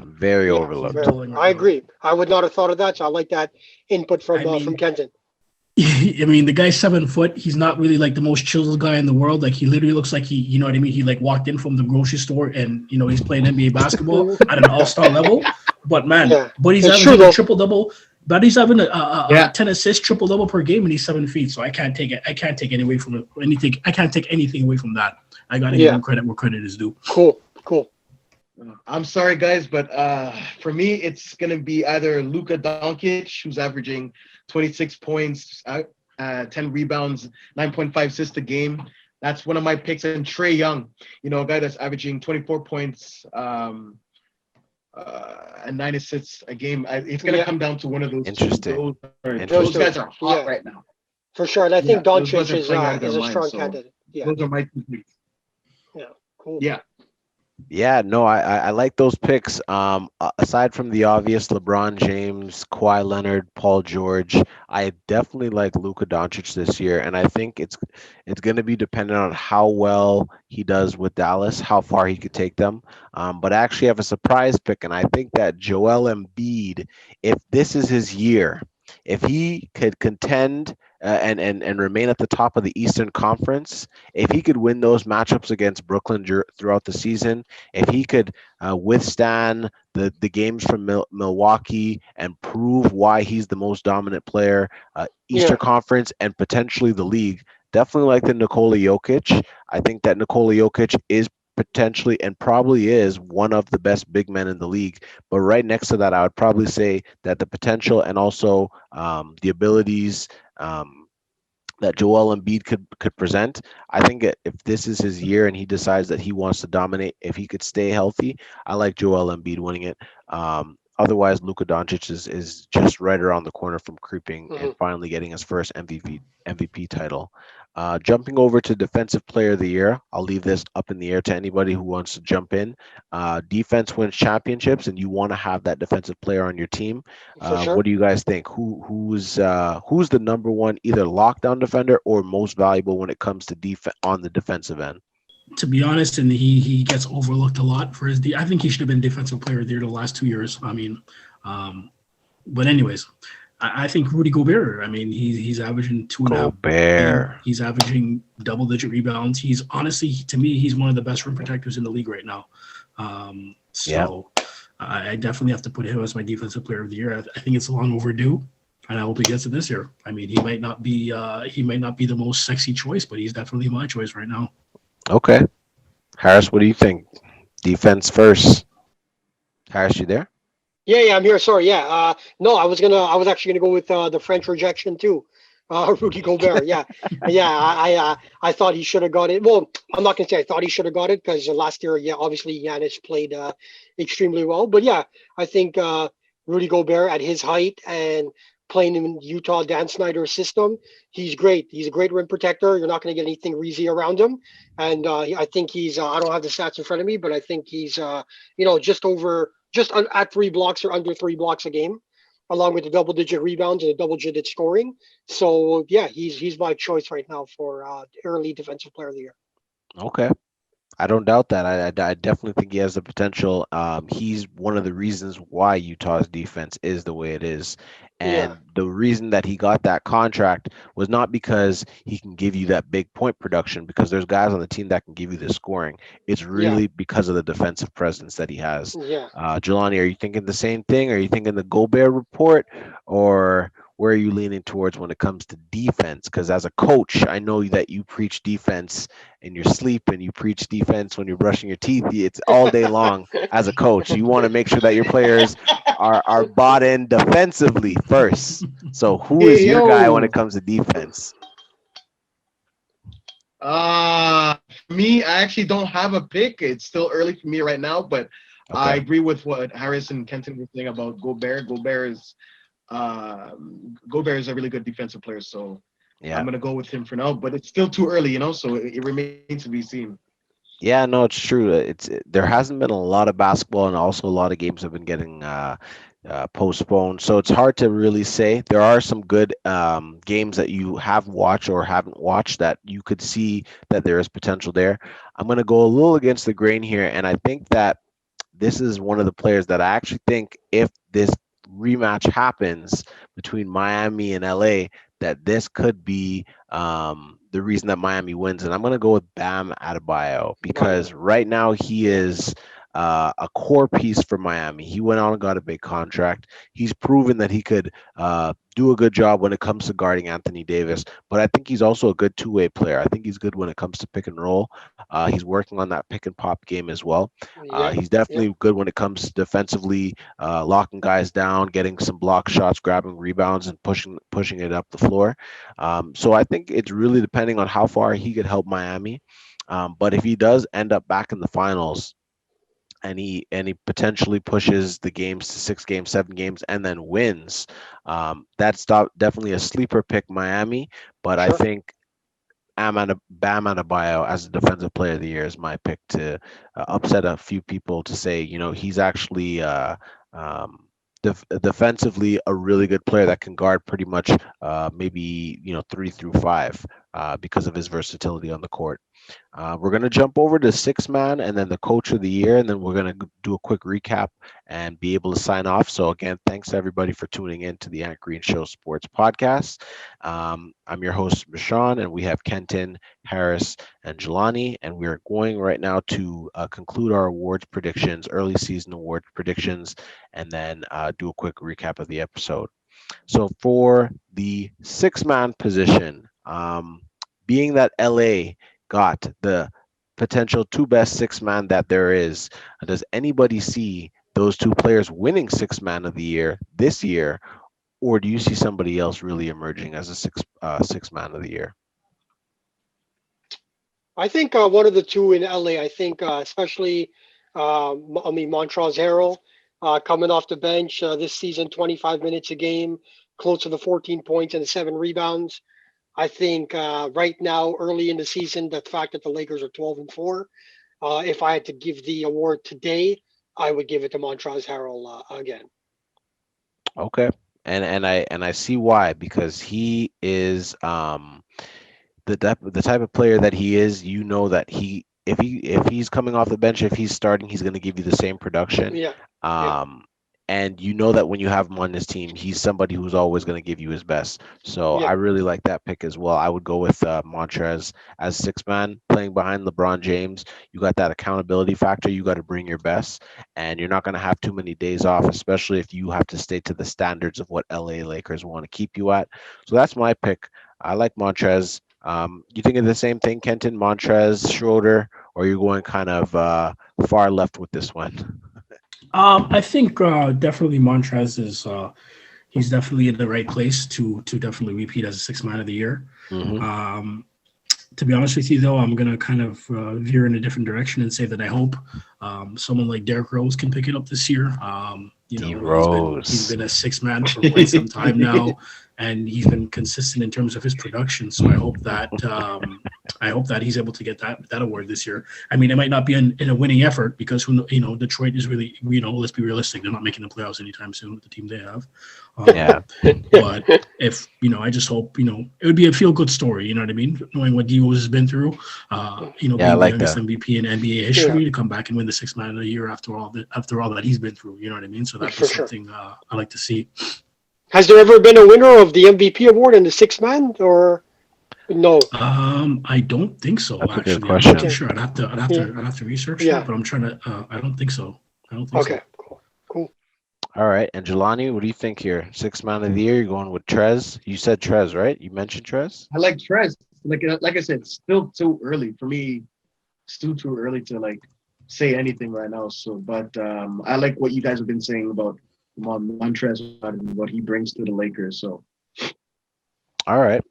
[SPEAKER 2] I agree. I would not have thought of that. So I like that input from Kenton.
[SPEAKER 3] I mean, the guy's 7 foot. He's not really like the most chiseled guy in the world. Like, he literally looks like you know what I mean? He like walked in from the grocery store and, he's playing NBA basketball at an all-star level. But man, he's having a triple-double. But he's having a 10 assists, triple-double per game, and he's 7 feet. So I can't take it. I can't take anything away from that. I got to give him credit where credit is due.
[SPEAKER 2] Cool.
[SPEAKER 4] I'm sorry, guys, but for me, it's going to be either Luka Doncic, who's averaging 26 points, 10 rebounds, 9.5 assists a game. That's one of my picks. And Trae Young, a guy that's averaging 24 points and 9 assists a game. It's going to come down to one of those.
[SPEAKER 1] Interesting.
[SPEAKER 4] Those guys are hot right now.
[SPEAKER 2] For sure. And I think Doncic is a strong candidate. Yeah.
[SPEAKER 4] Those are my 2 picks.
[SPEAKER 2] Yeah, cool.
[SPEAKER 4] Yeah.
[SPEAKER 1] Yeah, no, I like those picks. Aside from the obvious LeBron James, Kawhi Leonard, Paul George, I definitely like Luka Doncic this year, and I think it's going to be dependent on how well he does with Dallas, how far he could take them. But I actually have a surprise pick, and I think that Joel Embiid, if this is his year, if he could contend and remain at the top of the Eastern Conference, if he could win those matchups against Brooklyn throughout the season, if he could withstand the games from Milwaukee and prove why he's the most dominant player, Eastern Conference and potentially the league, definitely like the Nikola Jokic. I think that Nikola Jokic is potentially and probably is one of the best big men in the league. But right next to that, I would probably say that the potential and also the abilities, that Joel Embiid could present. I think if this is his year and he decides that he wants to dominate, if he could stay healthy, I like Joel Embiid winning it. Otherwise, Luka Doncic is just right around the corner from creeping and
[SPEAKER 2] Hmm.
[SPEAKER 1] finally getting his first MVP title. Jumping over to Defensive Player of the Year, I'll leave this up in the air to anybody who wants to jump in. Defense wins championships, and you want to have that defensive player on your team.
[SPEAKER 2] For
[SPEAKER 1] What
[SPEAKER 2] sure.
[SPEAKER 1] do you guys think? Who's the number one either lockdown defender or most valuable when it comes to defense on the defensive end?
[SPEAKER 3] To be honest, and he gets overlooked a lot for his. I think he should have been defensive player of the year the last 2 years. I mean, um, but anyways, I think Rudy Gobert. I mean, he's averaging 2.5 game.
[SPEAKER 1] Gobert.
[SPEAKER 3] He's averaging double-digit rebounds. He's honestly, to me, he's one of the best rim protectors in the league right now.
[SPEAKER 1] Yeah.
[SPEAKER 3] So I definitely have to put him as my defensive player of the year. I think it's long overdue, and I hope he gets it this year. I mean, he might not be the most sexy choice, but he's definitely my choice right now.
[SPEAKER 1] Okay. Harris, what do you think? Defense first. Harris, you there?
[SPEAKER 2] Yeah, I'm here. Sorry. Yeah. No, I was actually gonna go with the French rejection too. Rudy Gobert. Yeah, yeah. I thought he should have got it. Well, I'm not gonna say I thought he should have got it because last year, yeah, obviously Giannis played extremely well. But yeah, I think Rudy Gobert at his height and playing in Utah Dan Snyder's system, he's great. He's a great rim protector. You're not going to get anything greasy around him, and I think he's. I don't have the stats in front of me, but I think he's at 3 blocks or under 3 blocks a game, along with the double-digit rebounds and the double-digit scoring. So yeah, he's my choice right now for early defensive player of the year.
[SPEAKER 1] Okay. I don't doubt that. I definitely think he has the potential. He's one of the reasons why Utah's defense is the way it is.
[SPEAKER 2] Yeah,
[SPEAKER 1] And the reason that he got that contract was not because he can give you that big point production, because there's guys on the team that can give you the scoring. It's
[SPEAKER 2] yeah,
[SPEAKER 1] really because of the defensive presence that he has.
[SPEAKER 2] yeah.
[SPEAKER 1] Jelani, are you thinking the same thing? Are you thinking the Gobert report, or where are you leaning towards when it comes to defense? Because as a coach, I know that you preach defense in your sleep and you preach defense when you're brushing your teeth. It's all day long as a coach. You want to make sure that your players are bought in defensively first. So who is
[SPEAKER 4] Hey
[SPEAKER 1] your guy when
[SPEAKER 4] yo,
[SPEAKER 1] it comes to defense?
[SPEAKER 4] for me, I actually don't have a pick. It's still early for me right now, but I
[SPEAKER 1] Okay.
[SPEAKER 4] agree with what Harris and Kenton were saying about Gobert. Gobert is a really good defensive player, so
[SPEAKER 1] Yeah.
[SPEAKER 4] I'm gonna go with him for now. But it's still too early, so it remains to be seen.
[SPEAKER 1] Yeah, no, it's true. There hasn't been a lot of basketball, and also a lot of games have been getting postponed. So it's hard to really say. There are some good games that you have watched or haven't watched that you could see that there is potential there. I'm going to go a little against the grain here, and I think that this is one of the players that I actually think, if this rematch happens between Miami and LA, that this could be the reason that Miami wins. And I'm going to go with Bam Adebayo,
[SPEAKER 2] Right.
[SPEAKER 1] because right now he is a core piece for Miami. He went on and got a big contract. He's proven that he could do a good job when it comes to guarding Anthony Davis, but I think he's also a good two-way player. I think he's good when it comes to pick and roll. He's working on that pick and pop game as well.
[SPEAKER 2] Yep.
[SPEAKER 1] He's
[SPEAKER 2] Yep.
[SPEAKER 1] definitely good when it comes defensively, locking guys down, getting some block shots, grabbing rebounds, and pushing it up the floor. So I think it's really depending on how far he could help Miami. But if he does end up back in the finals, and he potentially pushes the games to 6 games, 7 games, and then wins, that's definitely a sleeper pick, Miami. But I
[SPEAKER 2] Sure.
[SPEAKER 1] think Bam Adebayo as a defensive player of the year is my pick to upset a few people, to say, he's actually um, defensively a really good player that can guard pretty much maybe 3 through 5 because of his versatility on the court. We're going to jump over to six man and then the coach of the year, and then we're going to do a quick recap and be able to sign off. So again, thanks to everybody for tuning in to the Ant Green Show Sports Podcast. I'm your host, Rahshawn, and we have Kenton, Harris, and Jelanie, and we're going right now to conclude our awards predictions, early season awards predictions, and then do a quick recap of the episode. So for the six-man position, being that LA got the potential two best six-man that there is, does anybody see those two players winning six-man of the year this year, or do you see somebody else really emerging as Sixth Man of the Year?
[SPEAKER 2] I think one of the two in LA. I think especially, Montrezl Harrell coming off the bench this season, 25 minutes a game, close to the 14 points and the 7 rebounds. I think right now, early in the season, the fact that the Lakers are 12-4, if I had to give the award today, I would give it to Montrezl Harrell again.
[SPEAKER 1] Okay, and I see why, because he is the type of player that he is. You know that if he's coming off the bench, if he's starting, he's going to give you the same production.
[SPEAKER 2] Yeah, yeah,
[SPEAKER 1] Um, and you know that when you have him on this team, he's somebody who's always going to give you his best. So
[SPEAKER 2] yeah,
[SPEAKER 1] I really like that pick as well. I would go with Montrez as six man playing behind LeBron James. You got that accountability factor. You got to bring your best, and you're not going to have too many days off, especially if you have to stay to the standards of what LA Lakers want to keep you at. So that's my pick. I like Montrez. You think of the same thing, Kenton, Montrez, Schroeder, or you're going kind of far left with this one?
[SPEAKER 3] I think definitely Montrez is he's definitely in the right place to definitely repeat as a Sixth Man of the Year.
[SPEAKER 1] Mm-hmm.
[SPEAKER 3] To be honest with you, though, I'm gonna kind of veer in a different direction and say that I hope someone like Derrick Rose can pick it up this year. He's been a sixth man for quite some time now, and he's been consistent in terms of his production. So I hope that he's able to get that award this year. I mean, it might not be in a winning effort because Detroit is really, let's be realistic, they're not making the playoffs anytime soon with the team they have.
[SPEAKER 1] Yeah.
[SPEAKER 3] But if I just hope it would be a feel good story. You know what I mean? Knowing what D-Rose has been through, being the youngest MVP in NBA history to come back and win the Sixth Man of the Year after all that he's been through. You know what I mean? So that's something I like to see.
[SPEAKER 2] Has there ever been a winner of the MVP award in the Sixth Man, or no?
[SPEAKER 3] I don't think so.
[SPEAKER 1] That's
[SPEAKER 3] actually,
[SPEAKER 1] a good question.
[SPEAKER 3] I'm not too sure. I'd have to research that, but I'm trying to. I don't think so.
[SPEAKER 2] Okay, cool.
[SPEAKER 1] All right, and Jelanie, what do you think here? Sixth Man of the Year, you're going with Trez. You said Trez, right? You mentioned Trez.
[SPEAKER 4] I like Trez. Like I said, it's still too early for me. Still too early to say anything right now. So, but I like what you guys have been saying about Montrez and what he brings to the Lakers. So,
[SPEAKER 1] all right,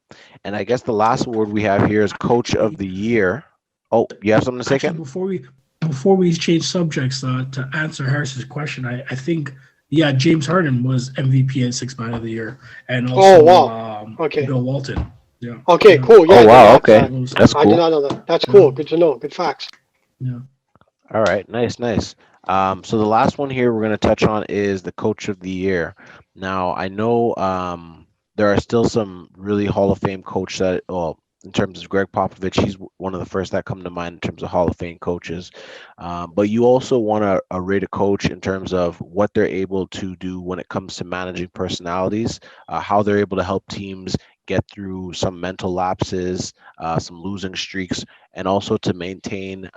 [SPEAKER 1] and I guess the last award we have here is Coach of the Year. Oh, you have something to say, Ken?
[SPEAKER 3] Before we change subjects to answer Harris's question, I think James Harden was MVP and Sixth Man of the Year, and also Bill Walton. Yeah.
[SPEAKER 2] Okay, cool. Yeah.
[SPEAKER 1] Oh wow. Okay, that's
[SPEAKER 2] I
[SPEAKER 1] cool.
[SPEAKER 2] did not know that. That's cool. Good to know. Good facts.
[SPEAKER 3] Yeah.
[SPEAKER 1] All right, nice. So the last one here we're going to touch on is the Coach of the Year. Now I know there are still some really Hall of Fame coach that, in terms of Greg Popovich, he's one of the first that come to mind in terms of Hall of Fame coaches. But you also want to rate a coach in terms of what they're able to do when it comes to managing personalities, how they're able to help teams get through some mental lapses, some losing streaks, and also to maintain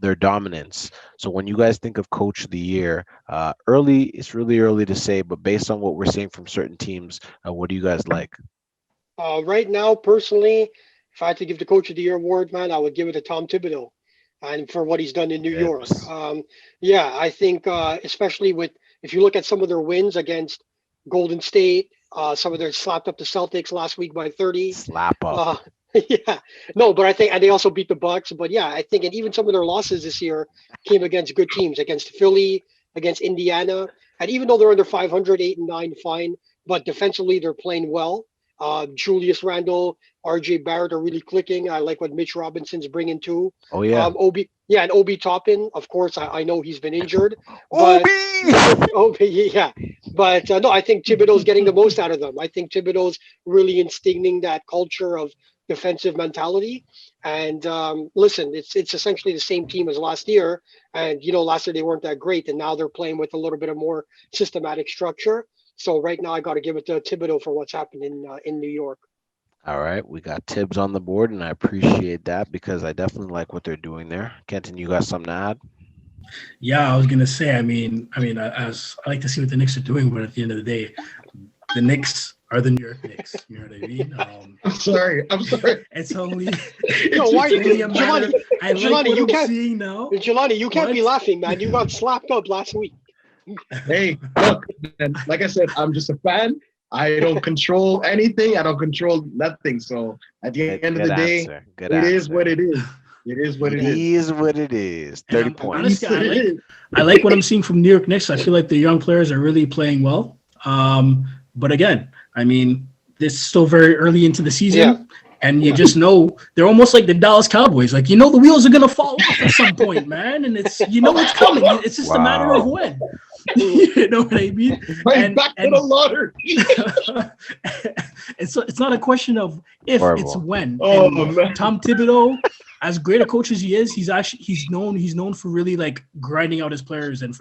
[SPEAKER 1] their dominance. So when you guys think of Coach of the Year, it's really early to say, but based on what we're seeing from certain teams, what do you guys like?
[SPEAKER 2] Right now, personally, if I had to give the Coach of the Year award, man, I would give it to Tom Thibodeau, and for what he's done in New York. I think especially if you look at some of their wins against Golden State, some of their slapped up the Celtics last week by 30.
[SPEAKER 1] Slap up.
[SPEAKER 2] But I think, and they also beat the Bucks. But I think, and even some of their losses this year came against good teams, against Philly, against Indiana, and even though they're under 500, 8-9, fine, but defensively they're playing well. Julius Randle, RJ Barrett are really clicking. I like what Mitch Robinson's bringing too.
[SPEAKER 1] Oh yeah.
[SPEAKER 2] And Obi Toppin, of course. I know he's been injured.
[SPEAKER 1] Obi.
[SPEAKER 2] Yeah. But no, I think Thibodeau's getting the most out of them. I think Thibodeau's really instilling that culture of defensive mentality. And listen, it's essentially the same team as last year. And last year they weren't that great, and now they're playing with a little bit of more systematic structure. So right now I got to give it to Thibodeau for what's happened in New York.
[SPEAKER 1] All right, we got Tibbs on the board, and I appreciate that because I definitely like what they're doing there. Kenton, you got something to add?
[SPEAKER 3] Yeah, I was gonna say. I mean, as I like to see what the Knicks are doing, but at the end of the day, the Knicks are the New York Knicks. You know what I mean?
[SPEAKER 4] I'm sorry.
[SPEAKER 3] It's only.
[SPEAKER 2] Jelanie, you can't.
[SPEAKER 3] Seeing now.
[SPEAKER 2] Jelanie, you can't be laughing, man. You got slapped up last week.
[SPEAKER 4] Hey, look, man, like I said, I'm just a fan. I don't control anything. I don't control nothing. So at the end of
[SPEAKER 1] Good
[SPEAKER 4] the day,
[SPEAKER 1] answer. Good
[SPEAKER 4] it is what
[SPEAKER 1] answer.
[SPEAKER 4] it is. It is what
[SPEAKER 1] It
[SPEAKER 4] it is.
[SPEAKER 1] is what it is.
[SPEAKER 3] And
[SPEAKER 1] 30
[SPEAKER 4] At
[SPEAKER 1] points.
[SPEAKER 4] least
[SPEAKER 3] honestly,
[SPEAKER 4] it is.
[SPEAKER 3] I like what I'm seeing from New York Knicks. I feel like the young players are really playing well. But again, I mean, this is still very early into the season.
[SPEAKER 2] Yeah.
[SPEAKER 3] And you just know they're almost like the Dallas Cowboys. Like, the wheels are going to fall off at some point, man. And it's coming. It's just a matter of
[SPEAKER 1] Wow.
[SPEAKER 3] when. You know what I mean?
[SPEAKER 4] Right back to the lottery.
[SPEAKER 3] It's not a question of if,
[SPEAKER 1] Horrible.
[SPEAKER 3] it's when.
[SPEAKER 4] Oh,
[SPEAKER 3] And
[SPEAKER 4] man.
[SPEAKER 3] Tom Thibodeau, as great a coach as he is, he's known for really like grinding out his players and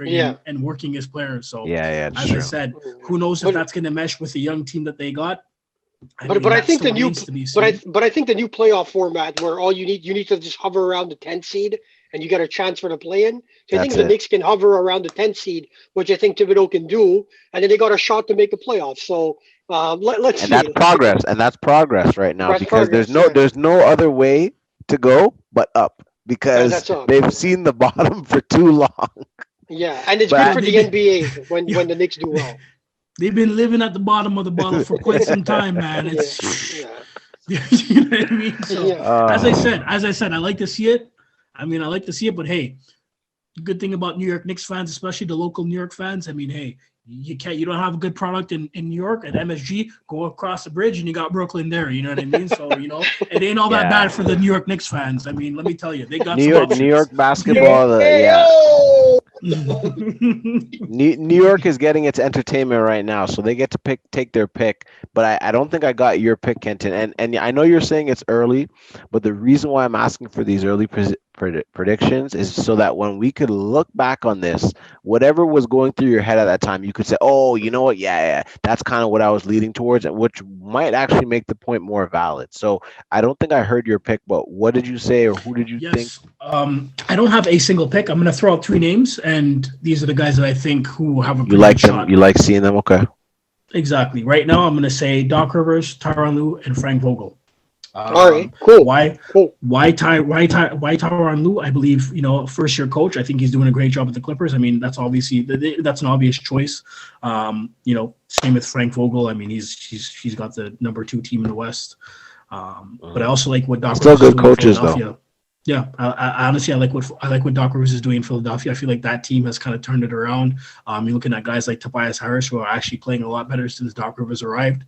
[SPEAKER 3] and working his players. So
[SPEAKER 1] Yeah, it's
[SPEAKER 3] as
[SPEAKER 1] true.
[SPEAKER 3] I said, who knows if that's going to mesh with the young team that they got.
[SPEAKER 2] But I think the new
[SPEAKER 3] but
[SPEAKER 2] but I think the new playoff format where all you need to just hover around the 10th seed and you get a chance for the play-in. So I think
[SPEAKER 1] That's
[SPEAKER 2] the
[SPEAKER 1] it.
[SPEAKER 2] Knicks can hover around the 10th seed, which I think Thibodeau can do, and then they got a shot to make the playoffs. So let's
[SPEAKER 1] And
[SPEAKER 2] see.
[SPEAKER 1] that's progress. And that's progress right now
[SPEAKER 2] That's
[SPEAKER 1] because
[SPEAKER 2] progress, yeah.
[SPEAKER 1] there's no other way to go but up because
[SPEAKER 2] that's up.
[SPEAKER 1] they've seen the bottom for too long.
[SPEAKER 2] Yeah, and it's
[SPEAKER 1] But
[SPEAKER 2] good for the NBA when the Knicks do well.
[SPEAKER 3] they've been living at the bottom of the bottle for quite some time, man. It's
[SPEAKER 2] Yeah.
[SPEAKER 3] you know what I mean? So
[SPEAKER 2] Yeah.
[SPEAKER 3] as I said, I like to see it. I mean, I like to see it, but hey, the good thing about New York Knicks fans, especially the local New York fans, I mean, hey, you don't have a good product in New York at MSG, go across the bridge and you got Brooklyn there. You know what I mean? So, it ain't all that
[SPEAKER 1] Yeah.
[SPEAKER 3] bad for the New York Knicks fans. I mean, let me tell you, they got
[SPEAKER 1] New
[SPEAKER 3] some
[SPEAKER 1] York
[SPEAKER 3] options.
[SPEAKER 1] New York basketball, yeah. New York is getting its entertainment right now, so they get to take their pick. But I don't think I got your pick, Kenton. And I know you're saying it's early, but the reason why I'm asking for these early predictions is so that when we could look back on this, whatever was going through your head at that time, you could say, "Oh, you know what? Yeah, that's kind of what I was leading towards," and which might actually make the point more valid. So I don't think I heard your pick, but what did you say, or who did you think?
[SPEAKER 3] Yes. I don't have a single pick. I'm going to throw out three names, and these are the guys that I think who have a
[SPEAKER 1] You
[SPEAKER 3] pretty
[SPEAKER 1] like
[SPEAKER 3] good
[SPEAKER 1] them?
[SPEAKER 3] shot.
[SPEAKER 1] You like seeing them? Okay.
[SPEAKER 3] Exactly. Right now, I'm going to say Doc Rivers, Tyronn Lue, and Frank Vogel.
[SPEAKER 2] All right, cool.
[SPEAKER 3] Why
[SPEAKER 2] Cool.
[SPEAKER 3] Tyronn Lue? I believe, first year coach. I think he's doing a great job with the Clippers. I mean, that's an obvious choice. Same with Frank Vogel. I mean, he's got the number 2 team in the West. But I also like what Doc
[SPEAKER 1] Still
[SPEAKER 3] Rivers is
[SPEAKER 1] good
[SPEAKER 3] doing in
[SPEAKER 1] coaches, though.
[SPEAKER 3] Philadelphia. Yeah, I honestly like what Doc Rivers is doing in Philadelphia. I feel like that team has kind of turned it around. You're looking at guys like Tobias Harris, who are actually playing a lot better since Doc Rivers arrived.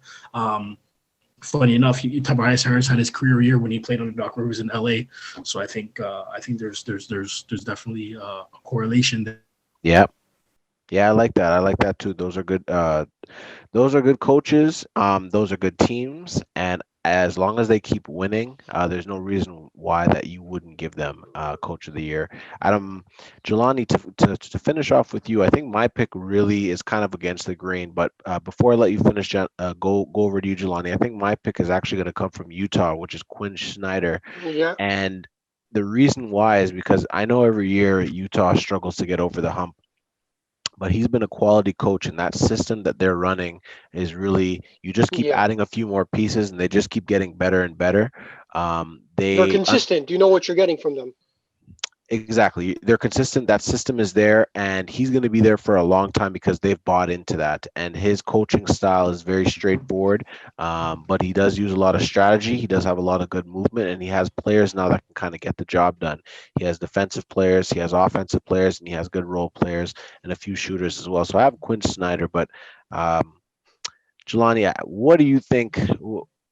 [SPEAKER 3] Funny enough, Tobias Harris had his career year when he played under Doc Rivers in LA. So I think there's definitely a correlation there.
[SPEAKER 1] Yeah. Yeah, I like that. I like that too. Those are good. Those are good coaches. Those are good teams, and as long as they keep winning, there's no reason why that you wouldn't give them Coach of the Year. Adam, Jelanie, to finish off with you, I think my pick really is kind of against the grain. But before I let you finish, go over to you, Jelanie. I think my pick is actually going to come from Utah, which is Quinn Snyder,
[SPEAKER 2] Yeah.
[SPEAKER 1] and the reason why is because I know every year Utah struggles to get over the hump. But he's been a quality coach, and that system that they're running is really, you just keep adding a few more pieces and they just keep getting better and better.
[SPEAKER 2] They're consistent. You know what you're getting from them.
[SPEAKER 1] Exactly. They're consistent. That system is there, and he's going to be there for a long time because they've bought into that. And his coaching style is very straightforward, but he does use a lot of strategy. He does have a lot of good movement, and he has players now that can kind of get the job done. He has defensive players, he has offensive players, and he has good role players and a few shooters as well. So I have Quinn Snyder, but Jelanie, what do you think?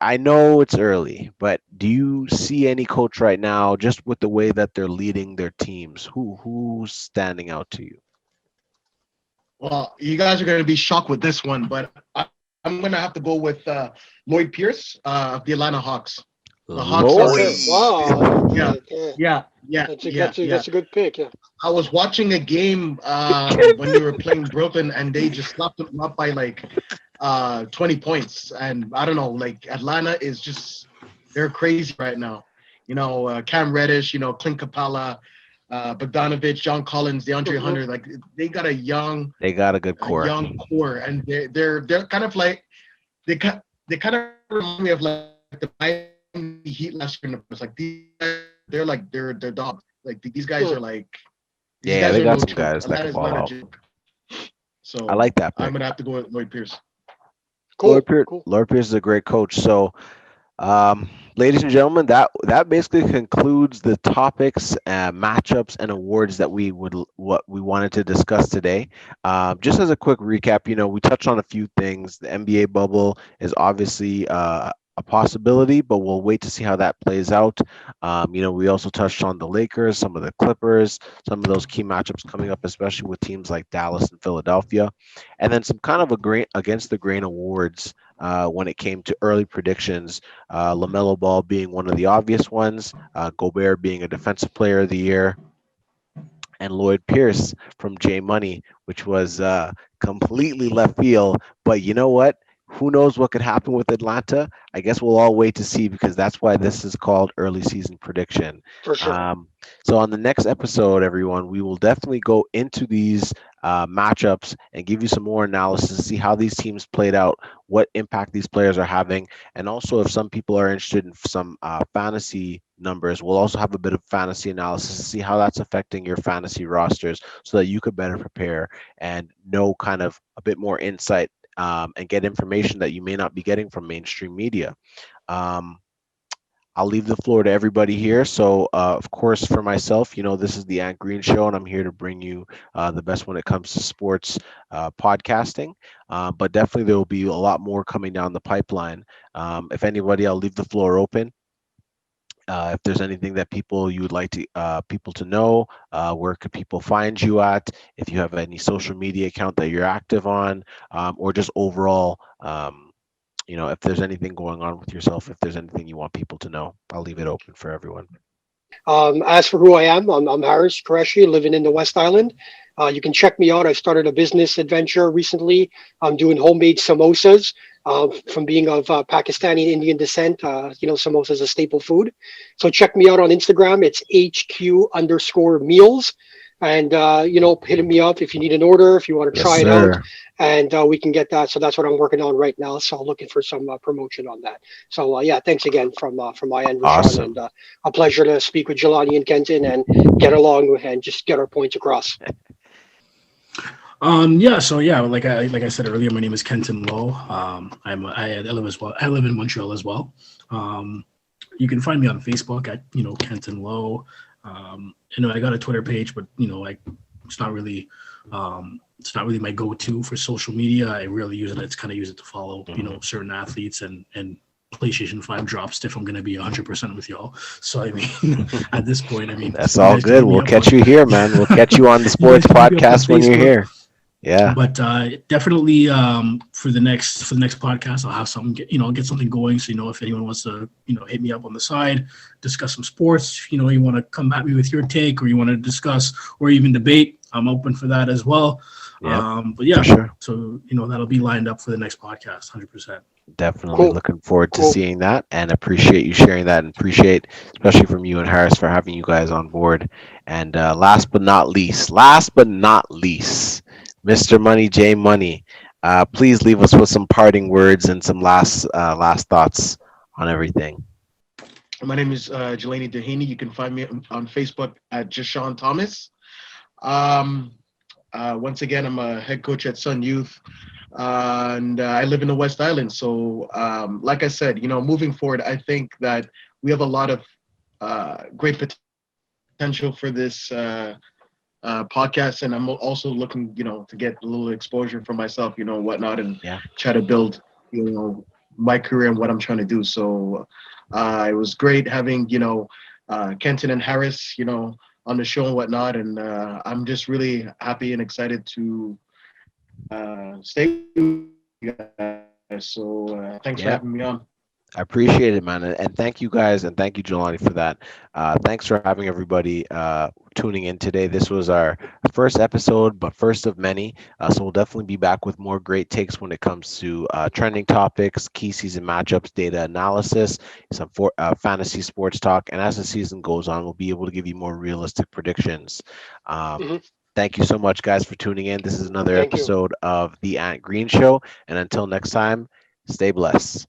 [SPEAKER 1] I know it's early, but do you see any coach right now, just with the way that they're leading their teams, who's standing out to you?
[SPEAKER 4] Well, you guys are going to be shocked with this one, but I'm going to have to go with Lloyd Pierce of the Atlanta Hawks. The Hawks
[SPEAKER 2] Wow.
[SPEAKER 4] Yeah.
[SPEAKER 2] That's a good pick. Yeah.
[SPEAKER 4] I was watching a game when they were playing Brooklyn, and they just slapped them up by like 20 points. And I don't know, like Atlanta is just, they're crazy right now. Cam Reddish, Clint Capella, Bogdanovich, John Collins, DeAndre Hunter, like they got a
[SPEAKER 1] good core.
[SPEAKER 4] And they're kind of like they kind of remind me of like the Miami Heat last year. It's like they're dogs. Like these guys are like
[SPEAKER 1] they got some guys that can ball out.
[SPEAKER 4] So
[SPEAKER 1] I like that pick.
[SPEAKER 4] I'm gonna have to go with Lloyd Pierce.
[SPEAKER 2] Cool. Cool.
[SPEAKER 1] Lloyd Pierce is a great coach. So, ladies and gentlemen, that basically concludes the topics, matchups, and awards that what we wanted to discuss today. Just as a quick recap, we touched on a few things. The NBA bubble is obviously a possibility, but we'll wait to see how that plays out. We also touched on the Lakers, some of the Clippers, some of those key matchups coming up, especially with teams like Dallas and Philadelphia, and then some kind of a grain against the grain awards when it came to early predictions. LaMelo Ball being one of the obvious ones, Gobert being a Defensive Player of the Year, and Lloyd Pierce from J Money, which was completely left field. But you know what? Who knows what could happen with Atlanta? I guess we'll all wait to see, because that's why this is called early season prediction.
[SPEAKER 2] For sure.
[SPEAKER 1] So on the next episode, everyone, we will definitely go into these matchups and give you some more analysis, see how these teams played out, what impact these players are having, and also if some people are interested in some fantasy numbers, we'll also have a bit of fantasy analysis to see how that's affecting your fantasy rosters, so that you could better prepare and know kind of a bit more insight, and get information that you may not be getting from mainstream media. Um, I'll leave the floor to everybody here. So, of course, for myself, this is the Ant Green Show, and I'm here to bring you the best when it comes to sports podcasting. But definitely, there will be a lot more coming down the pipeline. If anybody, I'll leave the floor open. If there's anything that you would like to people to know, where could people find you at? If you have any social media account that you're active on, or just overall, if there's anything going on with yourself, if there's anything you want people to know, I'll leave it open for everyone.
[SPEAKER 2] As for who I am, I'm Harris Qureshy, living in the West Island. You can check me out. I started a business adventure recently. I'm doing homemade samosas. From being of Pakistani Indian descent, samosa is a staple food. So check me out on Instagram. It's HQ_meals. And, hit me up if you need an order, if you want to
[SPEAKER 1] Yes,
[SPEAKER 2] try it out,
[SPEAKER 1] sir.
[SPEAKER 2] and we can get that. So that's what I'm working on right now. So I'm looking for some promotion on that. So, yeah, thanks again from my end, Rahshawn.
[SPEAKER 1] Awesome.
[SPEAKER 2] And a pleasure to speak with Jelanie and Kenton and get along and just get our points across.
[SPEAKER 3] Like I said earlier, my name is Kenton Lowe. I live as well. I live in Montreal as well. You can find me on Facebook at Kenton Lowe. I got a Twitter page, but it's not really my go-to for social media. I really use it. It's kind of use it to follow certain athletes and PlayStation 5 drops if I'm going to be 100% with y'all. So, I mean, at this point,
[SPEAKER 1] That's all good. We'll catch you here, man. We'll catch you on the sports podcast when you're here. Yeah.
[SPEAKER 3] But definitely for the next podcast, I'll have something, get something going. So, if anyone wants to, hit me up on the side, discuss some sports, you want to come at me with your take, or you want to discuss or even debate, I'm open for that as well.
[SPEAKER 1] Yeah,
[SPEAKER 3] but yeah,
[SPEAKER 1] sure.
[SPEAKER 3] So, that'll be lined up for the next podcast, 100%.
[SPEAKER 1] Definitely
[SPEAKER 2] Cool.
[SPEAKER 1] Looking forward to seeing that, and appreciate you sharing that, and appreciate, especially from you and Harris, for having you guys on board. And last but not least, Mr. Money, J Money, please leave us with some parting words and some last thoughts on everything.
[SPEAKER 4] My name is Jelanie Duhaney. You can find me on Facebook at Rahshawn Thomas. Once again, I'm a head coach at Sun Youth, and I live in the West Island. So, like I said, moving forward, I think that we have a lot of great potential for this podcast, and I'm also looking, to get a little exposure for myself, whatnot, and try to build, my career and what I'm trying to do. So, it was great having, Kenton and Harris, on the show and whatnot, and I'm just really happy and excited to stay with you guys. So thanks for having me on.
[SPEAKER 1] I appreciate it, man, and thank you guys, and thank you, Jelani, for that. Thanks for having everybody tuning in today. This was our first episode, but first of many. So we'll definitely be back with more great takes when it comes to trending topics, key season matchups, data analysis, some fantasy sports talk, and as the season goes on, we'll be able to give you more realistic predictions. Thank you so much, guys, for tuning in. This is another episode of the Ant Green Show, and until next time, stay blessed.